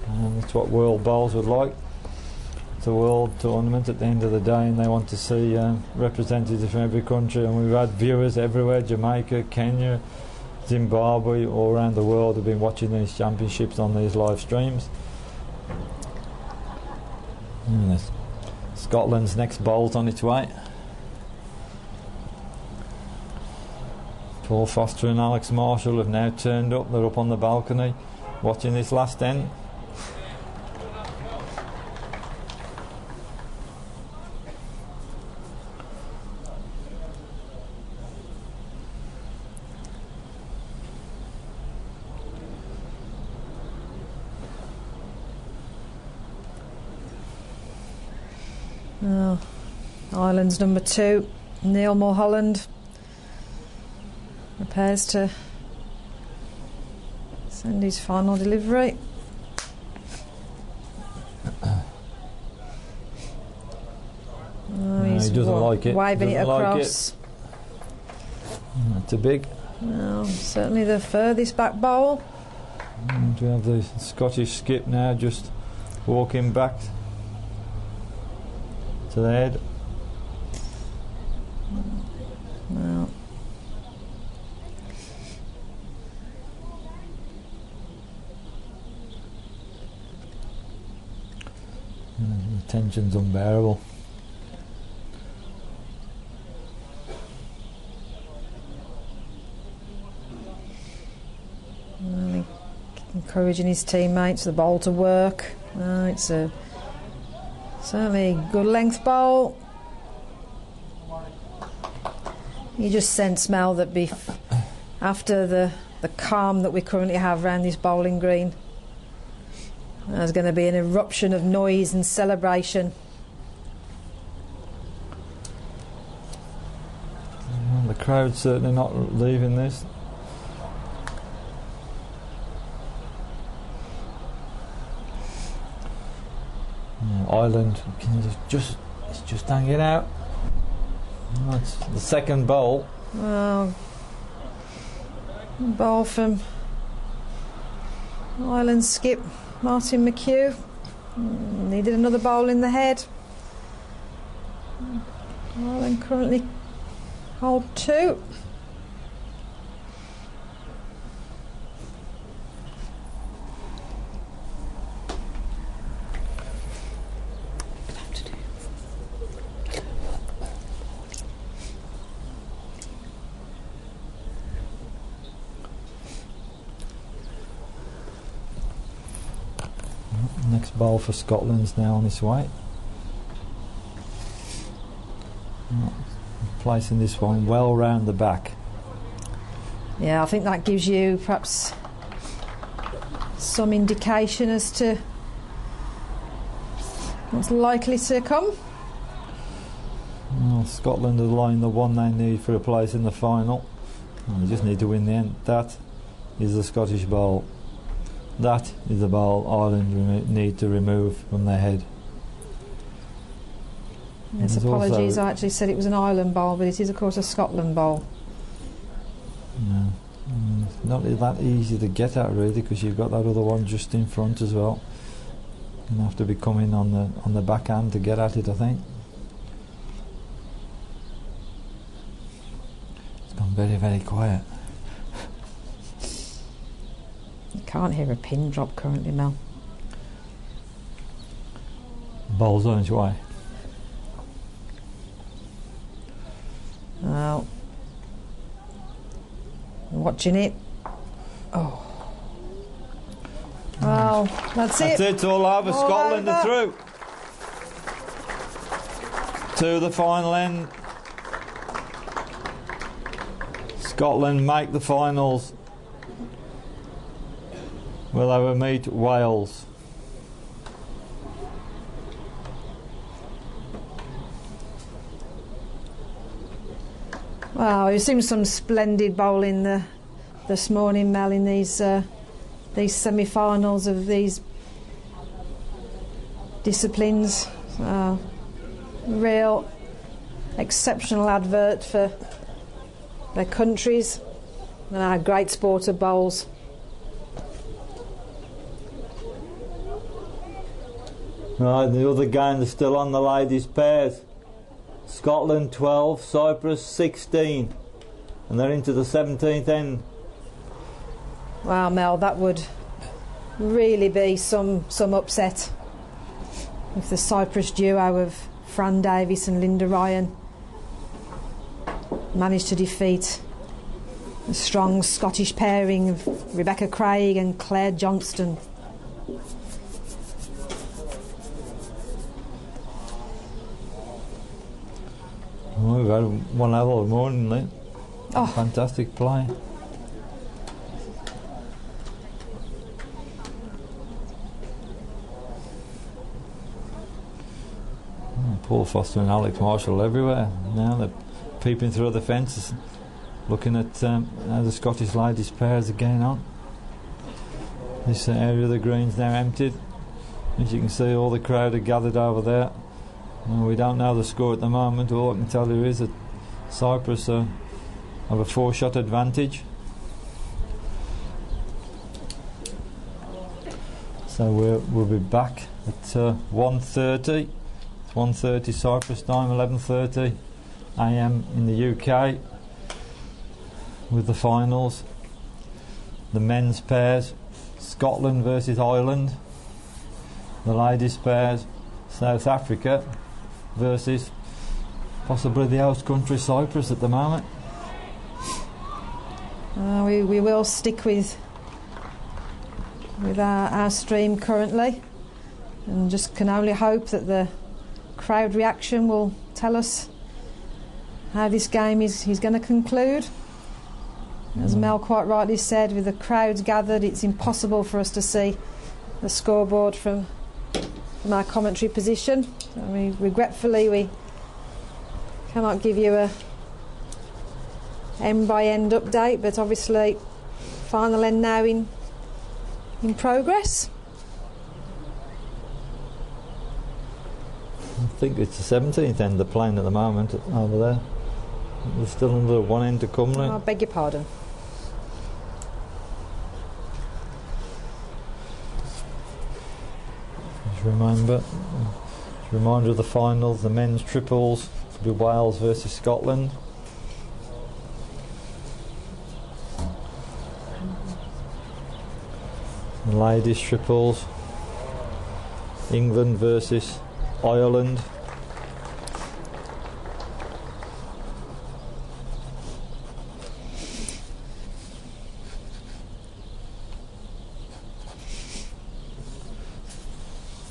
and that's what World Bowls would like. It's a world tournament at the end of the day, and they want to see representatives from every country, and we've had viewers everywhere: Jamaica, Kenya, Zimbabwe, all around the world have been watching these championships on these live streams. Scotland's next bowl's on its way. Paul Foster and Alex Marshall have now turned up. They're up on the balcony watching this last end. Ireland's number 2, Neil Mulholland, prepares to send his final delivery. He doesn't like it. Waving it across. That's a big. Well, certainly the furthest back bowl. And we have the Scottish skip now just walking back to the head. Well, the tension's unbearable. Encouraging his teammates, the bowl to work. It's a certainly good length bowl. You just sense, Mel, that after the calm that we currently have around this bowling green, there's going to be an eruption of noise and celebration. The crowd's certainly not leaving this. Ireland it's just hanging out. It's the second bowl. Well, bowl from Ireland skip Martin McHugh. Needed another bowl in the head. Ireland currently hold 2. Next bowl for Scotland's now on its way. Placing this one well round the back. Yeah, I think that gives you perhaps some indication as to what's likely to come. Well, Scotland are lying the one they need for a place in the final. They just need to win the end. That is the Scottish bowl. That is the bowl Ireland need to remove from their head. Yes, apologies, I actually said it was an Ireland bowl, but it is of course a Scotland bowl. No, it's not that easy to get at really, because you've got that other one just in front as well. You have to be coming on the backhand to get at it, I think. It's gone very, very quiet. You can't hear a pin drop currently, Mel. Bowl's on its way. Well, watching it. Oh. Well, that's it. That's it, it's all over. All Scotland over. are through to the final end. Scotland make the finals. Will they will meet Wales. Wow, we've seen some splendid bowling this morning, Mel, in these semi-finals of these disciplines. Real exceptional advert for their countries and our great sport of bowls. Right, the other games are still on the ladies' pairs. Scotland 12, Cyprus 16, and they're into the 17th end. Wow, Mel, that would really be some upset if the Cyprus duo of Fran Davies and Linda Ryan managed to defeat the strong Scottish pairing of Rebecca Craig and Claire Johnston. Well, we've had one level of morning, Lee. Oh. Fantastic play. Paul Foster and Alex Marshall everywhere. Now they're peeping through the fences, looking at how the Scottish ladies pairs are getting on. This area of the green's now emptied. As you can see, all the crowd are gathered over there. Well, we don't know the score at the moment. All I can tell you is that Cyprus have a 4-shot advantage. So we'll be back at 1:30. It's 1:30 Cyprus time, 11:30 AM in the UK with the finals. The men's pairs, Scotland versus Ireland. The ladies pairs, South Africa versus possibly the host country Cyprus at the moment. We will stick with our stream currently, and just can only hope that the crowd reaction will tell us how this game is going to conclude. As Mel quite rightly said, with the crowds gathered, it's impossible for us to see the scoreboard from our commentary position. I mean, regretfully, we cannot give you a end by end update, but obviously final end now in progress. I think it's the 17th end they're playing at the moment over there. There's still another one end to come now. I beg your pardon. Just reminder of the finals, the men's triples will be Wales versus Scotland. The ladies triples, England versus Ireland.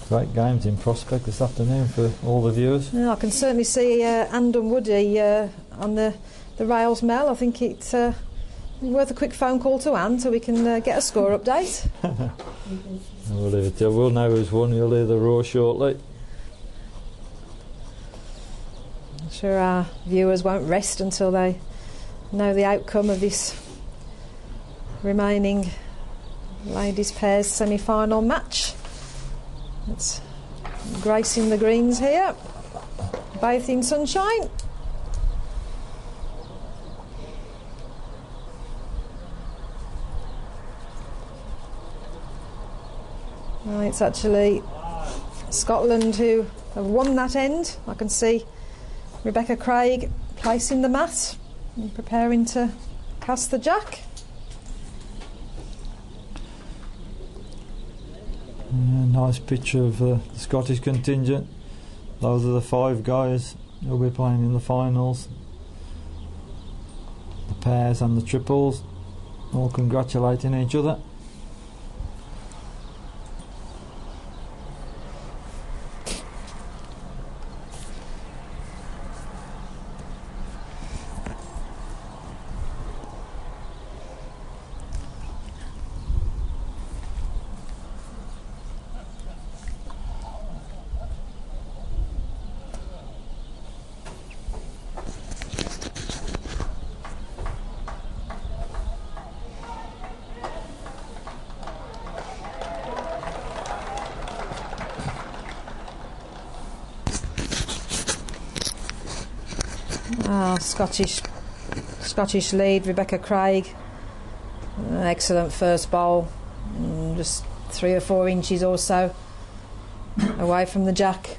Great games in prospect this afternoon for all the viewers. Yeah, I can certainly see And and Woody on the rails, Mel. I think it's worth a quick phone call to Anne so we can get a score update. We'll leave it till we'll know who's won. You'll hear the roar shortly. I'm sure our viewers won't rest until they know the outcome of this remaining ladies pairs semi-final match. It's gracing the greens here, both in sunshine. Well, it's actually Scotland who have won that end. I can see Rebecca Craig placing the mat and preparing to cast the jack. Nice picture of the Scottish contingent. Those are the 5 guys who'll be playing in the finals. The pairs and the triples, all congratulating each other. Scottish lead, Rebecca Craig. Excellent first bowl, just 3 or 4 inches or so away from the jack.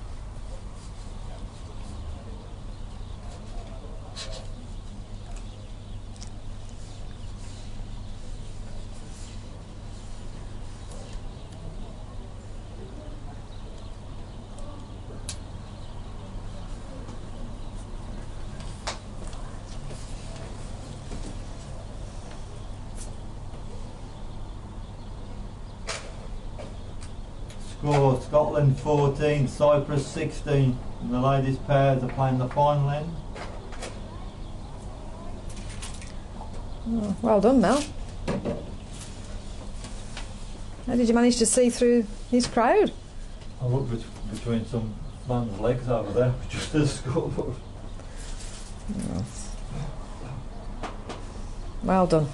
Score: Scotland 14, Cyprus 16, and the ladies pairs are playing the final end. Oh, well done, Mel. How did you manage to see through this crowd? I looked between some man's legs over there, just as scoreboard. Well done.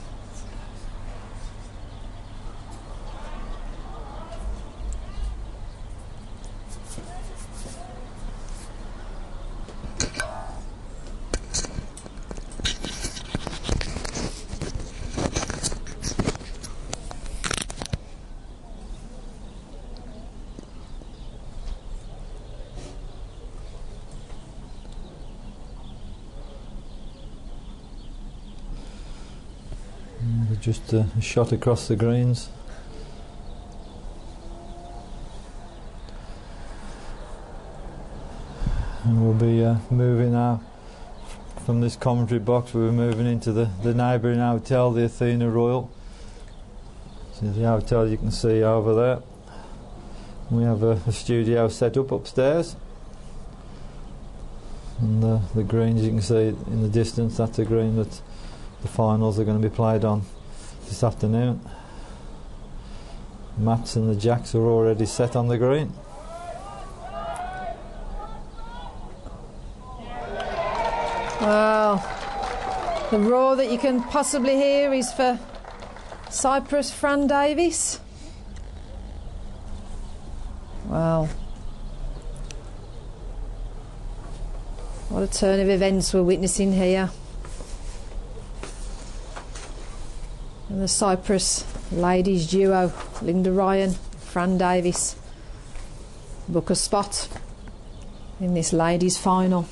Just a shot across the greens. And we'll be moving now from this commentary box. We're moving into the neighbouring hotel, the Athena Royal. So the hotel you can see over there. We have a studio set up upstairs. And the greens you can see in the distance, that's a green that the finals are going to be played on this afternoon. Mats and the jacks are already set on the green. Well, the roar that you can possibly hear is for Cyprus Fran Davies. Well, what a turn of events we're witnessing here. And the Cyprus ladies duo, Linda Ryan, Fran Davies, book a spot in this ladies final.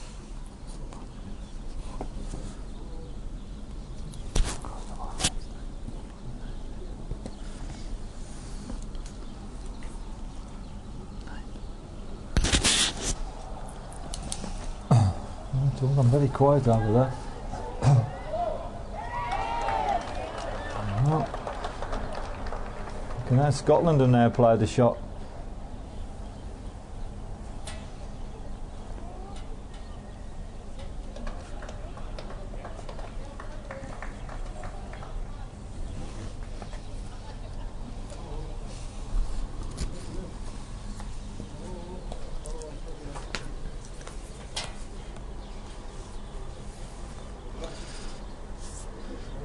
I'm very quiet over there. Scotland have now played a shot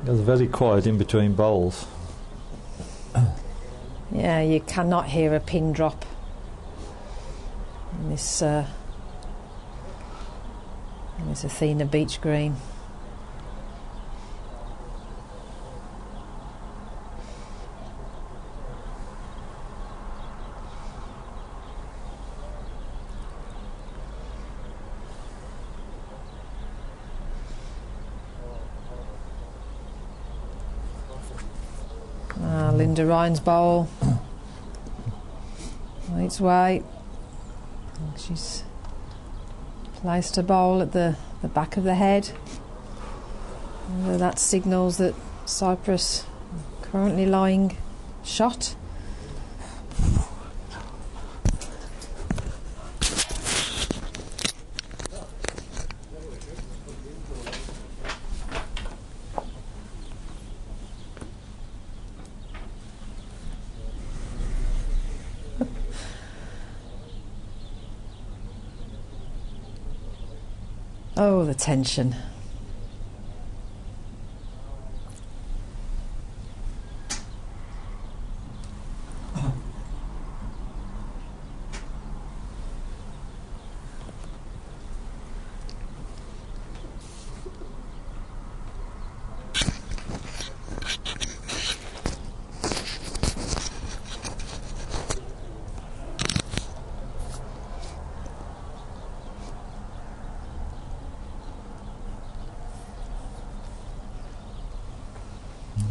It was very quiet in between bowls. Yeah, you cannot hear a pin drop in this Athena beach green. Linda Ryan's bowl on its way. She's placed her bowl at the back of the head. That signals that Cyprus currently lying shot. Oh, the tension.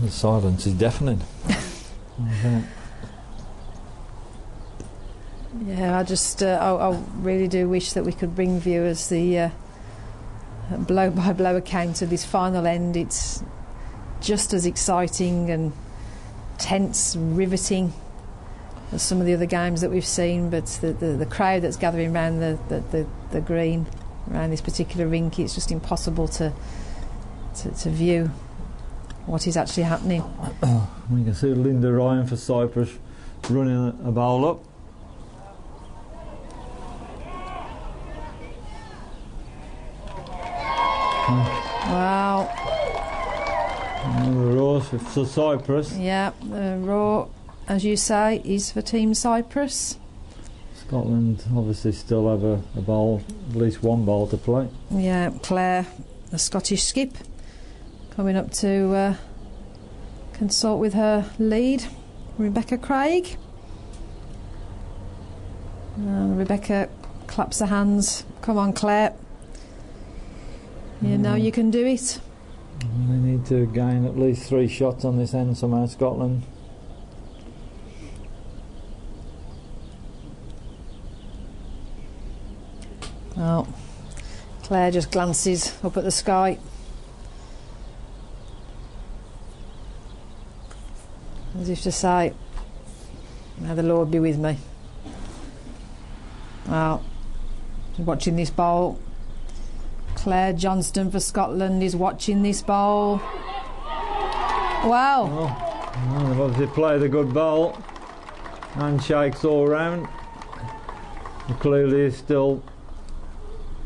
The silence is deafening. Yeah, I really do wish that we could bring viewers the blow-by-blow account of this final end. It's just as exciting and tense, riveting as some of the other games that we've seen, but the crowd that's gathering around the green, around this particular rink, it's just impossible to view what is actually happening. We can see Linda Ryan for Cyprus running a bowl up. Wow. Another raw for Cyprus. Yeah, the raw, as you say, is for Team Cyprus. Scotland obviously still have a bowl, at least one bowl to play. Yeah, Claire, the Scottish skip, coming up to consult with her lead, Rebecca Craig. Rebecca claps her hands. Come on, Claire. You know you can do it. They need to gain at least 3 shots on this end somehow, Scotland. Oh, Claire just glances up at the sky. As if to say, may the Lord be with me. Well, watching this bowl. Claire Johnston for Scotland is watching this bowl. Wow. Well, they've obviously played a good bowl. Handshakes all round. And clearly still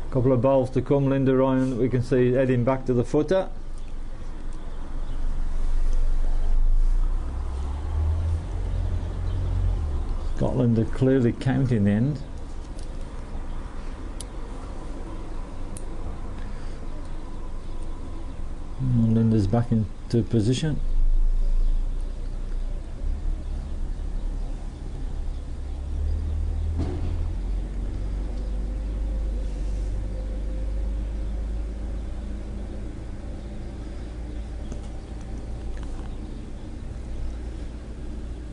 a couple of bowls to come. Linda Ryan, we can see heading back to the footer. Scotland are clearly counting the end. And Linda's back into position.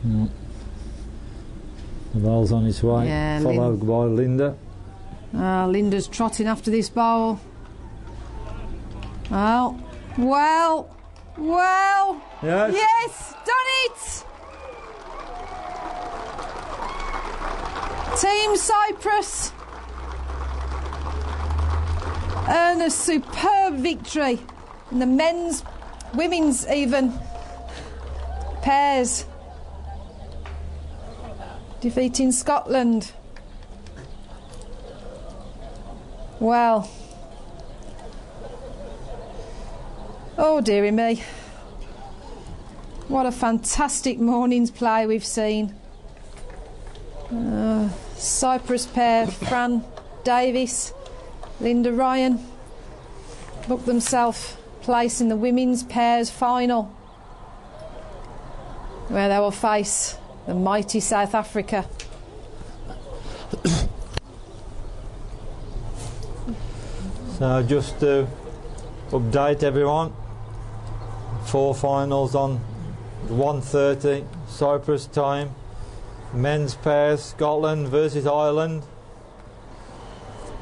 No. The ball's on its way, yeah, followed by Linda. Linda's trotting after this bowl. Well, yes, done it! Team Cyprus earn a superb victory in the men's, women's even pairs, defeating Scotland. Well, oh dearie me, What a fantastic morning's play we've seen. Cyprus pair, Fran Davis, Linda Ryan, booked themselves place in the women's pairs final, where they will face the mighty South Africa. So just to update everyone, 4 finals on 1:30 Cyprus time. Men's pairs, Scotland versus Ireland.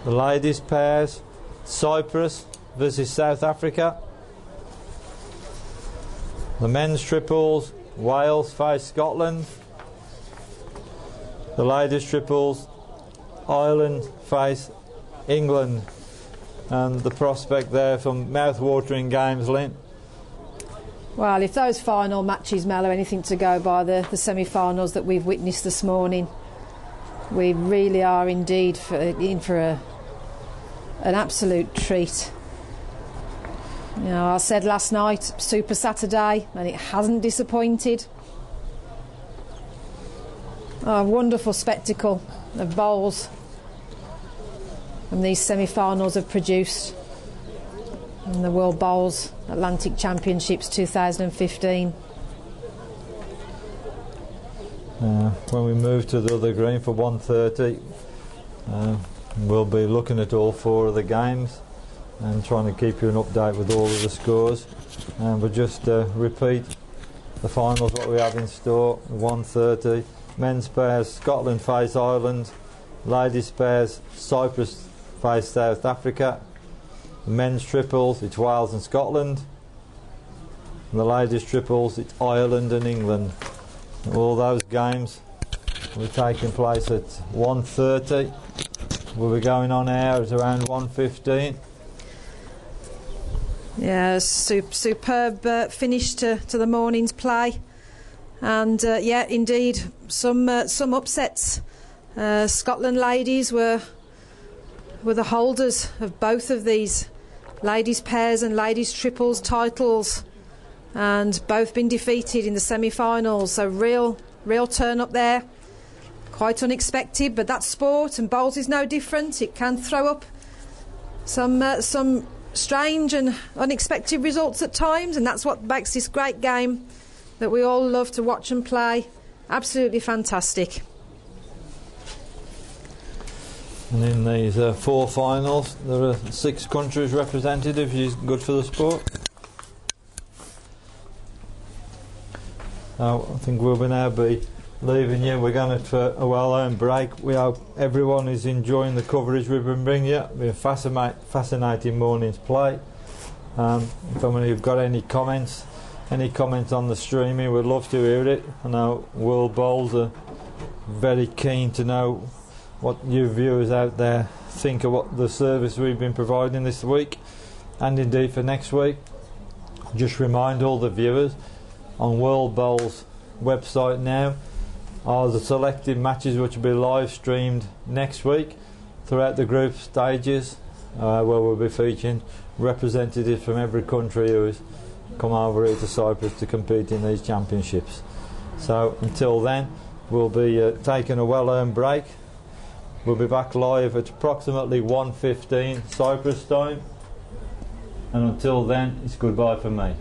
The ladies pairs, Cyprus versus South Africa. The men's triples, Wales face Scotland. The ladies triples, Ireland face England. And the prospect there from mouth-watering games, Lynn. Well, if those final matches, Mel, are anything to go by, the semi-finals that we've witnessed this morning, we really are indeed in for an absolute treat. You know, I said last night, Super Saturday, and it hasn't disappointed. A wonderful spectacle of bowls and these semi-finals have produced in the World Bowls Atlantic Championships 2015. When we move to the other green for 1:30, we'll be looking at all 4 of the games and trying to keep you an update with all of the scores. And we'll just repeat the finals, what we have in store. 1:30, men's pairs, Scotland face Ireland. Ladies pairs, Cyprus face South Africa. The men's triples, it's Wales and Scotland. And the ladies triples, it's Ireland and England. All those games will be taking place at 1:30. We'll be going on air at around 1:15. Yeah, superb finish to the morning's play. And yeah, indeed, some upsets. Scotland ladies were the holders of both of these ladies pairs and ladies triples titles, and both been defeated in the semi-finals. So real turn up there. Quite unexpected, but that's sport, and bowls is no different. It can throw up some strange and unexpected results at times, and that's what makes this great game that we all love to watch and play absolutely fantastic. And in these 4 finals, there are 6 countries represented, which is good for the sport. I think we'll now be leaving you. We're going for a well-earned break. We hope everyone is enjoying the coverage we've been bringing you. It'll be a fascinating morning's play. If any of you've got any comments on the streaming, we'd love to hear it. I know World Bowls are very keen to know what you viewers out there think of what the service we've been providing this week, and indeed for next week. Just remind all the viewers, on World Bowls website now are the selected matches which will be live streamed next week throughout the group stages, where we'll be featuring representatives from every country who has come over here to Cyprus to compete in these championships. So until then, we'll be taking a well-earned break. We'll be back live at approximately 1:15 Cyprus time, and until then, it's goodbye from me.